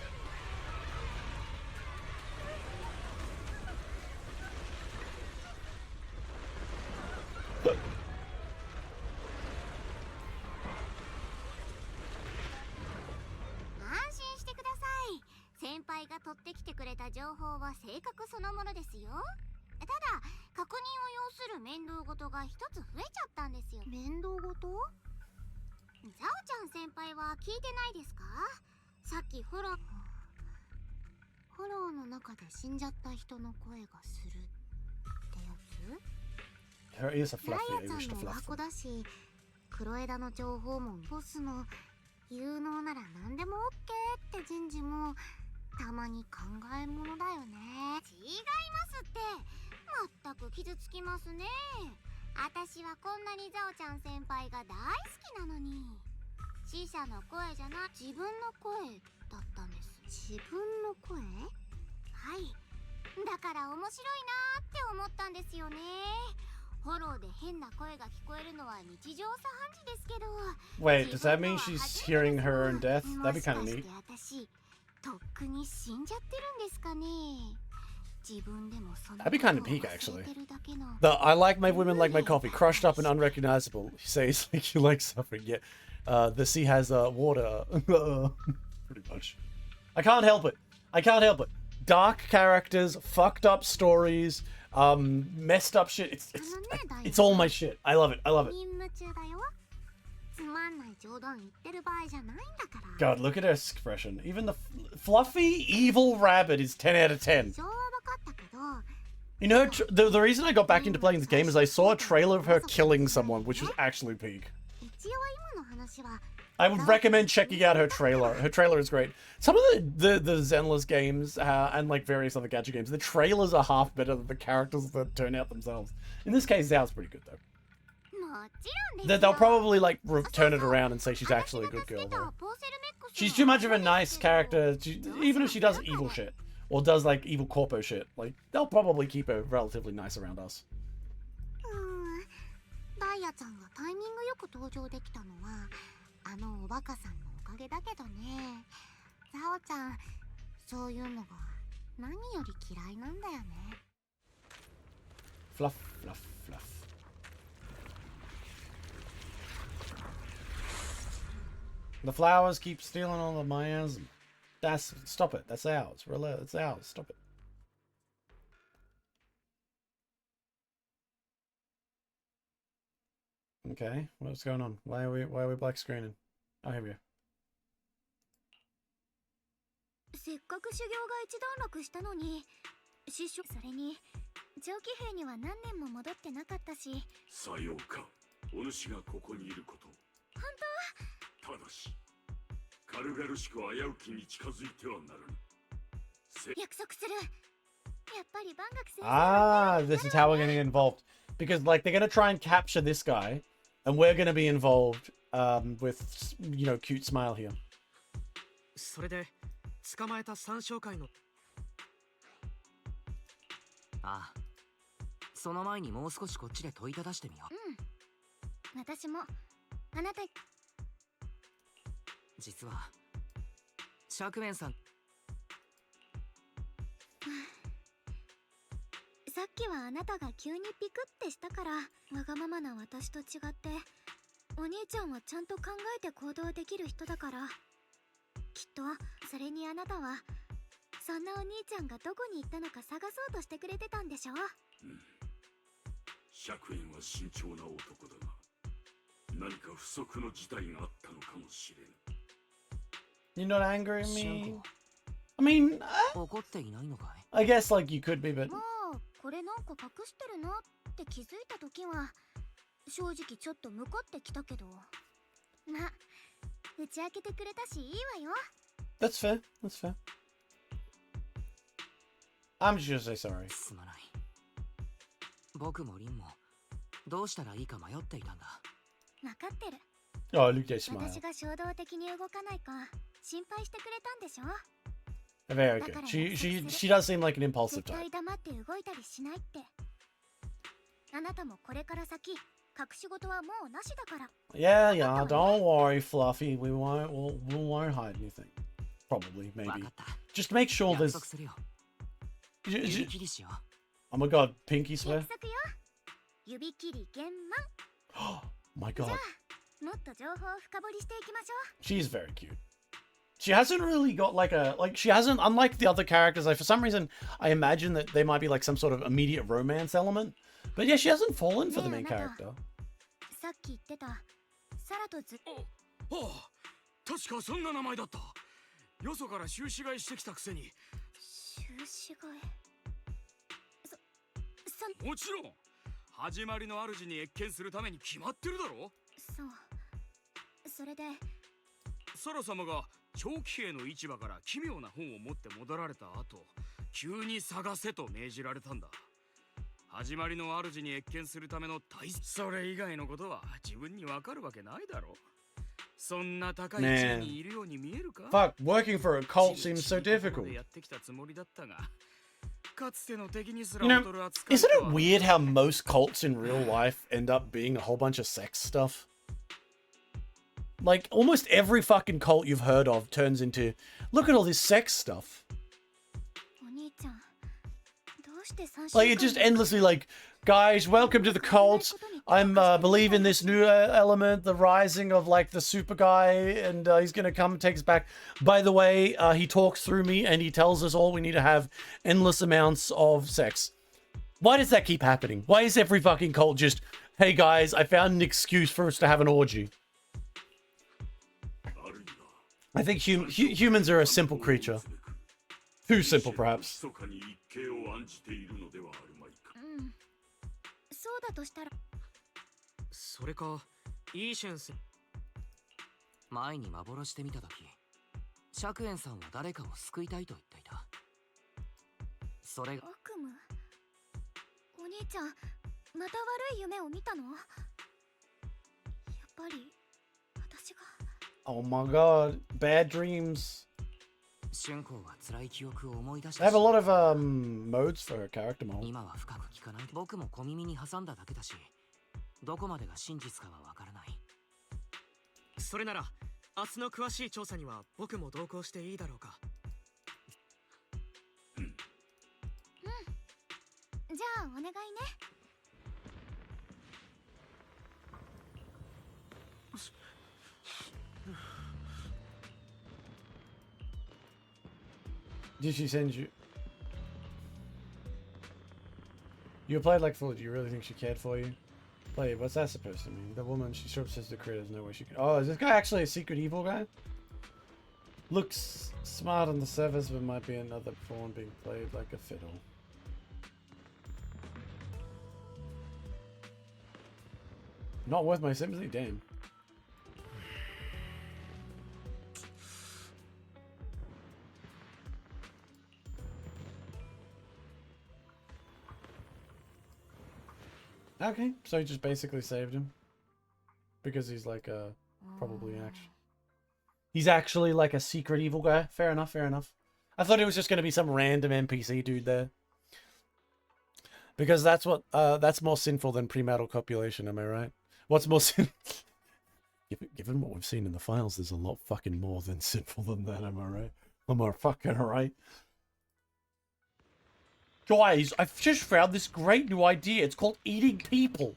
Her ears are fluffy. I wish to fluff them. 黒枝の情報もボスの有能なら何でも OK って人事もたまに考えものだよね。違いますって。全く傷つきますね。私はこんなにザオちゃん先輩が大好きなのに。死者の声じゃな自分の声だったんです。自分の声？はい。だから面白いなって思ったんですよね。フォローで変な声が聞こえるのは日常茶飯事ですけど。 Wait, does that mean she's hearing her own death? That'd be kind of neat. とっくに死んじゃってるんですかね。自分でもその That'd be kind of peak, actually. I like my women like my coffee, crushed up and unrecognizable. He says like you like suffering. Yeah, the sea has water. Pretty much. I can't help it. I can't help it. Dark characters, fucked up stories, messed up shit. It's all my shit. I love it. I love it. God, look at her expression. Even the fluffy, evil rabbit is 10 out of 10. You know, the reason I got back into playing this game is I saw a trailer of her killing someone, which was actually peak. I would recommend checking out her trailer. Her trailer is great. Some of the Zenless games and like various other gacha games, the trailers are half better than the characters that turn out themselves. In this case, Zhao's pretty good though. They'll probably like turn it around and say she's actually a good girl though. She's too much of a nice character, even if she does evil shit. Or does like evil corpo shit. Like, they'll probably keep her relatively nice around us. ダイヤちゃんがタイミングよく登場できたのはあのおバカさんのおかげだけどね。ザオちゃん、そういうのが何より嫌いなんだよね。Fluff, fluff, fluff. The flowers keep stealing all of my ass. Stop it. That's ours. It's ours. Stop it. Okay, what's going on? Why are we black screening? Oh, here we go. せっかく修行が一段落したのに、師匠それに長期兵には何年も戻ってなかったし。さようか。お主がここにいること。本ただし、軽々しく危うきに近づいてはならぬ。当？約束する。やっぱり万学先生。Ah, this is how we're getting involved. Because, like, they're going to try and capture this guy, and we're going to be involved with, you know, cute smile here. それで捕まえた三将会の。ああ、その前にもう少しこっちで問いただしてみよう。うん、私もあなた。実は釈面さん、さっきはあなたが急にピクってしたからわがままな私と違ってお兄ちゃんはちゃんと考えて行動できる人だから、きっとそれにあなたはそんなお兄ちゃんがどこに行ったのか探そうとしてくれてたんでしょ。釈円は慎重な男だが、何か不測の事態があったのかもしれん。 You're not angry at me? I mean, 怒っていないのかい？ I guess, like, you could be, but... もうこれなんか隠してるなって気づいた時は正直ちょっとムカってきたけど、まあ打ち明けてくれたしいいわよ。 That's fair. That's fair. I'm just gonna say sorry. すまない。僕もリンもどうしたらいいか迷っていたんだ。分かってる。 Oh, look at smile. 私が衝動的に動かないか心配してくれたんでしょ。 Very good. She does seem like an impulsive 絶 type. 対黙って動いたりしないって。あなたもこれから先隠し事はもうなしだから。 Yeah, yeah. Don't worry, Fluffy. We won't hide anything. Probably, わ maybe. かった。 Just make sure 約 there's. 束するよ。 J- 指 j- 切りしよ oh my god, Pinky swear. 約束よ。指切り厳 Oh my 満。じ god. ゃあもっと情報を深掘りしていきましょう。 She's very cute. She hasn't really got she hasn't, unlike the other characters, for some reason, I imagine that there might be like some sort of immediate romance element. But yeah, she hasn't fallen for the main character. さっき言ってたサラとず。ああ、確かそんな名前だった。よそから収支買いしてきたくせに。収支替え。もちろん始まりの主に謁見するために決まってるだろ。そう。それでサラ様が長期兵の市場から奇妙な本を持って戻られた後、急に探せと命じられたんだ。始まりの主に謁見するための大それ以外のことは自分にわかるわけないだろ。そんな高い地位にいるように見えるか。 Fuck, working for a cult seems so difficult. やってきたつもりだったが、かつての敵にす You ら know, 劣る扱い isn't と it は。 weird how most cults in real life end up being a whole bunch of sex stuff? Like, almost every fucking cult you've heard of turns into, look at all this sex stuff. お兄ちゃんどうして3週 Like, it's just endlessly like, guys, welcome to the cult. I'm believe in this new element, the rising of like the super guy, and he's gonna come and take us back. By the way, he talks through me and he tells us all we need to have endless amounts of sex. Why does that keep happening? Why is every fucking cult just, hey guys, I found an excuse for us to have an orgy? I think humans are a simple creature. Too simple, perhaps. うんそうだとしたらそれかイーシェンス。前に幻してみたとき、釈円さんは誰かを救いたいと言っていた。それが悪夢。お兄ちゃんまた悪い夢を見たの？やっぱり私が。 Oh my god, bad dreams. 春光は辛い記憶を思い出し They た have a し、 lot of character mode. 今は深く聞かない。僕も小耳に挟んだだけだし、どこまでが真実かはわからない。それなら明日の詳しい調査には僕も同行していいだろうか。じゃあお願いね。Did she send you? You applied like fool. Do you really think she cared for you? Play, what's that supposed to mean? The woman, she sure says the creator's no way she can. Oh, is this guy actually a secret evil guy? Looks smart on the surface, but might be another pawn being played like a fiddle. Not worth my sympathy? Damn. Okay, so he just basically saved him. Because he's like probably actually. He's actually like a secret evil guy. Fair enough, fair enough. I thought it was just going to be some random NPC dude there. Because that's what that's more sinful than premarital copulation, am I right? What's more sinful? Given what we've seen in the files, there's a lot fucking more than sinful than that, am I right? Am I fucking right? Guys, I've just found this great new idea. It's called eating people.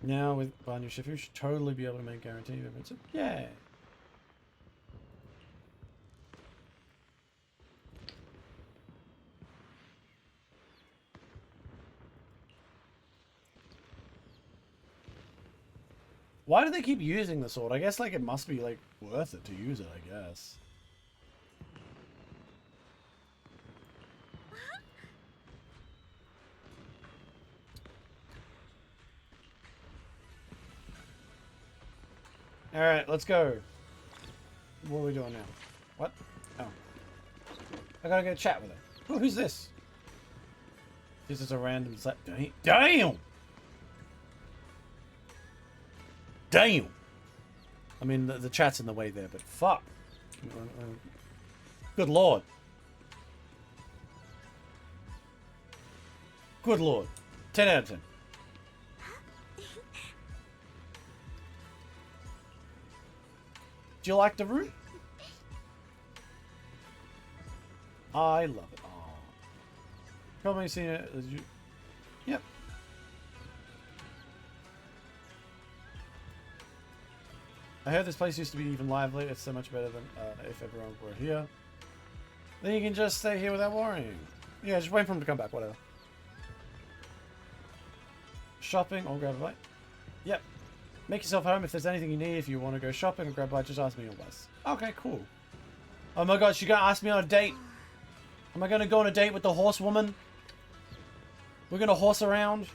Now with buying your ship, you should totally be able to make guarantee movements. Yeah. Why do they keep using the sword? I guess like it must be like worth it to use it, I guess. Alright, let's go. What are we doing now? What? Oh. I gotta go chat with her. Oh, who's this? This is a random slap. Damn! Damn! I mean, the chat's in the way there, but fuck. Good lord. Good lord. 10 out of 10. Do you like the route? I love it. Oh. Probably seen it as you. Yep. I heard this place used to be even lively. It's so much better than if everyone were here. Then you can just stay here without worrying. Yeah, just wait for him to come back, whatever. Shopping, I'll grab a bite. Yep. Make yourself home if there's anything you need. If you want to go shopping or grab a bite, just ask me always. Okay, cool. Oh my god, she's gonna ask me on a date. Am I gonna go on a date with the horsewoman? We're gonna horse around.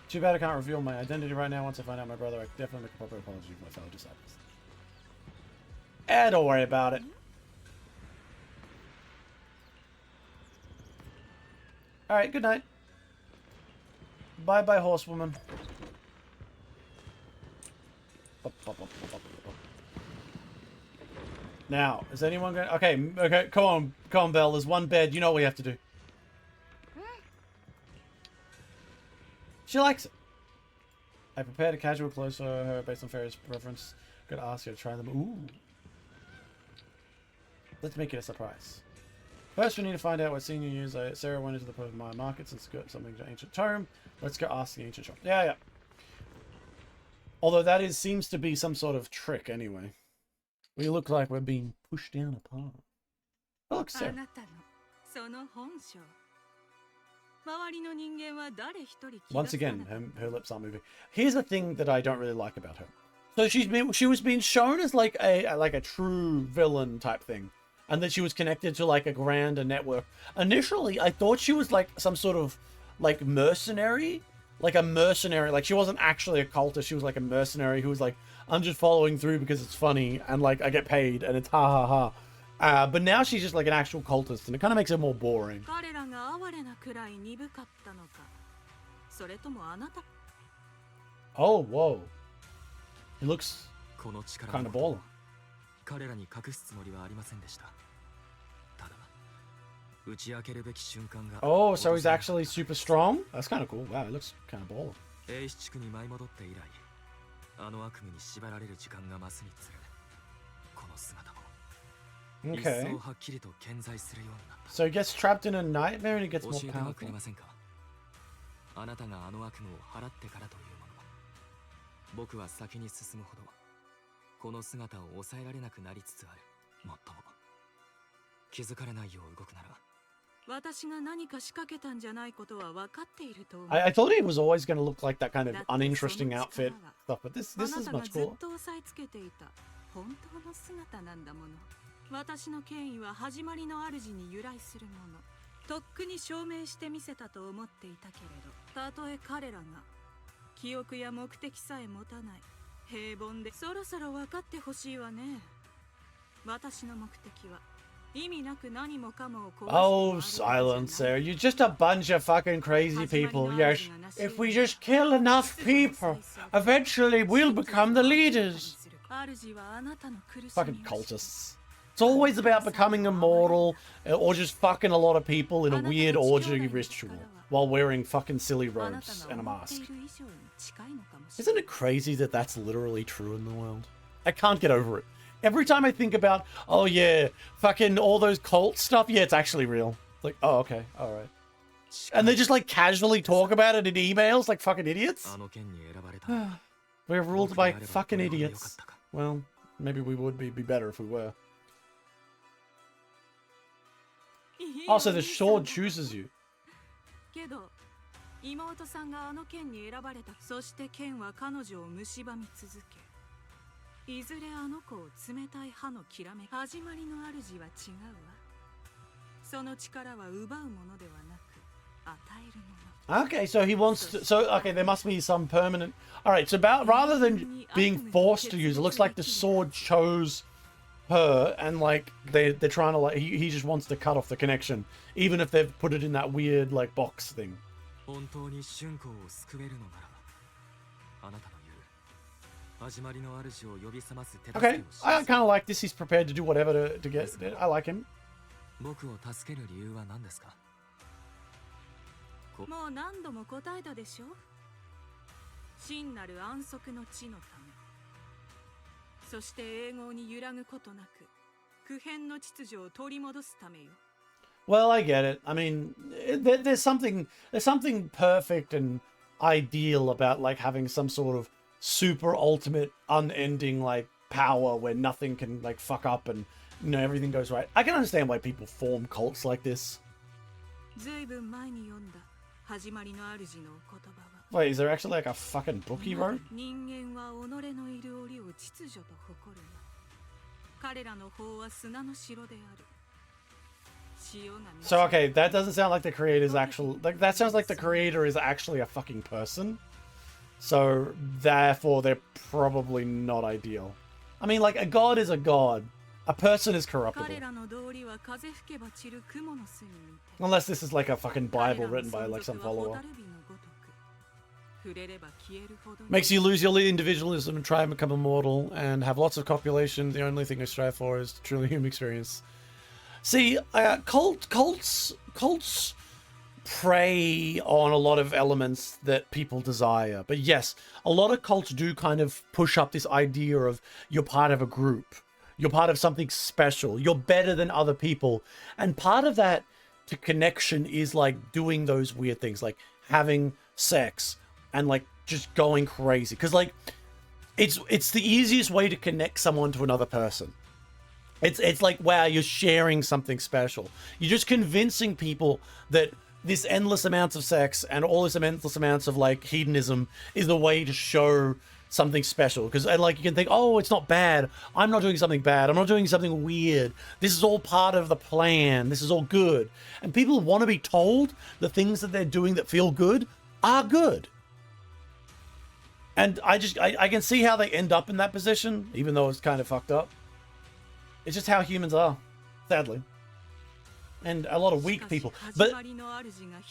Too bad I can't reveal my identity right now. Once I find out my brother, I definitely make a proper apology to my fellow disciples. Don't worry about it. Alright, good night. Bye-bye, horsewoman. Now, is anyone going... Okay, come on, Belle. There's one bed. You know what we have to do. She likes it. I prepared a casual clothes for her based on Farrah's preference. Gotta ask her to try them. Ooh. Let's make it a surprise. First, we need to find out what senior use. Sarah went into the Purple Mine Market since it's got something to ancient tome. Let's go ask the ancient shop. Yeah. Although that seems to be some sort of trick anyway. We look like we're being pushed down apart. Oh, look, Sarah. Once again, her lips aren't moving. Here's the thing that I don't really like about her. So she was being shown as like a true villain type thing. And that she was connected to like a grander network. Initially, I thought she was like some sort of like mercenary. Like a mercenary. Like she wasn't actually a cultist. She was like a mercenary who was like, I'm just following through because it's funny. And like I get paid and it's ha ha ha. But now she's just like an actual cultist. And it kind of makes it more boring. Oh, whoa. He looks kind of baller. Oh, so he's actually super strong? That's kind of cool. Wow, it looks kind of baller. Okay. So he gets trapped in a nightmare and he gets more powerful. 僕は先に進むほどこの姿を抑えられなくなりつつある。もっとも気づかれないよう動くなら。私が何か仕掛けたんじゃないことは分かっていると思う。I thought it was always going to look like that kind of uninteresting outfit stuff, but this is much ず cooler. っと押さえつけていた本当の姿なんだもの。私の権威は始まりの主に由来するもの。とっくに証明してみせたと思っていたけれど、たとえ彼らが記憶や目的さえ持たない平凡で、そろそろ分かってほしいわね。私の目的は意味なく何もかもを壊 Oh, silence there. You're just a bunch of fucking crazy people. Yes, if we just kill enough people, eventually we'll become the leaders. 主はあなたの苦しみを Fucking cultists. It's always about becoming immortal or just fucking a lot of people in a weird orgy ritual while wearing fucking silly robes and a mask. Isn't it crazy that that's literally true in the world? I can't get over it. Every time I think about, oh yeah, fucking all those cult stuff, yeah, it's actually real. It's like, oh, okay, all right. And they just like casually talk about it in emails like fucking idiots. We're ruled by fucking idiots. Well, maybe we would be better if we were. Oh, so the sword chooses you. けど妹さんがあの剣に選ばれた。そして剣は彼女を蝕み続け、いずれあの子を冷たい歯のきらめき。始まりの主は違うわ。その力は奪うものではなく与えるもの。 Okay, so he wants to, so okay, there must be some permanent. All right, so about rather than being forced to use, it looks like the sword chose her, and like they're trying to like he just wants to cut off the connection, even if they've put it in that weird like box thing. 本当に春光を救えるのなら、あなたの言う始まりの主を呼び覚ます手助けを Okay, し I kind of like this. He's prepared to do whatever to get it. I like him. 僕を助ける理由は何ですか？もう何度も答えたでしょ。真なる安息の地のため、そして永劫に揺らぐことなく普遍の秩序を取り戻すためよ。 Well, I get it. I mean, there's something perfect and ideal about like having some sort of super ultimate, unending like power where nothing can like fuck up and you know everything goes right. I can understand why people form cults like this. ずいぶん前に読んだ始まりの主のお言葉は。 Wait, is there actually like a fucking book he wrote? 人間は己のいる折を秩序と誇るが、彼らの法は砂の城である。 So okay, that doesn't sound like the creator's actual like that sounds like the creator is actually a fucking person. So therefore they're probably not ideal. I mean like a god is a god. A person is corruptible. Unless this is like a fucking Bible written by like some follower. Makes you lose your individualism and try and become immortal and have lots of copulation. The only thing I strive for is truly human experience. See, cults prey on a lot of elements that people desire. But yes, a lot of cults do kind of push up this idea of you're part of a group. You're part of something special. You're better than other people. And part of that to connection is like doing those weird things, like having sex and like just going crazy. Because like it's the easiest way to connect someone to another person. It's like, wow, you're sharing something special. You're just convincing people that this endless amounts of sex and all this endless amounts of like hedonism is the way to show something special. Because like you can think, oh, it's not bad. I'm not doing something bad. I'm not doing something weird. This is all part of the plan. This is all good. And people want to be told the things that they're doing that feel good are good. And I can see how they end up in that position, even though it's kind of fucked up. It's just how humans are, sadly. And a lot of weak people. But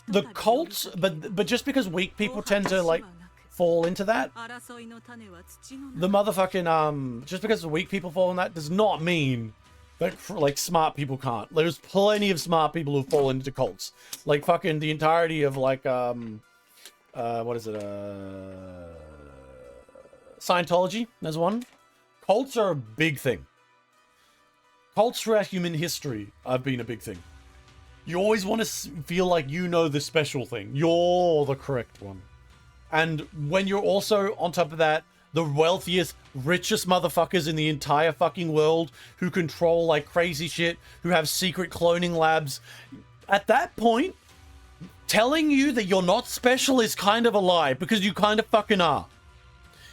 the cults, but just because weak people tend to like fall into that, the motherfucking, just because weak people fall in that does not mean that like smart people can't. There's plenty of smart people who fall into cults. Like fucking the entirety of like, what is it, Scientology, there's one. Cults are a big thing. Cults throughout human history have been a big thing. You always want to feel like you know the special thing. You're the correct one. And when you're also, on top of that, the wealthiest, richest motherfuckers in the entire fucking world who control like crazy shit, who have secret cloning labs. At that point, telling you that you're not special is kind of a lie, because you kind of fucking are.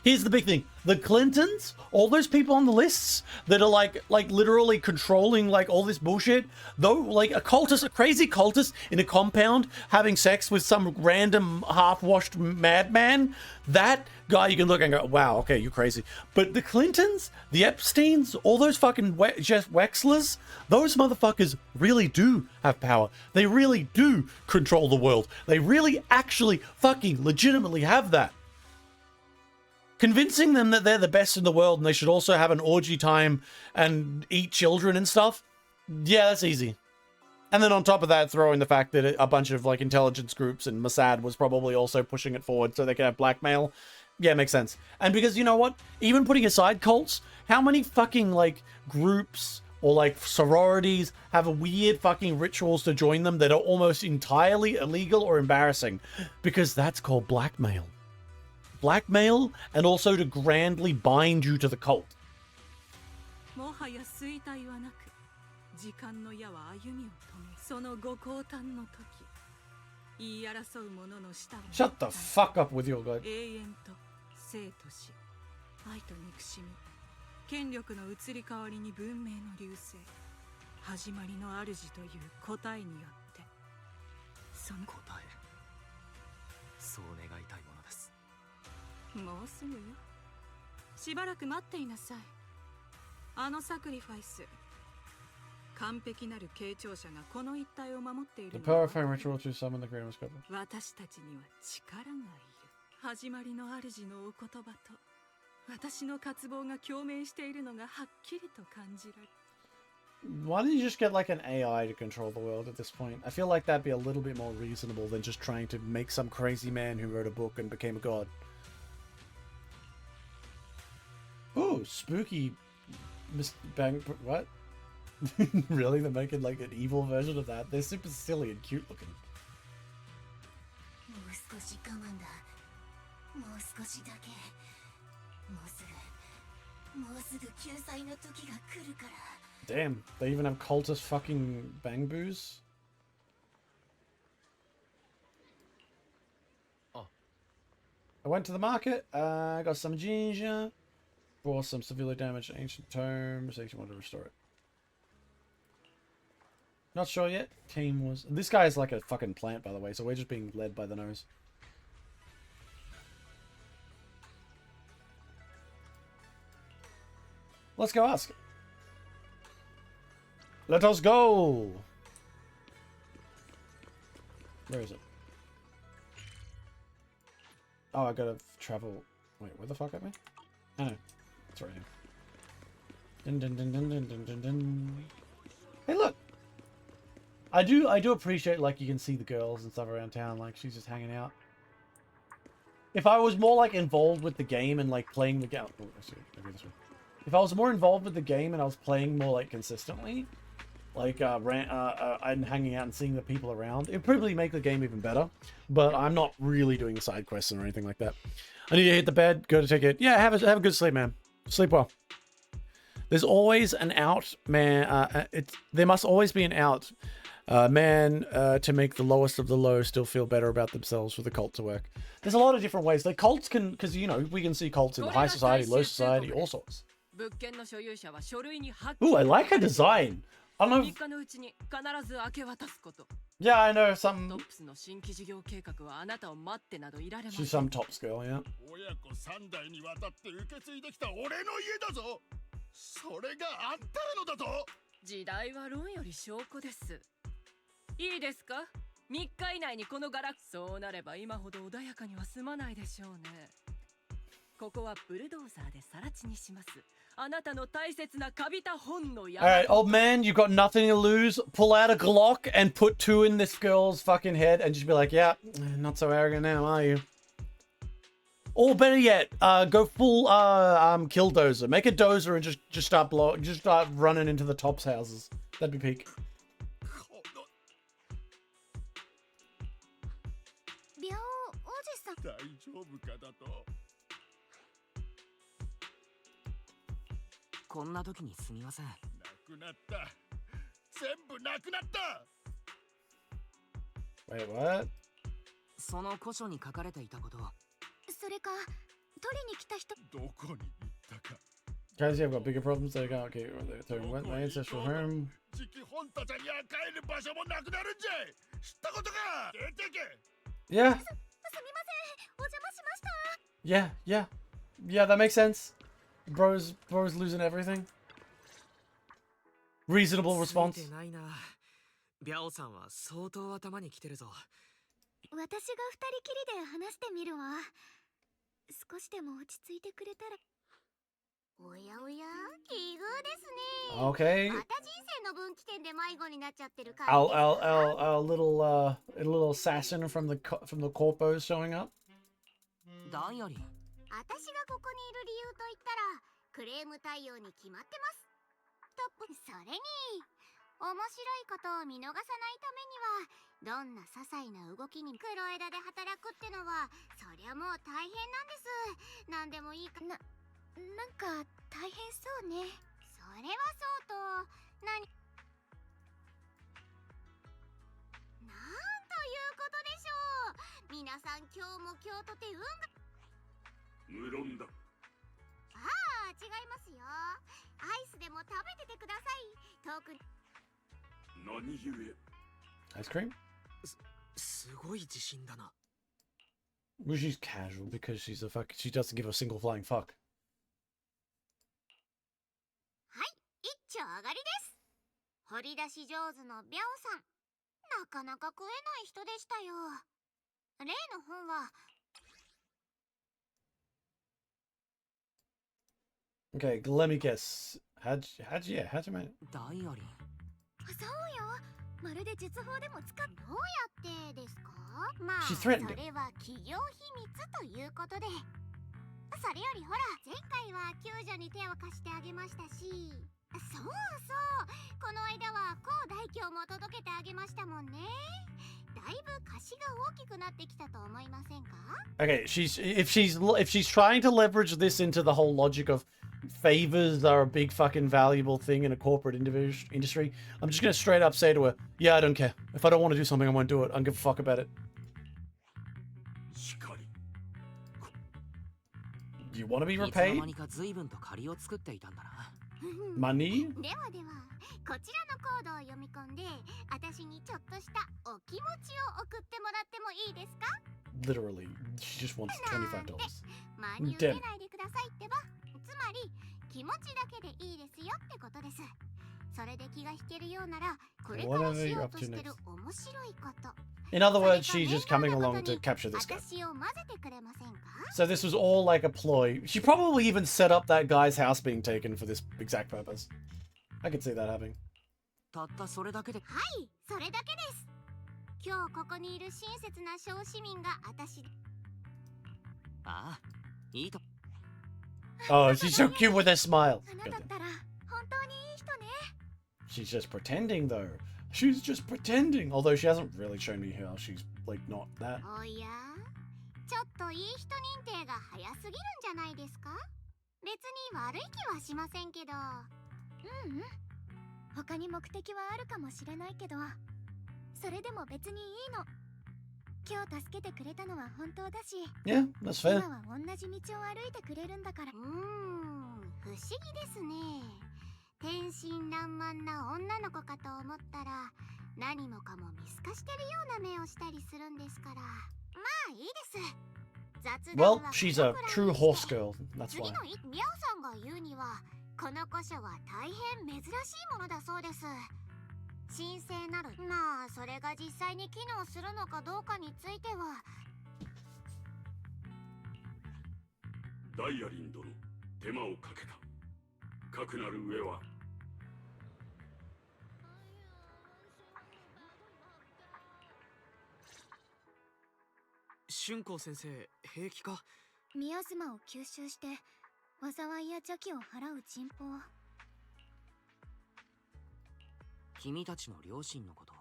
Here's the big thing. The Clintons, all those people on the lists that are like literally controlling like all this bullshit, though, like a cultist, a crazy cultist in a compound having sex with some random half-washed madman, that guy you can look and go, wow, okay, you're crazy. But the Clintons, the Epsteins, all those fucking Jeff Wexlers, those motherfuckers really do have power. They really do control the world. They really actually fucking legitimately have that. Convincing them that they're the best in the world and they should also have an orgy time and eat children and stuff, yeah, that's easy. And then on top of that, throwing the fact that a bunch of like intelligence groups and Mossad was probably also pushing it forward so they could have blackmail, yeah, makes sense. And because you know what? Even putting aside cults, how many fucking like groups or like sororities have weird fucking rituals to join them that are almost entirely illegal or embarrassing? Because that's called blackmail. Blackmail, and also to grandly bind you to the cult. もはや衰退はなく、時間の矢は歩みを止め、そのご降誕の時、言い争う者の舌を Shut the fuck up with your god. 永遠と生と死、愛と憎しみ、権力の移り変わりに文明の隆盛、始まりの主という答えによって、その答え、そう願いたいものです。もうすぐよ。しばらく待っていなさい。あのサクリファイス。完璧なる傾聴者がこの一帯を守っている The のは purifying ritual to summon the great Moscow. 私たちには力がいる。始まりの主のお言葉と私の渇望が共鳴しているのがはっきりと感じられる。Why don't you just get like an AI to control the world at this point? I feel like that'd be a little bit more reasonable than just trying to make some crazy man who wrote a book and became a god. Oh, spooky Bang, what? Really? They're making like an evil version of that? They're super silly and cute looking. もう少し我慢だ。もう少しだけ。もうすぐ救済の時が来るから。 Damn, they even have cultist fucking bang boos? Oh. I went to the market, got some ginger, bought some severely damaged ancient tomes. Actually wanted to restore it. Not sure yet. Team was... This guy is like a fucking plant, by the way, so we're just being led by the nose. Let's go ask. Let us go! Where is it? Oh, I gotta travel... Wait, where the fuck am I? Oh, no. It's right here. Dun, dun, dun, dun, dun, dun, dun, dun. Hey, look! I do appreciate, like, you can see the girls and stuff around town, like, she's just hanging out. If I was more, like, involved with the game and, like, playing the game... Oh, actually, maybe this one. If I was more involved with the game and I was playing more, like, consistently, like, and hanging out and seeing the people around, it'd probably make the game even better. But I'm not really doing the side quests or anything like that. I need to hit the bed, go to take it. Yeah, have a good sleep, man. Sleep well. There's always an out, man. There must always be an out, man, to make the lowest of the low still feel better about themselves for the cult to work. There's a lot of different ways. Like, cults can, because, you know, we can see cults in high society, low society, all sorts. Ooh, I like her design. I don't know. Yeah, I know some. She's some tops girl, yeah. それがあんたらのだと？時代は論より証拠です。いいですか？3日以内にこのガラクそうなれば今ほど穏やかには済まないでしょうね。ここはブルドーザーで更地にします。あなたの大切なカビた本の山。Alright, old man, you've got nothing to lose. Pull out a Glock and put 2 in this girl's fucking head and just be like, yeah, not so arrogant now, are you? Or better yet, go full kill dozer. Make a dozer and just start running into the tops houses. That'd be peak. 病王子さん。大丈夫かだと？こんな時にすみません。なくなった。全部なくなった。 Wait, what? その古書に書かれていたこと。それか取りに来た人。どこに行ったか。 Guys, yeah, I've got bigger problems. They can't get to went my ancestral home. 次期本たちには帰る場所もなくなるんじゃい。知ったことか。出てけ。 Yeah, すみません、お邪魔しました。 yeah, that makes sense. Bro's losing everything. Reasonable つい response. てないな。ビャオさんは相当頭にきてるぞ。私が二人きりで話してみるわ。少しでも落ち着いてくれたら。おやおや、奇遇ですね。 Okay. また人生の分岐点で迷子になっちゃってる感じ。 Our little assassin from the corpos showing up. ダイアリー。私がここにいる理由と言ったらクレーム対応に決まってます。と、それに面白いことを見逃さないためにはどんな些細な動きに黒枝で働くってのはそりゃもう大変なんです。なんでもいいかなんか大変そうね。それはそうとなんということでしょう。皆さん今日も今日とて運が。無論だ。ああ、違いますよ。アイスでも食べててください。特に何故。 Ice cream? すごい自信だな。 Well, she's casual because she's a fuck. She doesn't give a single flying fuck. はい、一丁上がりです。掘り出し上手のビャオさん。なかなか食えない人でしたよ。例の本は。 Okay, let me guess. How'd you make it? ダイアリー。そうよ。まるで術法でも使っ。どうやってですか？まあ、 She そ threatened れ him. は企業秘密ということで。それよりほら、前回は救助に手を貸してあげましたし。そうそう、この間は高大凶も届けてあげましたもんね。だいぶ貸しが大きくなってきたと思いませんか？ Okay, if she's trying to leverage this into the whole logic of favors are a big fucking valuable thing in a corporate industry, I'm just gonna straight up say to her, yeah, I don't care. If I don't want to do something, I won't do it. I don't give a fuck about it. しかり。 You want to be いつの repaid? 間にか随分と借りを作っていたんだな。 Money? ではでは、こちらのコードを読み込んで、私にちょっとしたお気持ちを送ってもらってもいいですか？ Literally, she just wants $25. 真に受けないでくださいってば。つまり、気持ちだけでいいですよってことです。それで気が引けるようなら、これからしようとしてる面白いこと。 In other words, she's just coming along to capture this guy. 私を混ぜてくれませんか？ So this was all like a ploy. She probably even set up that guy's house being taken for this exact purpose. I could see that happening. たったそれだけで。はい、それだけです。今日ここにいる親切な小市民が私。ああ、いいと。 Oh, she's so cute with her smile. あなたったら本当にいい人ね。 She's just pretending though. She's just pretending. Although she hasn't really shown me how she's like not that. おや、ちょっといい人認定が早すぎるんじゃないですか？別に悪い気はしませんけど。うんうん。他に目的はあるかもしれないけど、それでも別にいいの。今日助けてくれたのは本当だし、 Yeah, that's fair. 今は同じ道を歩いてくれるんだから。不思議ですね。天真爛漫な女の子かと思ったら、何もかも見透かしてるような目をしたりするんですから。まあいいです。雑談 Well, は she's a このくらい true にして horse girl. That's 次 why. のミャオさんが言うには、この古書は大変珍しいものだそうです。神聖なる。まあそれが実際に機能するのかどうかについては。ダイアリン殿、手間をかけた。かくなる上は。春光先生、平気か？ミヤズマを吸収して災いや邪気を払う人法。君たちの両親のこと。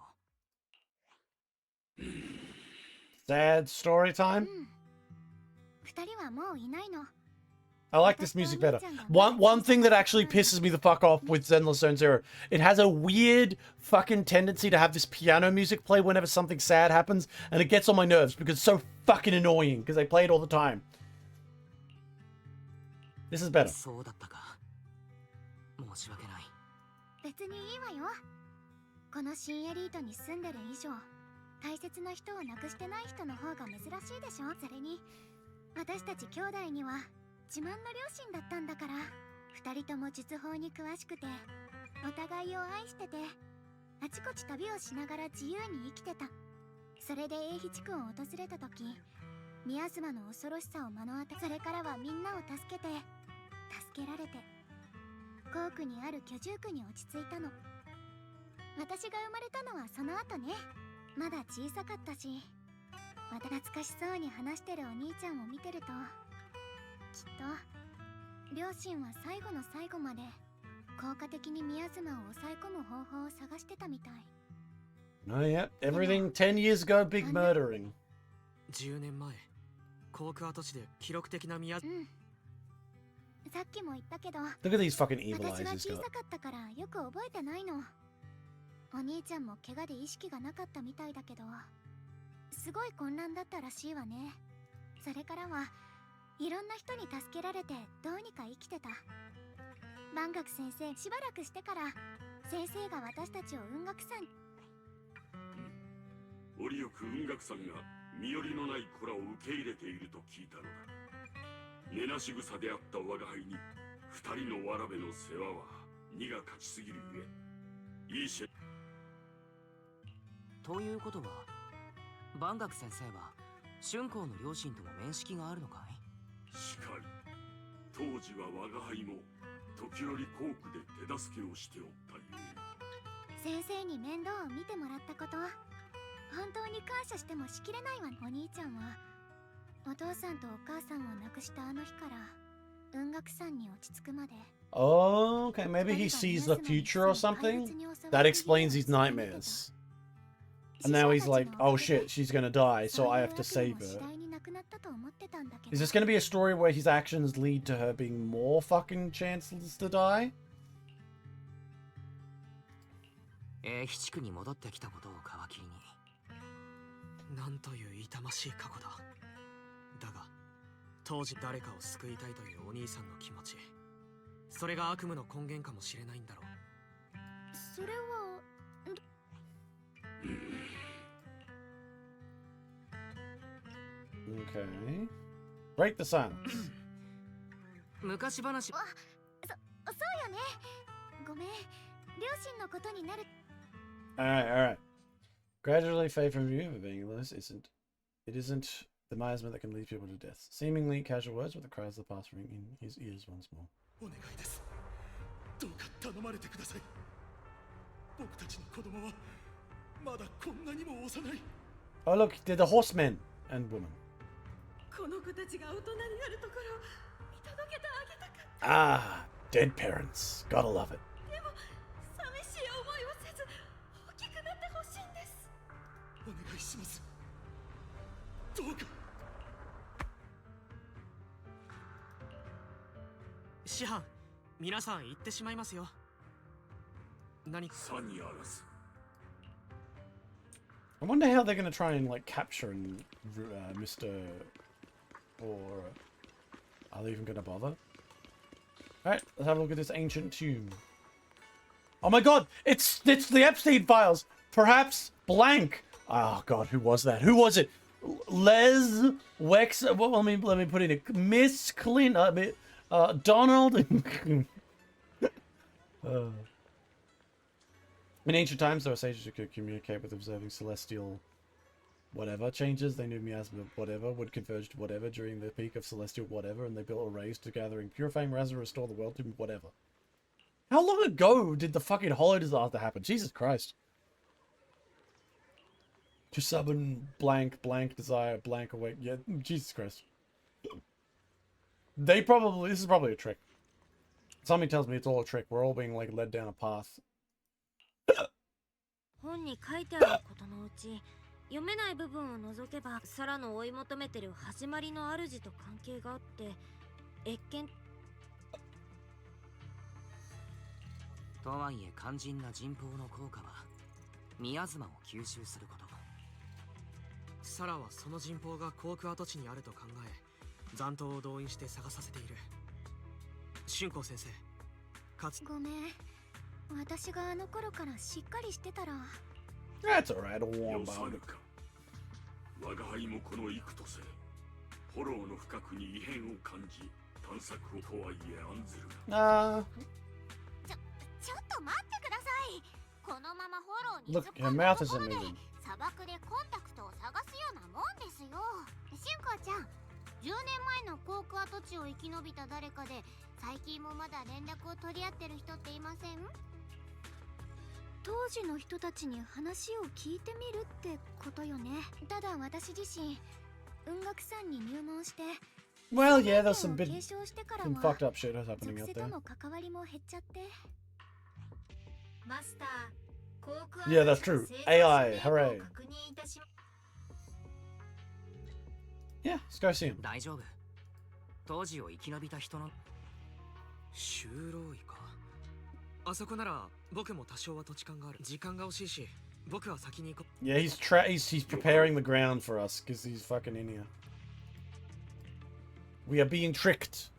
Sad story time? 二人はもういないの。I like this music better. One thing that actually pisses me the fuck off with Zenless Zone Zero, it has a weird fucking tendency to have this piano music play whenever something sad happens, and it gets on my nerves because it's so fucking annoying because they play it all the time. This is better. そうだったか。申し訳ない。別にいいわよ。この新エリートに住んでる以上、大切な人を亡くしてない人の方が珍しいでしょ。それに私たち兄弟には自慢の両親だったんだから。二人とも術法に詳しくて、お互いを愛してて、あちこち旅をしながら自由に生きてた。それで英皮地区を訪れた時、宮妻の恐ろしさを目の当たり、それからはみんなを助けて、助けられて、校区にある居住区に落ち着いたの。私が生まれたのはその後ね。まだ小さかったし、また懐かしそうに話してるお兄ちゃんを見てると、きっと両親は最後の最後まで効果的に宮妻を抑え込む方法を探してたみたい。Oh yeah, everything 10 years ago, big murdering. 10年前、航空跡地で記録的な宮。さっきも言ったけど、 Look at these fucking evil 私 eyes は he's 小 got. さかったからよく覚えてないの。お兄ちゃんも怪我で意識がなかったみたいだけど、すごい混乱だったらしいわね。それからはいろんな人に助けられてどうにか生きてた。万学先生、しばらくしてから先生が私たちを雲岳山。折よく雲岳さんが身寄りのない子らを受け入れていると聞いたのだ。根なし草であった我が輩に二人のわらべの世話は荷が勝ちすぎるゆえ、いいし。ということは、万学先生は春光の両親とも面識があるのかい？しかり、当時は我が輩も時折校区で手助けをしておったゆえ。先生に面倒を見てもらったこと、本当に感謝してもしきれないわ。お兄ちゃんはお父さんとお母さんを亡くしたあの日から雲岳山に落ち着くまで。 Oh, okay, maybe he sees the future or something? That explains his nightmares. And now he's like, oh shit, she's gonna die, so I have to save her. Is this gonna be a story where his actions lead to her being more fucking chances to die? 英皮地区に戻ってきたことを皮切りに。なんという痛ましい過去だ。だが当時誰かを救いたいというお兄さんの気持ち、それが悪夢の根源かもしれないんだろう。それはOkay. Break the silence. 昔話。そうよね。ごめん、両親のことになる。 Alright. Gradually fade from view, but being loose isn't the miasma that can lead people to death. Seemingly casual words, but the cries of the past ring in his ears once more. お願いです。どうか頼まれてください。僕たちの子供はまだこんなにも幼い。 Oh look, they're the horsemen and women. この子たちが大人になるところを見届けてあげたかった。 Ah, dead parents. Gotta love it. でも寂しい思いをせず大きくなってほしいんです。お願いします。どうか。師範、皆さん行ってしまいますよ。何か。さにあらず。 I wonder how they're gonna try and like capture Mr. Or are they even gonna bother? Alright, let's have a look at this ancient tomb. Oh my god! It's the Epstein files! Perhaps blank! Oh god, who was that? Who was it? Les Wex. Well, let me put in it. Miss Clint. Donald. In ancient times, there were sages who could communicate with observing celestial whatever changes. They knew miasma whatever would converge to whatever during the peak of celestial whatever, and they built arrays to gathering purifying Raz and restore the world to whatever. How long ago did the fucking Hollow disaster happen? Jesus Christ. To summon blank desire blank awake. Yeah, Jesus Christ. This is probably a trick. Something tells me it's all a trick. We're all being like led down a path. 本に書いてあることのうち読めない部分を除けばサラの追い求めてる始まりの主と関係があって、謁見とはいえ肝心な人痘の効果は宮妻を吸収すること。サラはその人痘が航空跡地にあると考え、残党を動員して探させている。春光先生、かつごめん、私があの頃からしっかりしてたら。 That's alright, I don't worry よさ about ぬ it. か。我が輩もこの幾とせフォローの深くに異変を感じ探索をとはいえ案ずるが。ちょっと待ってください。このままフォローに Look, 突っ her 込んだ mouth と isn't ころで moving. 砂漠でコンタクトを探すようなもんですよ。春光ちゃん、10年前の航空跡地を生き延びた誰かで最近もまだ連絡を取り合ってる人っていません？当時の人たちに話を聞いてみるってことよね。ただ私自身雲岳山に入門して Well, yeah, there's some 継 big, 承してから some は fucked up shit happening 属 out 性と there. の関わりも減っちゃって。マスター、航空 Yeah, that's true. AI, hooray. 確認いたし Yeah, let's go see him. 大丈夫。当時を生き延びた人の修道医か。あそこなら僕も多少は土地勘がある。時間が惜しいし、僕は先に行こう。 Yeah, he's preparing the ground for us because he's fucking in here. We are being tricked.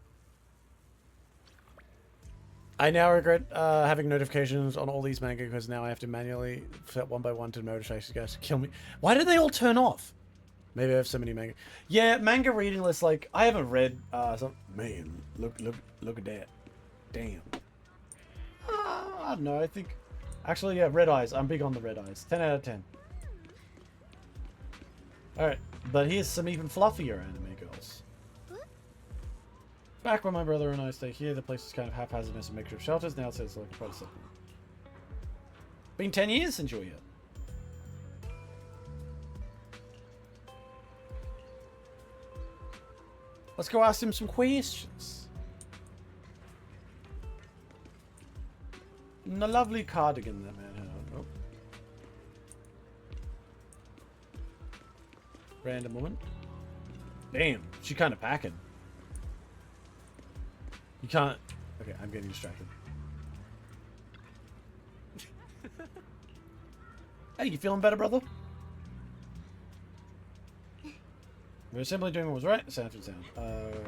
I now regret having notifications on all these manga because now I have to manually set one by one to notify you guys to kill me. Why did they all turn off? Maybe I have so many manga. Yeah, manga reading lists. Like I haven't read. Man, look at that. Damn. I don't know. I think actually, yeah, red eyes. I'm big on the red eyes. 10 out of 10. All right, but here's some even fluffier anime girls. Back when my brother and I stay here, the place is kind of haphazardness and makeshift shelters. Now it says like a private settlement. Been 10 years since you were here. Let's go ask him some questions. And a lovely cardigan that man had. Oh. Random woman. Damn, she kind of packing. You can't. Okay, I'm getting distracted. Hey, you feeling better, brother? We're simply doing what was right. Sound for sound.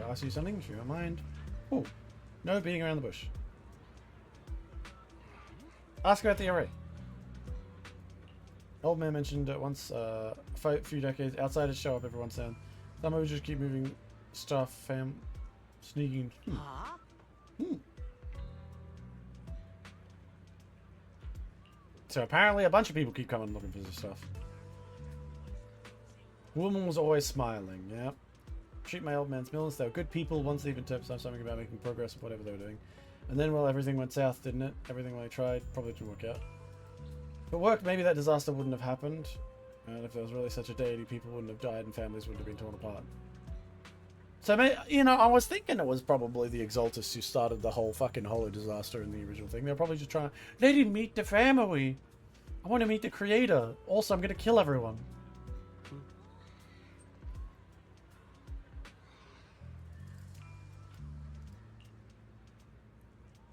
Ask you something, if you don't mind. Oh, no beating around the bush. Ask about the array. Old man mentioned it once. A few decades. Outsiders show up every once in a while. Some of us just keep moving stuff. Sneaking. So apparently a bunch of people keep coming looking for this stuff. Woman was always smiling, yeah. Treat my old man's mills. They were good people. Once they even told something about making progress with whatever they were doing. And then, well, everything went south, didn't it? Everything they tried probably didn't work out. If it worked, maybe that disaster wouldn't have happened. And if there was really such a deity, people wouldn't have died and families wouldn't have been torn apart. So, you know, I was thinking it was probably the Exaltus who started the whole fucking Holo disaster in the original thing. They're probably just trying. They didn't meet the family. I want to meet the creator. Also, I'm going to kill everyone.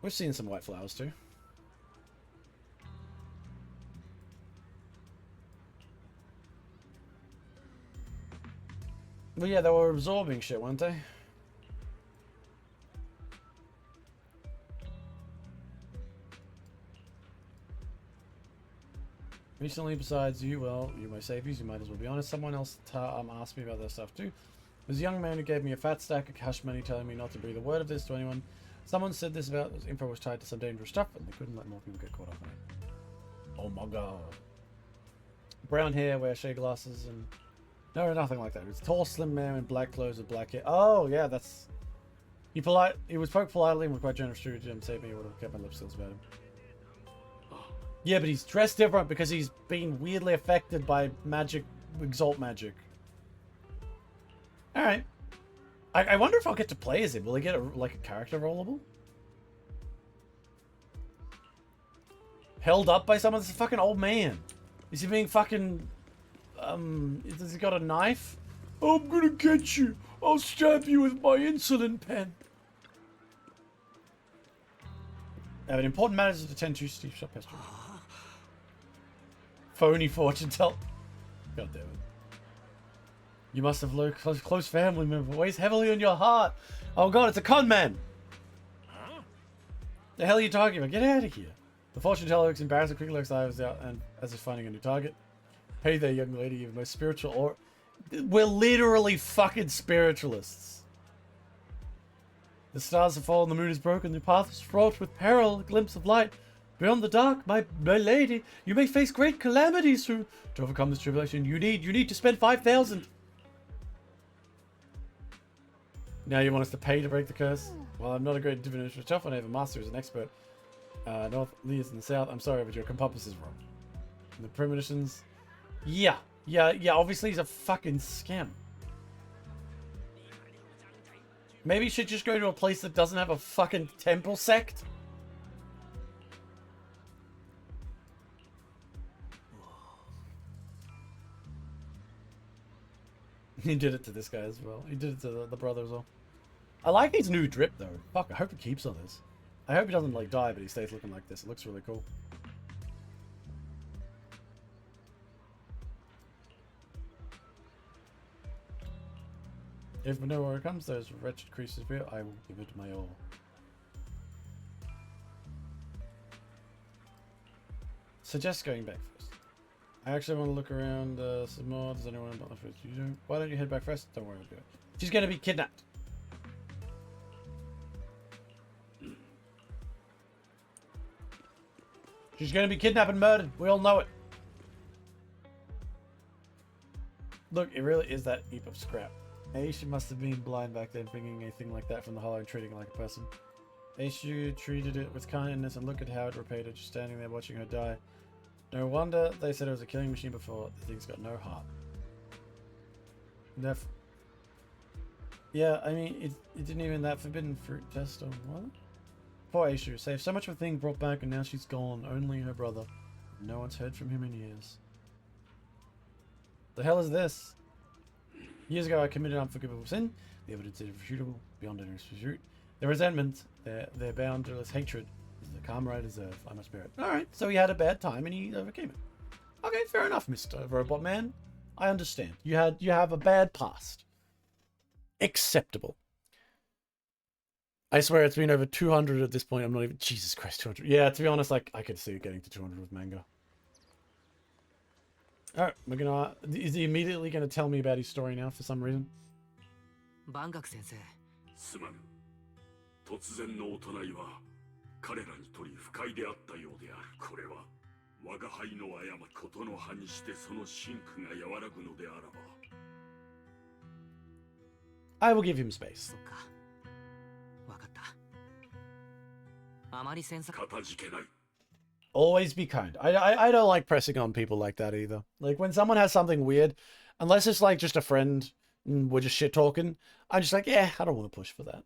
We've seen some white flowers too. Well, yeah, they were absorbing shit, weren't they? Recently, besides you, well, you're my saviors, you might as well be honest. Someone else asked me about that stuff too. There's a young man who gave me a fat stack of cash money telling me not to breathe a word of this to anyone. Someone said this about this info was tied to some dangerous stuff and they couldn't let more people get caught up in it. Oh my god. Brown hair, wear shade glasses, and... No, nothing like that. It's a tall, slim man in black clothes with black hair. Oh, yeah, that's... He was spoke politely and was quite generous to him. Saved me, would have kept my lips sealed about him. Yeah, but he's dressed different because he's been weirdly affected by magic, exalt magic. Alright. I wonder if I'll get to play as him. Will he get like a character rollable? Held up by someone? This is a fucking old man. Is he being fucking... has he got a knife? I'm gonna get you. I'll stab you with my insulin pen. I have an important matter to attend to, Steve. Shop pester. Phony fortune tell. God damn it. You must have a close family member. Weighs heavily on your heart. Oh god, it's a con man. The hell are you talking about? Get out of here. The fortune teller looks embarrassed and quickly looks eyes out and as if finding a new target. Hey there, young lady. You're most spiritual or... We're literally fucking spiritualists. The stars have fallen, the moon is broken, the path is fraught with peril, a glimpse of light. Beyond the dark, my lady, you may face great calamities to overcome this tribulation. You need to spend 5,000. Now you want us to pay to break the curse? Well, I'm not a great divination myself, and I have a master who's an expert. North leads in the south. I'm sorry, but your compass is wrong. And the premonitions... Yeah, obviously he's a fucking scam. Maybe you should just go to a place that doesn't have a fucking temple sect? He did it to this guy as well. He did it to the brother as well. I like his new drip though. Fuck, I hope he keeps on this. I hope he doesn't like die, but he stays looking like this. It looks really cool. If Manoa comes, those wretched creatures appear, I will give it my all. Suggest going back first. I actually want to look around some more. Does anyone want to you don't? Why don't you head back first? Don't worry, I'll do it. She's going to be kidnapped. She's going to be kidnapped and murdered. We all know it. Look, it really is that heap of scrap. Aisha must have been blind back then, bringing a thing like that from the hollow and treating it like a person. Aisha treated it with kindness, and look at how it repaid her, just standing there watching her die. No wonder they said it was a killing machine before. The thing's got no heart. Yeah, I mean, it didn't even that forbidden fruit test or what? Poor Aisha, saved so much of a thing, brought back, and now she's gone. Only her brother. No one's heard from him in years. The hell is this? Years ago, I committed an unforgivable sin. The evidence is irrefutable, beyond any dispute. Their resentment, their boundless hatred, is the karma I deserve. I must bear it. Alright, so he had a bad time and he overcame it. Okay, fair enough, Mr. Robot Man. I understand. You have a bad past. Acceptable. I swear it's been over 200 at this point. I'm not even... Jesus Christ, 200. Yeah, to be honest, like, I could see it getting to 200 with manga. Alright, we're gonna... Is he immediately gonna tell me about his story now for some reason? すまぬ。突然のお唱いは彼らにとり不快であったようである。これは我が輩の過ちことの葉にしてその真空が和らぐのであらば。I will give him space. そっか。わかった。あまり繊細。かたじけない。 Always be kind. I don't like pressing on people like that either. Like when someone has something weird, unless it's like just a friend and we're just shit talking, I'm just like, yeah, I don't want to push for that.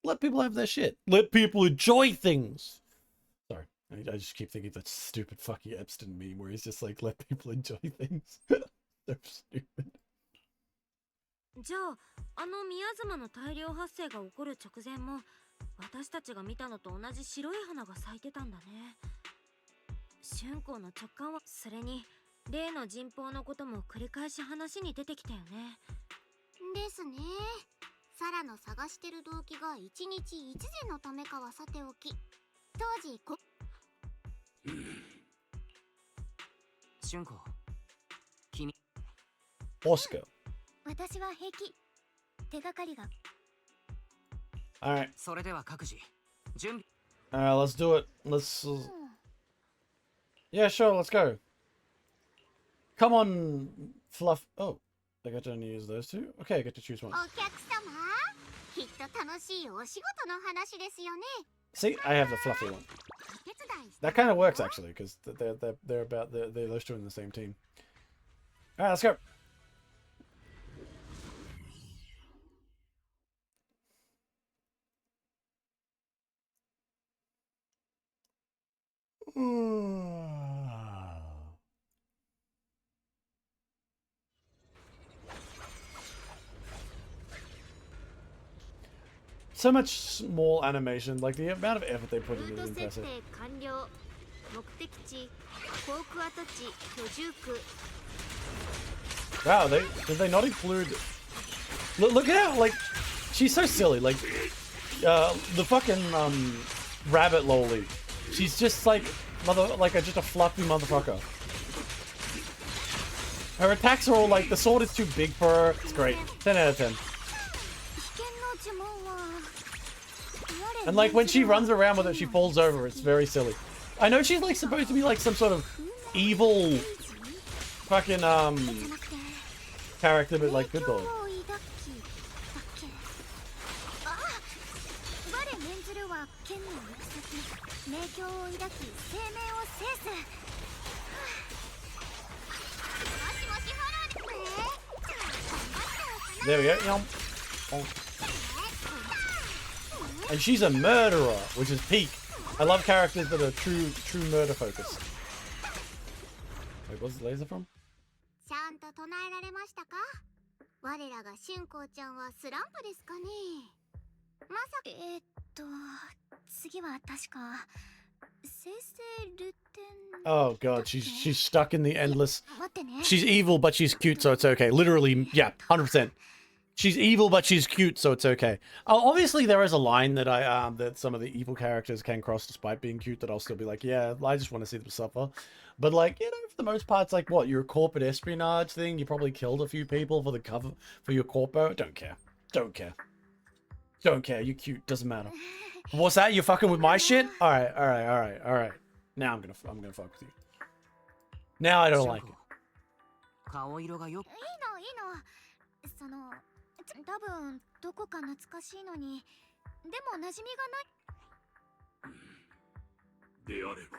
Let people have their shit. Let people enjoy things. Sorry, I just keep thinking of that stupid fucking Epstein meme where he's just like, let people enjoy things. They're stupid. じゃあ、あの宮妻の大量発生が起こる直前も、私たちが見たのと同じ白い花が咲いてたんだね。春光の直感は、それに例の人痘のことも繰り返し話に出てきたよね。ですね。サラの探してる動機が一日一善のためかはさておき、当時春光、君。Oscar. 私は平気。手がかりが。Alright. それでは各自、準備。Alright, let's do it. Let's... Yeah, sure, let's go. Come on, Fluff. Oh, I get to only use those two? Okay, I get to choose one. お客様、きっと楽しいお仕事の話ですよね。 See, I have the fluffy one. That kind of works actually, because they're about they're those two in the same team. Alright, let's go. So much small animation, like the amount of effort they put ル in ー is ト設 impressive. 定完了。目的地ポーク跡地居住区。 Wow, did they not include? Look at how, like, she's so silly. Like, the fucking rabbit loli. She's just like just a fluffy motherfucker. Her attacks are all like, the sword is too big for her. It's great. 10 out of 10. 危険の呪文は And like when she runs around with it, she falls over. It's very silly. I know she's like supposed to be like some sort of evil fucking character, but like good lord. 我念ずるは剣の行く先名教を抱き生命を制す。もしもしフォローで There we go. Yum. And she's a murderer, which is peak. I love characters that are true murder focused. Wait, what's the laser from? ちゃんと唱えられましたか？我らが春光ちゃんはスランプですかね。まさ次は確か生成ルテン。 Oh god, she's stuck in the endless. 待ってね。 She's evil, but she's cute, so it's okay. Literally, yeah, 100%. She's evil, but she's cute, so it's okay. Obviously, there is a line that that some of the evil characters can cross despite being cute. That I'll still be like, yeah, I just want to see them suffer. But like, you know, for the most part, it's like, what, you're a corporate espionage thing. You probably killed a few people for the cover for your corpo. Don't care. Don't care. Don't care. You're cute. Doesn't matter. What's that? You're fucking with my shit? All right, all right, all right, all right. Now I'm gonna fuck with you. Now I don't like it. 顔色がよくいいのその多分どこか懐かしいのにでも馴染みがないであれば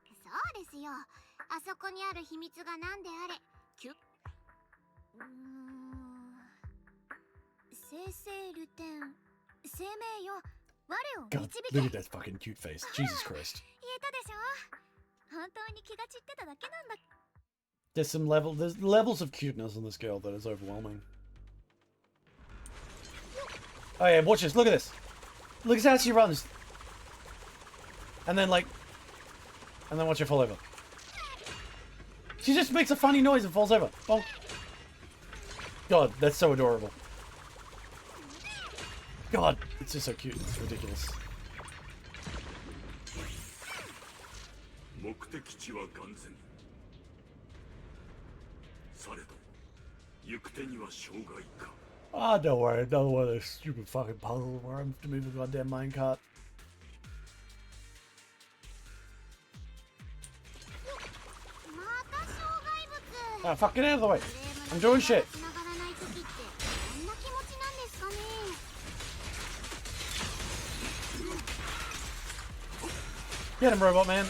そうですよあそこにある秘密が何であれキュッ生成ルテン生命よ我を God, 導け look at that fucking cute face. Jesus Christ. 言えたでしょ本当に気が散ってただけなんだ There's levels of cuteness in this girl that is overwhelming. Oh yeah, watch this. Look at this. Look at how she runs. And then watch her fall over. She just makes a funny noise and falls over. Bonk. God, that's so adorable. God, it's just so cute. It's ridiculous. 目的地は眼前されど行く手には障害か Ah, don't worry. Another one of those stupid fucking puzzles where I have to move the goddamn minecart. Ah, fuck, get out of the way. I'm doing shit. Get him, robot man.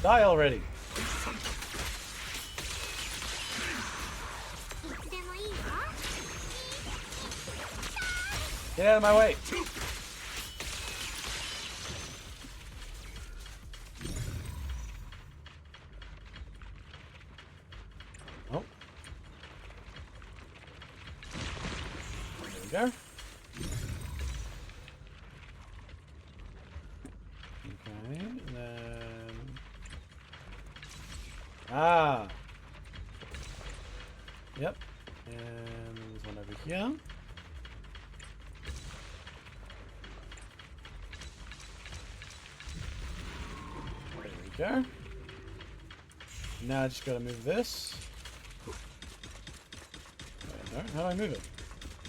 Die already. Get out of my way. Oh. There we go. Okay, and then... Ah. Yep. And there's one over here. There we go. Now I just gotta move this. Wait, no, how do I move it?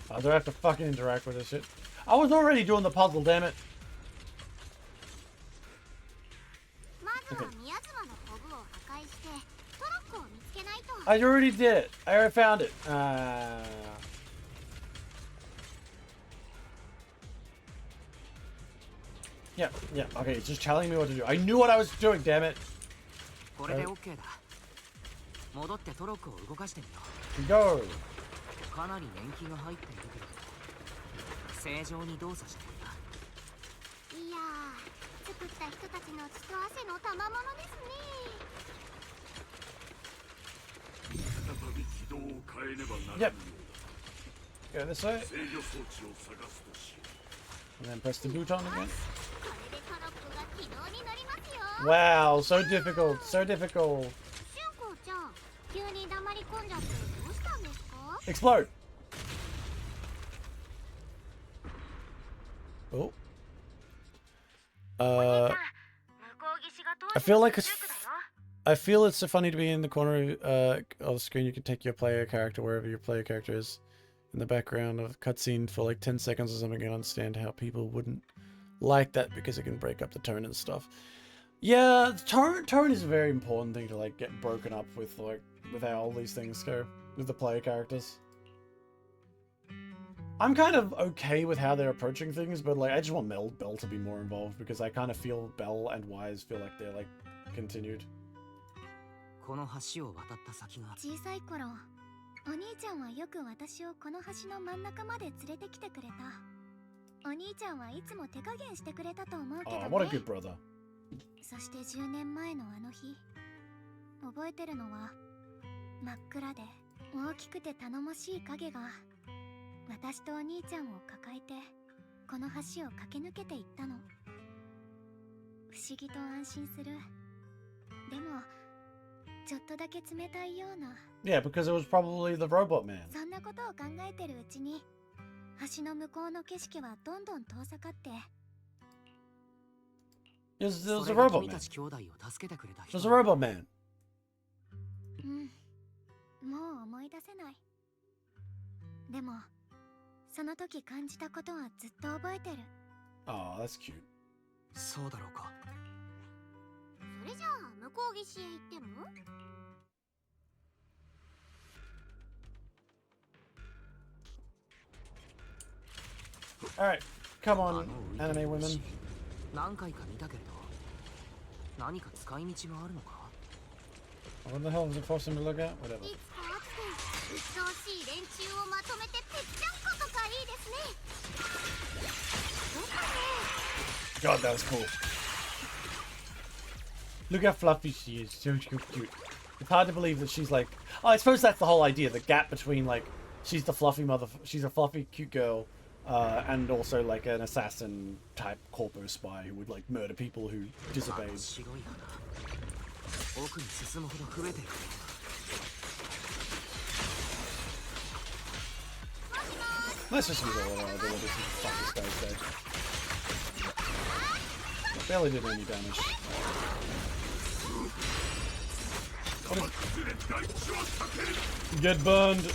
Oh, do I have to fucking interact with this shit? I was already doing the puzzle, damn it. Okay. I already did it. I already found it. Yeah, okay, it's just telling me what to do. I knew what I was doing, damn it. これで OK だ。戻ってトロックを動かしてみよう。 Go. かなり年季が入っているけど正常に動作してるんだ。いやー、作った人たちの血と汗の賜物ですね。再び軌道を変えねばなら Yep. ぬよ Go this way. うだ。制御装置を探すとしよ And then press the button again. これでトロップが起動になりますよ。 Wow, so difficult, so difficult. シュンコちゃん、急に黙り込んじゃってどうしたんですか？ Explode. Oh. I feel like I feel it's so funny to be in the corner of the screen. You can take your player character wherever your player character is in the background of a cutscene for like 10 seconds or something. I understand how people wouldn't like that because it can break up the tone and stuff. Yeah, tone is a very important thing to like get broken up with, like with how all these things go with the player characters. I'm kind of okay with how they're approaching things, but like I just want Bell to be more involved because I kind of feel Bell and Wise feel like they're like continued. この橋を渡った先が小さい頃、お兄ちゃんはよく私をこの橋の真ん中まで連れてきてくれた。お兄ちゃんはいつも手加減してくれたと思うけどね。Oh, what a good brother. そして10年前のあの日、覚えてるのは真っ暗で大きくて頼もしい影が私とお兄ちゃんを抱えてこの橋を駆け抜けていったの。不思議と安心する。でもちょっとだけ冷たいような。 Yeah, because it was probably the robot man. そんなことを考えてるうちに橋の向こうの景色はどんどん遠ざかって。 There's そ a れが robot 君 man. たち兄弟を助けてくれた人 There's a robot man. うん、もう思い出せない。でもその時感じたことはずっと覚えてる。 Oh, that's cute. そうだろうか。それじゃあ向こう岸へ行っても？ Alright, come あの on, 浮いて anime る women. 石何回か見たけれど何か使い道があるのか What the hell was it forcing me to look at? Whatever. いつか会って鬱陶しい連中をまとめてぺっちゃんことかいいですね。どうかね。 God, that was cool. Look how fluffy she is. So cute. It's hard to believe that she's like... Oh, I suppose that's the whole idea. The gap between, like, she's the fluffy mother... She's a fluffy, cute girl. And also, like, an assassin-type corpo spy who would, like, murder people who あ disobeyed. の白い花奥に進むほど増えていく Let's just use all our abilities and fuck this guy's dead. Barely did any damage. What is... Get burned!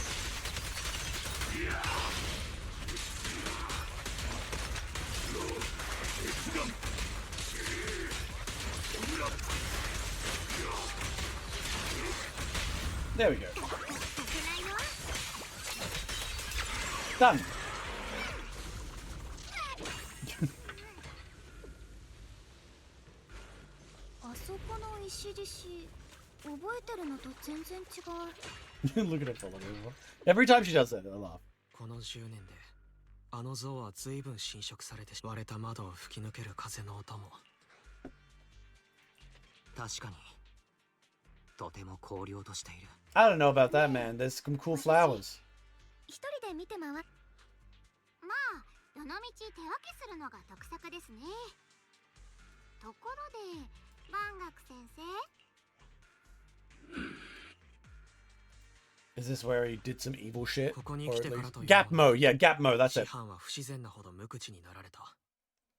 There we go. Done! あそこの石獅覚えてるのと全然違う。 Look at her fall over. Every time she does that, I laugh. この10年であの像は随分侵食されて割れた窓を吹き抜ける風の音も確かにとても荒涼としている I don't know about that, man. There's some cool flowers. 一人で見て回っ。まあどの道手分けするのが得策ですね。ところで万学先生。 Is this where he did some evil shit? ここに Or 来 at てから least... という Gapmo, yeah, Gapmo, that's 師 it. 範は不自然なほど無口になられた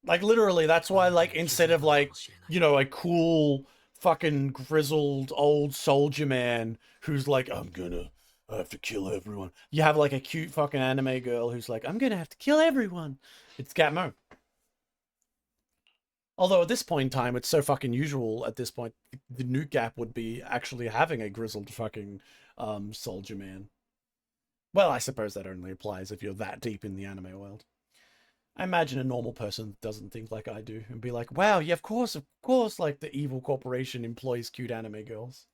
Like, literally, that's why, like, instead of, like, you know, a cool, fucking grizzled old soldier man who's like, I have to kill everyone. You have, like, a cute fucking anime girl who's like, I'm gonna have to kill everyone. It's Gapmo. Although at this point in time, it's so fucking usual at this point, the new Gap would be actually having a grizzled fucking soldier man. Well, I suppose that only applies if you're that deep in the anime world. I imagine a normal person doesn't think like I do and be like, wow, yeah, of course, like the evil corporation employs cute anime girls.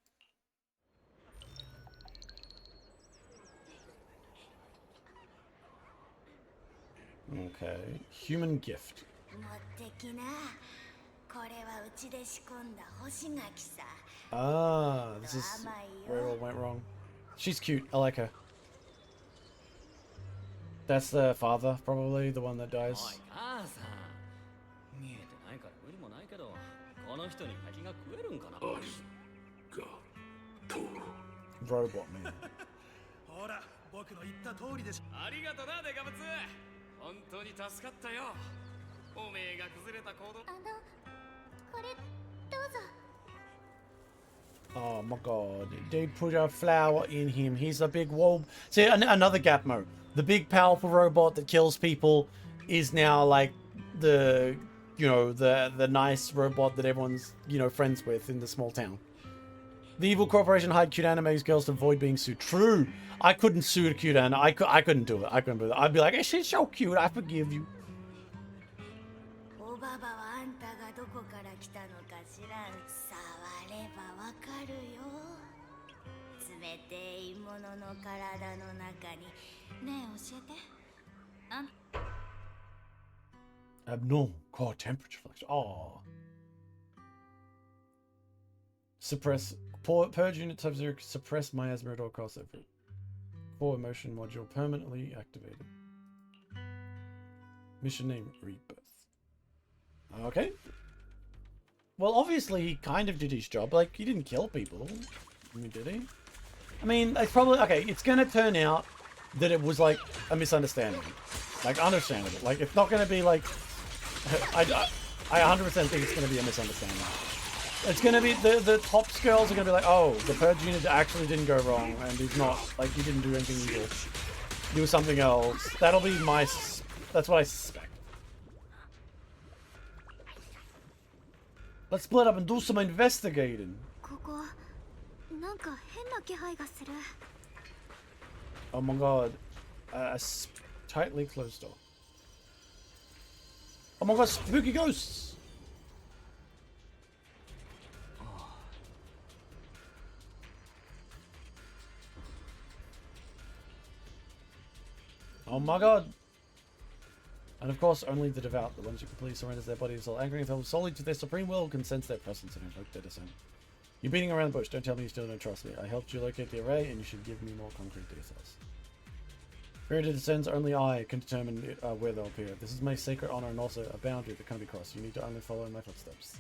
Okay, human gift. 持ってきな。Ah, this is where it all went wrong. She's cute. I like her. That's the father, probably the one that dies. Robot man. ほら、僕の言った通りでしょ。ありがとな、デカブツ。本当に助かったよ。おめえが崩れた行動。これどうぞ。 Oh my god, they put a flower in him. He's a big wolf. See, another Gapmo. The big powerful robot that kills people is now like the, you know, the nice robot that everyone's, you know, friends with in the small town. The evil corporation hired cute animes girls to avoid being sued. True. I couldn't sue a cute anime. I couldn't do it. I couldn't do it. I'd be like, hey, she's so cute. I forgive you. Abnormal core temperature fluctuation. Oh. Suppress. Purge unit type 0. Suppress miasma at all costs. Core emotion module permanently activated. Mission name Rebirth. Okay. Well, obviously he kind of did his job. Like, he didn't kill people. I mean, did he? I mean, it's probably... Okay, it's going to turn out that it was, like, a misunderstanding. Like, understandable. Like, it's not going to be, like... I 100% think it's going to be a misunderstanding. It's going to be... The top girls are going to be like, oh, the purge unit actually didn't go wrong, and he's not... Like, he didn't do anything evil. He was something else. That'll be my... That's what I suspect. Let's split up and do some investigating. Oh my god. A tightly closed door. Oh my god, spooky ghosts! Oh my god! And of course, only the devout, the ones who completely surrenders their body and soul, anchoring themselves solely to their supreme will, can sense their presence and invoke their descent. You're beating around the bush. Don't tell me you still don't trust me. I helped you locate the array, and you should give me more concrete details. Where it descends, only I can determine where they'll appear. This is my sacred honor and also a boundary that can't be crossed. You need to only follow in my footsteps.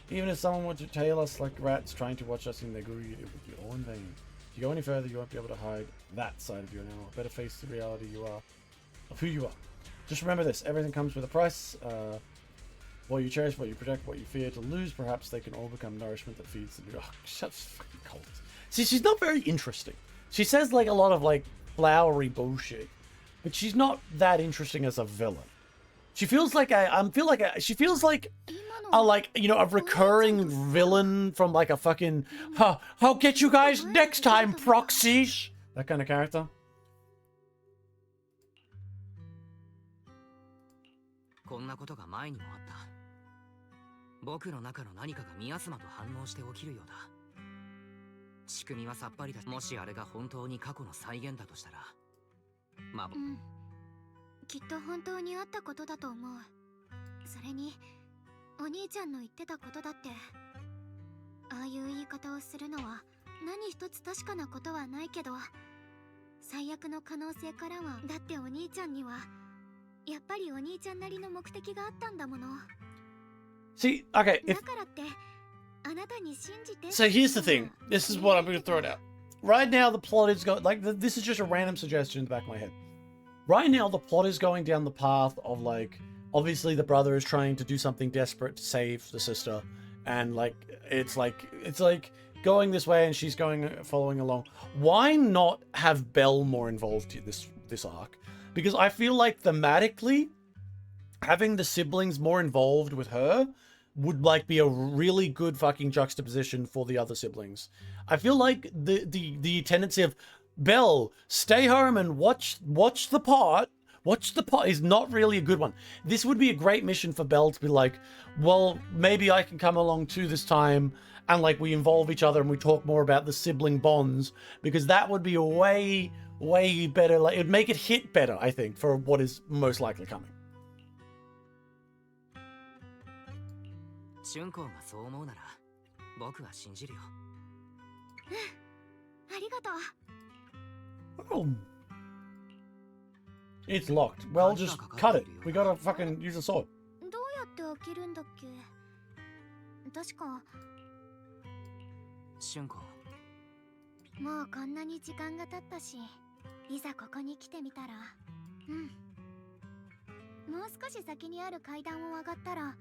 Even if someone were to tail us like rats trying to watch us in their guru, it would be all in vain. If you go any further, you won't be able to hide that side of you now. Better face the reality you are, of who you are. Just remember this, everything comes with a price. What you cherish, what you protect, what you fear to lose, perhaps they can all become nourishment that feeds the new... Oh, shut fucking cold. See, she's not very interesting. She says, like, a lot of, like, flowery bullshit. But she's not that interesting as a villain. She feels like she feels like a, you know, a recurring villain from, like, a fucking... I'll get you guys next time, proxies! That kind of character. こんなことが前にもあった。僕の中の何かがミアスマと反応して起きるようだ。仕組みはさっぱりだ。もしあれが本当に過去の再現だとしたら、まあ、きっと本当にあったことだと思う。それに、お兄ちゃんの言ってたことだって、ああいう言い方をするのは何一つ確かなことはないけど、最悪の可能性からは、だってお兄ちゃんには。 やっぱりお兄ちゃんなりの目的があったんだもの。 See, okay, if... だからって、あなたに信じて。 So here's the thing. This is what I'm going to throw it out. Right now, the plot is going... Like, this is just a random suggestion in the back of my head. Right now, the plot is going down the path of, like... Obviously, the brother is trying to do something desperate to save the sister. And, like, it's like going this way and she's following along. Why not have Belle more involved in this arc? Because I feel like thematically, having the siblings more involved with her would like be a really good fucking juxtaposition for the other siblings. I feel like the tendency of Belle, stay home and watch the pot. Watch the pot is not really a good one. This would be a great mission for Belle to be like, well, maybe I can come along too this time, and like we involve each other and we talk more about the sibling bonds, because that would be a way better, like it'd make it hit better, I think, for what is most likely coming. 春光がそう思うなら僕は信じるよ。ありがとう。 Oh. It's locked. Well, just cut it. We gotta fucking use a sword. どうやって開けるんだっけ。確か春光、もうこんなに時間が経ったし、いざここに来てみたら、もう少し先にある階段を上がったら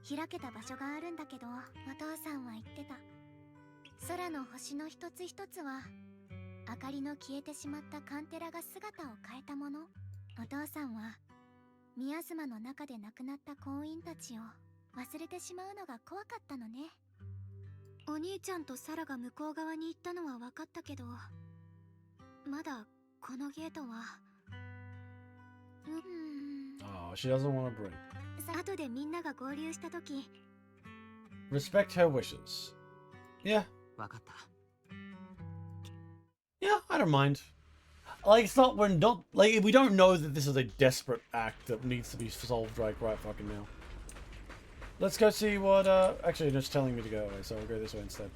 開けた場所があるんだけど、お父さんは言ってた。空の星の一つ一つは明かりの消えてしまったカンテラが姿を変えたもの。お父さんは宮妻の中で亡くなった婚姻たちを忘れてしまうのが怖かったのね。お兄ちゃんとサラが向こう側に行ったのは分かったけど、まだこのゲートはOh, she doesn't want to break. 後でみんなが合流した時。 Respect her wishes. Yeah. 分かった。Yeah, I don't mind. Like, it's not, we're not, like, we don't know that this is a desperate act that needs to be solved right fucking now. Let's go see what, actually, they're just telling me to go away, so I'll go this way instead.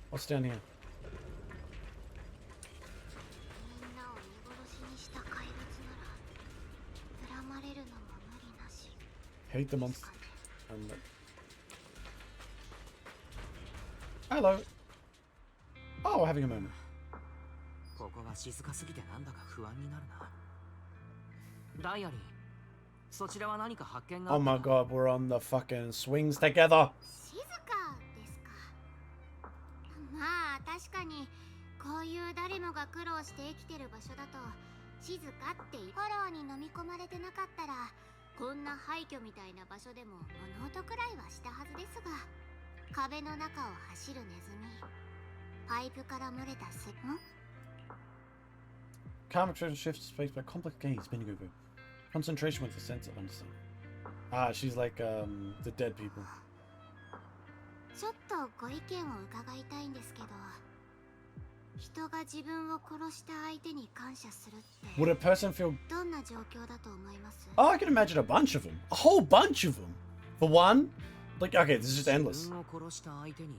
What's down here? みんなを見殺しにした怪物なら恨まれるのも無理なし。 Hate the monster. And hello. Oh, we're having a moment. ここが静かすぎてなんだか不安になるな。ダイアリー、そちらは何か発見があ Oh った my god, we're on the fucking swings together. 静かですか。まあ確かにこういう誰もが苦労して生きてる場所だと静かってフォローに飲み込まれてなかったらこんな廃墟みたいな場所でも物音くらいはしたはずですが、壁の中を走るネズミ、パイプから漏れたCalm expression shifts space by complex gaze spinning over. Concentration with the sense of understanding. Ah, she's like the dead people. ちょっとご意見を伺いたいんですけど、人が自分を殺した相手に感謝するって Would a person feel... どんな状況だと思います？ Oh, I can imagine a bunch of them. A whole bunch of them. For one? Like, okay, this is just endless. 自分を殺した相手に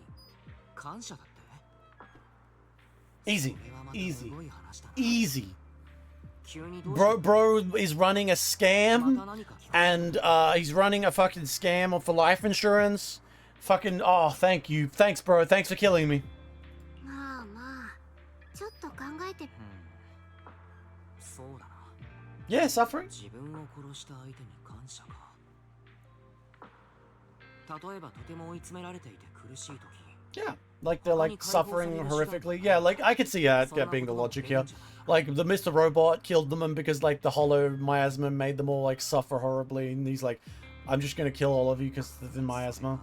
感謝だって。 Easy. それはまた Easy. すごい話だな。 Easy. 急にどうした Bro is running a scam. また何か聞く And he's running a fucking scam for life insurance. Fucking, oh, thank you. Thanks, bro. Thanks for killing me. まあまあ、ちょっと考えて。そうだな。 Yeah, suffering. 自分を殺した相手に感謝か。例えばとても追い詰められていて苦しい時。 Yeah, like they're like suffering horrifically. Yeah, like I could see that being the logic here. Like the Mr. Robot killed them because like the hollow miasma made them all like suffer horribly, and he's like, I'm just gonna kill all of you because of the miasma.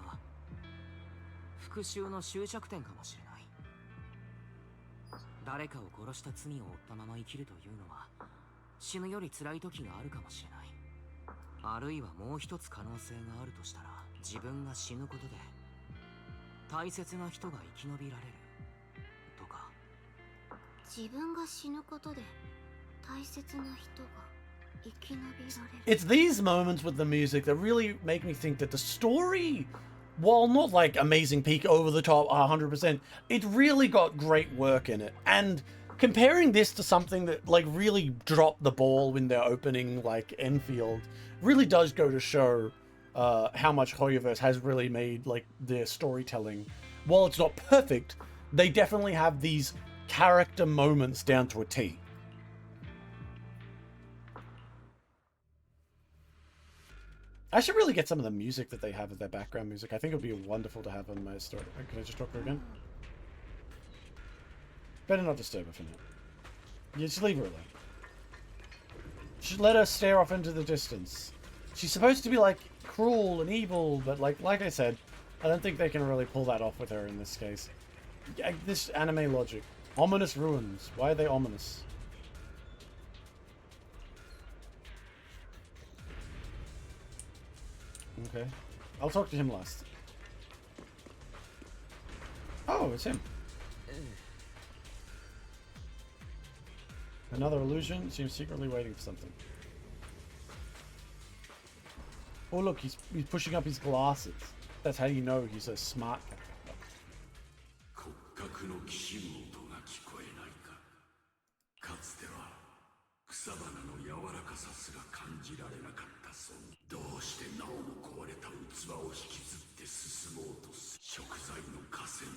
復讐の終着点かもしれない。誰かを殺した罪を負ったまま生きるというのは死ぬより辛い時があるかもしれない。あるいはもう一つ可能性があるとしたら、自分が死ぬことで大切な人が生き延びられるとか。自分が死ぬことで大切な人が生き延びられる。 It's these moments with the music that really make me think that the story, while not like amazing peak over the top 100%, it really got great work in it. And comparing this to something that like really dropped the ball in their opening like Enfield really does go to show how much Hoyoverse has really made like their storytelling. While it's not perfect, they definitely have these character moments down to a T. I should really get some of the music that they have as their background music. I think it would be wonderful to have on my story. Can I just talk to her again? Better not disturb her for now. Yeah, just leave her alone. Just let her stare off into the distance. She's supposed to be like cruel and evil, but like I said, I don't think they can really pull that off with her in this case. This anime logic. Ominous ruins. Why are they ominous? Okay. I'll talk to him last. Oh, it's him. Another illusion seems secretly waiting for something. Oh look, he's pushing up his glasses. That's how you know he's a smart character. 骨格のきしむ音が聞こえないか。かつては草花の柔らかさすら感じられなかったそう。どうしてなおも壊れた器を引きずって進もうとす。食材の河川、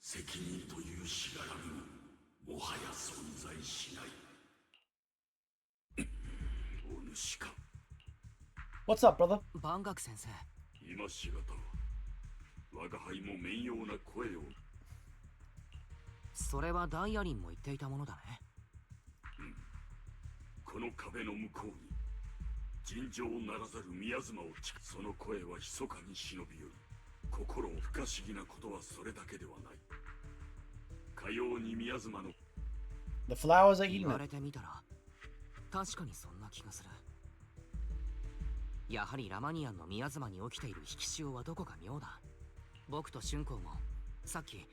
責任というしがらみももはや存在しない。お主か。What's up, brother? 万学先生。今しがた我が輩も面用な声を。それはダイアリンも言っていたものだね。この壁の向こうに尋常ならざる宮妻を聞く。その声は密かに忍び寄り、心不可思議なことはそれだけではない。かように宮妻の The flowers are 言 eating わ it. れてみたら確かにそんな気がする。やはりラマニアンの宮妻に起きている引き潮はどこか妙だ。僕と春光もさっき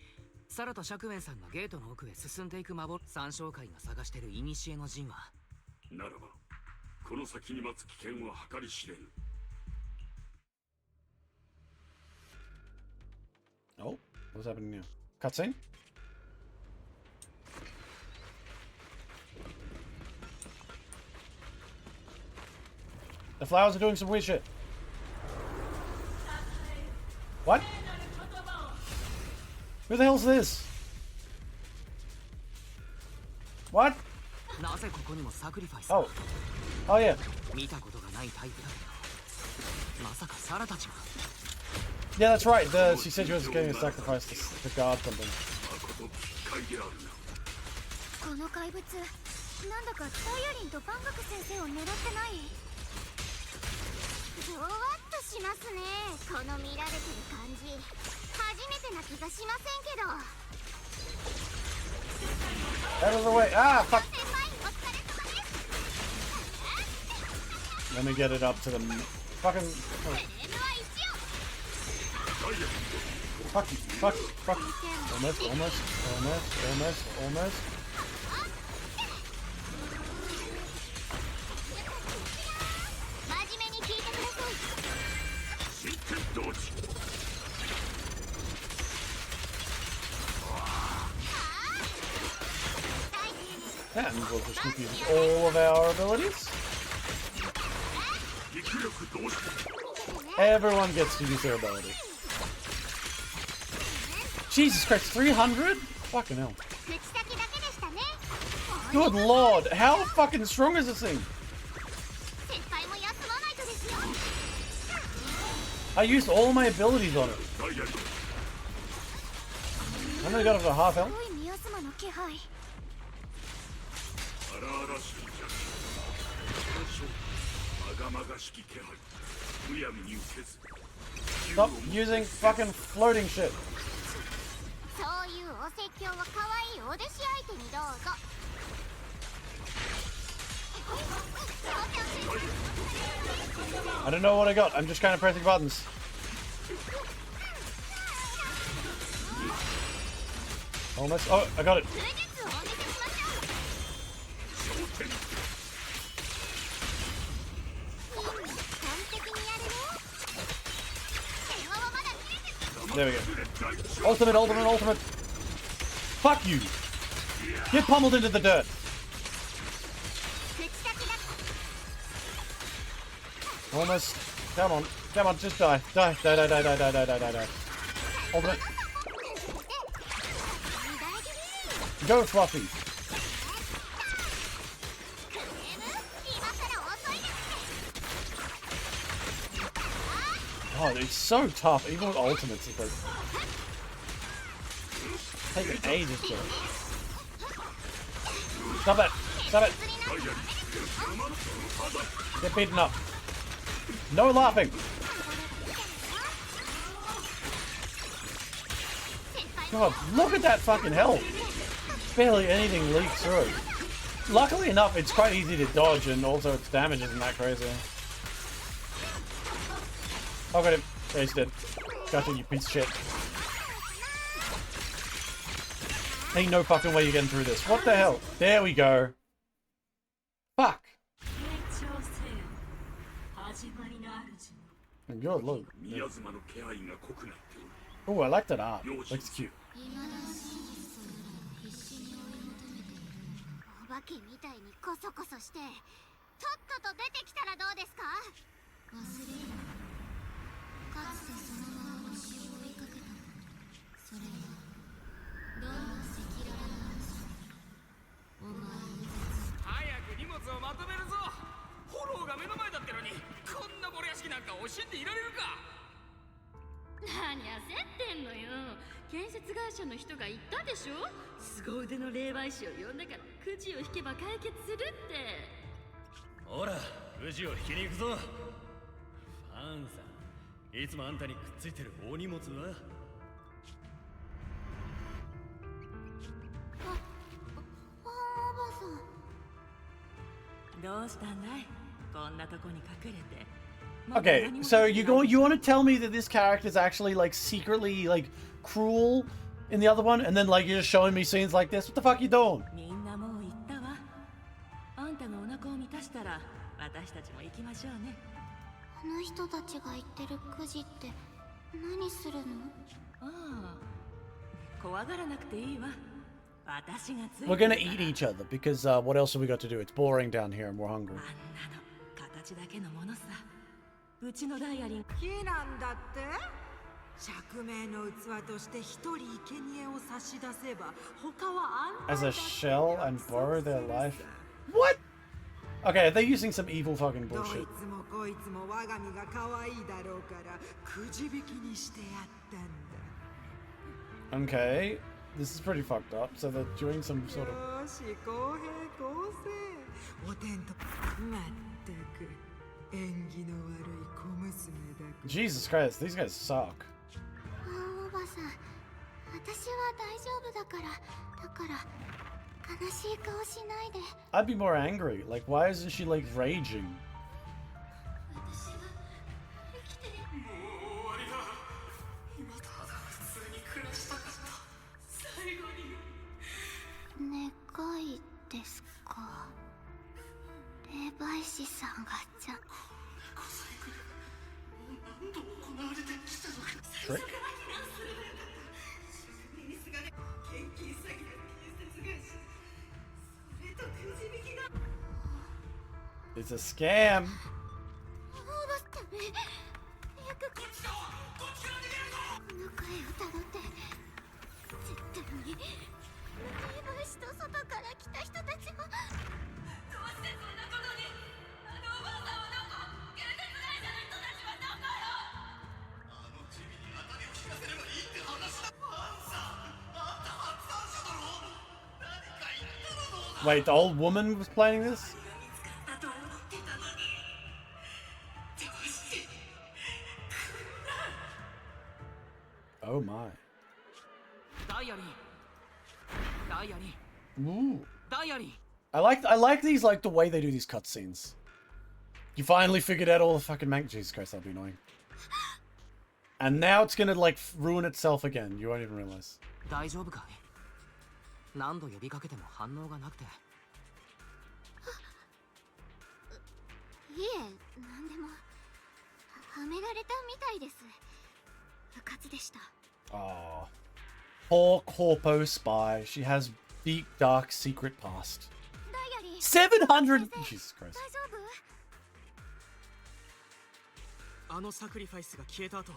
サラと釈雲さんがゲートの奥へ進んでいく山椒会が探してる古の陣はならばこの先に待つ危険は計り知れぬ。 Oh, what's happening now? Cutscene? The flowers are doing some weird shit. What? Who the hell's this? What? なぜここにもサクリファイス Oh. Oh yeah. 見たことがないタイプだけどまさかサラたちが Yeah, that's right. She said she was getting a sacrifice to guard something. 誠機械であるな。この怪物なんだかダイアリンと万学先生を狙ってない？ゾワッとしますね。この見られてる感じ初めてな気がしませんけど。 Out of the way. Ah, fuck. 先輩お疲れ様です。 Let me get it up to the fucking. Oh, クレームは一応。 fuck you. Fuck you. Fuck you. Almost. 真面目に聞いてください。 真剣同時。 And we'll just keep using all of our abilities. 力力同時。 Everyone gets to use their ability. Jesus Christ, 300? Fucking hell. 口先だけでしたね。 Good lord, how fucking strong is this thing? 先輩も休まないとですよ。 I used all my abilities on it. ダイアリン I only got it to half health. すごい宮様の気配。 荒々しき邪気。まがまがしき気配。むやみに受けず。 Stop using fucking floating shit. そういうお説教は可愛いお弟子相手にどうぞ。 I don't know what I got. I'm just kind of pressing buttons. Almost. Oh, I got it. 武術をお見せしましょう。 完璧にやるね。電話はまだ切れてる。 There we go. Ultimate. Fuck you. Get pummeled into the dirt. 口先だ。 Almost. Come on. Just die. Die. Ultimate. Go, Fluffy. クレーム今から遅いです。 Oh, it's so tough. Even with ultimates, it's like taking ages to. Stop it. Get beaten up. No laughing. God, look at that fucking health. Barely anything leaks through. Luckily enough, it's quite easy to dodge, and also its damage isn't that crazy. Oh, got him. Yeah, he's dead. Gotcha, you piece of shit. Ain't no fucking way you're getting through this. What the hell? There we go. Fuck. 成長せよ始まりの主の Good, look. 宮妻の気配が濃くなっておる。 Oh, I like that art. Looks cute. お化けみたいにコソコソしてとっとと出てきたらどうですか。忘れるかつてその幻を追いかけた。それはどんな赤裸々な話。お前に早く荷物をまとめるぞ。フォローが目の前だってのにこんな漏れ屋敷なんか惜しんでいられるか。何焦ってんのよ。建設会社の人が言ったでしょ。凄腕の霊媒師を呼んだからくじを引けば解決するって。ほら、くじを引きに行くぞ。ファンさん、いつもあんたにくっついてるお荷物は。ファンおばさん。どうしたんだい、こんなとこに隠れて。 Okay, so you want to tell me that this character is actually like secretly like cruel in the other one, and then like you're just showing me scenes like this? What the fuck are you doing? みんなもう行ったわ。あんたがお腹を満たしたら私たちも行きましょうね。あの人たちが言ってるくじって何するの。ああ、怖がらなくていいわ。私がついてる We're gonna eat each other because what else have we got to do? It's boring down here and we're hungry. あんなの形だけのものさ。うちのダイアリン木なんだって。釈明の器として一人生贄を差し出せば他はあんた As a shell and borrow their life? What? Okay, they're using some evil fucking どい bullshit. つもこいつも我が身が可愛いだろうからくじ引きにしてやったんだ。 Okay, this is pretty fucked up. So they're doing some sort of... よし公平公正。おてんとまったく縁起の悪い小娘だ。 Jesus Christ, these guys suck. ファンおばさん、私は大丈夫だから。だから悲しい顔しないで。 I'd be more angry. Like, why isn't she like raging? 私が生きてる。もう終わりだ。今ただ普通に暮らしたかった。最後に。願いですか。霊媒師さんがじゃ。 Trick? It's a scam. おばさん、よくこっち側の声をたどって絶対に霊媒師と外から来た人たちも。どうしてそんなことに。あのおばあさんはどこ。建設会社の人たちはどこよ。あのチビに当たりを聞かせればいいって話だ。ファンさん、あんた発案者だろ。何か言ったらどうだ。 Wait, the old woman was playing this? Oh my. ダイアリー。ダイアリ Ooh. ー。ダイアリー。 I like these, like the way they do these cutscenes. You finally figured out all the fucking Jesus Christ, that'd be annoying. And now it's gonna like ruin itself again. You won't even realize. 大丈夫かい。何度呼びかけても反応がなくて。いえ、なんでもはめられたみたいです。うかつでした。 Aww. Poor corpo spy. She has deep, dark, secret past. ダイアリー 700! Jesus Christ. 大丈夫。あのサクリファイスが消えた後、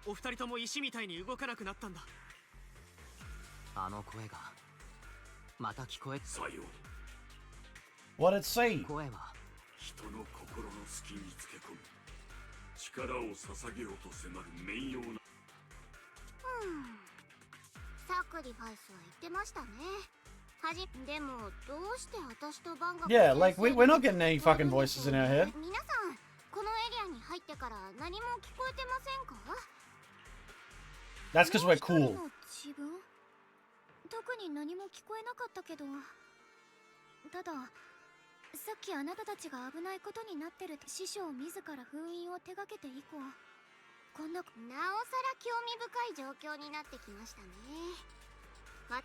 お二人とも石みたいに動かなくなったんだ。あの声がまた聞こえ。さよ。 What did it say? 声は人の心の隙につけ込み力を捧げようと迫る面妖な。サクリファイスは言ってましたね。でもどうして私とバンが Yeah, like we're not getting any fucking voices in our head. 皆さんこのエリアに入ってから何も聞こえてませんか。 That's because we're cool. 自分特に何も聞こえなかったけど、たださっきあなたたちが危ないことになってるって師匠自ら封印を手掛けて以降、こんななおさら興味深い状況になってきましたね。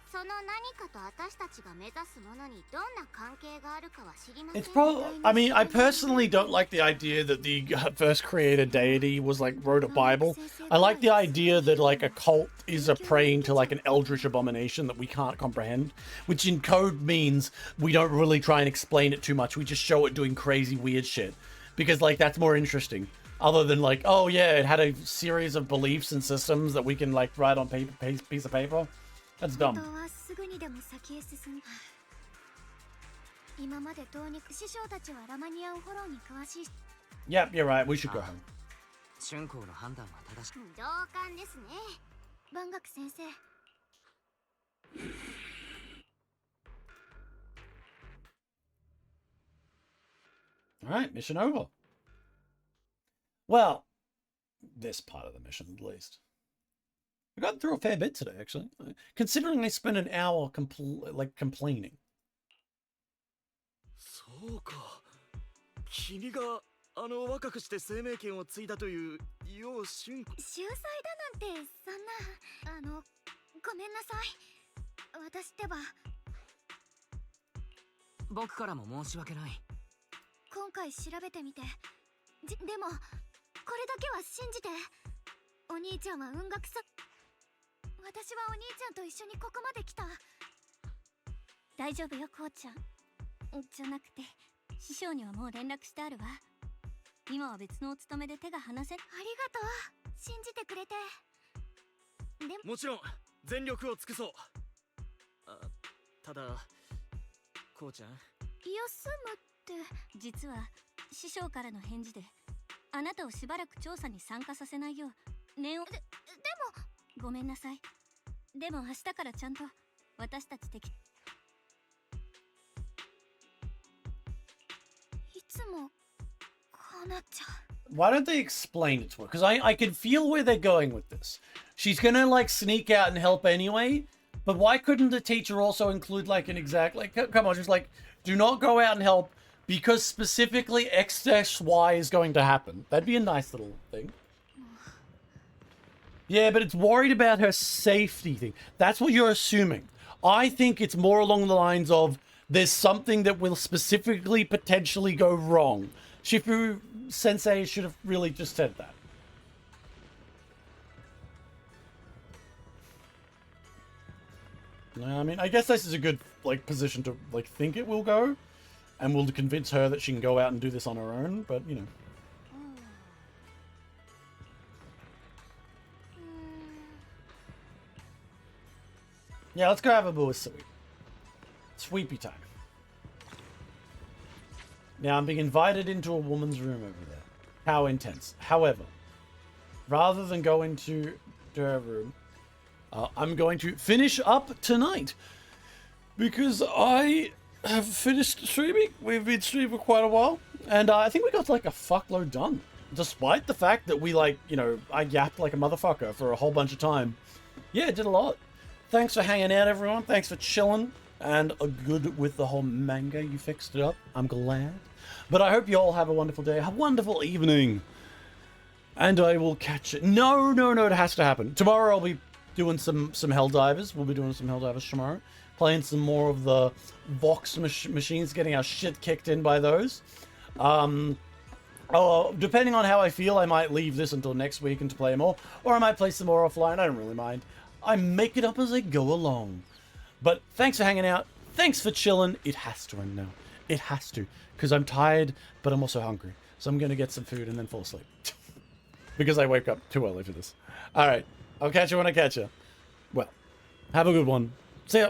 その何かと私たちが目指すものにどんな関係があるかは知りません。 It's probably, I mean, I personally don't like the idea that the first creator deity was like wrote a Bible. I like the idea that like a cult is a praying to like an eldritch abomination that we can't comprehend, which in code means we don't really try and explain it too much. We just show it doing crazy weird shit because like that's more interesting. Other than like, oh yeah, it had a series of beliefs and systems that we can like write on paper, piece of paper. That's dumb. Yep, you're right. We should go home. 春光の判断は正しい。同感ですね。万学先生。All right, mission over. Well, this part of the mission at least. I got through a fair bit today, actually. Considering I spent an hour complaining. そうか。君があの若くして生命権を継いだという楊春子。秀才だなんてそんなごめんなさい。私ってば僕からも申し訳ない。今回調べてみて。でもこれだけは信じて。お兄ちゃんは音楽さ。私はお兄ちゃんと一緒にここまで来た。大丈夫よ、こうちゃん。じゃなくて、師匠にはもう連絡してあるわ。今は別のお勤めで手が離せ。ありがとう。信じてくれて。でももちろん全力を尽くそう。ただ、こうちゃん。休むって、実は師匠からの返事で、あなたをしばらく調査に参加させないよう念を。でもごめんなさい。でも明日からちゃんと私たち的。いつもこうなっちゃう。 Why don't they explain it to her? Because I can feel where they're going with this. She's gonna like sneak out and help anyway, but why couldn't the teacher also include like an exact, like, come on, just like, do not go out and help because specifically X-Y is going to happen. That'd be a nice little thing. Yeah, but it's worried about her safety thing. That's what you're assuming. I think it's more along the lines of there's something that will specifically potentially go wrong. Shifu Sensei should have really just said that. I mean, I guess this is a good like position to like think it will go, and we'll convince her that she can go out and do this on her own, but you know. Yeah, let's go have a boo sweep. Sweepy time. Now I'm being invited into a woman's room over there. How intense. However, rather than go into her room, I'm going to finish up tonight. Because I have finished streaming. We've been streaming for quite a while. And I think we got like a fuckload done. Despite the fact that we like, you know, I yapped like a motherfucker for a whole bunch of time. Yeah, it did a lot. Thanks for hanging out, everyone. Thanks for chilling. And good with the whole manga. You fixed it up. I'm glad. But I hope you all have a wonderful day. A wonderful evening. And I will catch it. No, it has to happen. Tomorrow I'll be doing some Helldivers. We'll be doing some Helldivers tomorrow. Playing some more of the Vox machines. Getting our shit kicked in by those. Depending on how I feel, I might leave this until next week and to play more. Or I might play some more offline. I don't really mind. I make it up as I go along. But thanks for hanging out. Thanks for chilling. It has to end now. It has to. Because I'm tired, but I'm also hungry. So I'm going to get some food and then fall asleep. Because I wake up too early for this. Alright. I'll catch you when I catch you. Well, have a good one. See ya.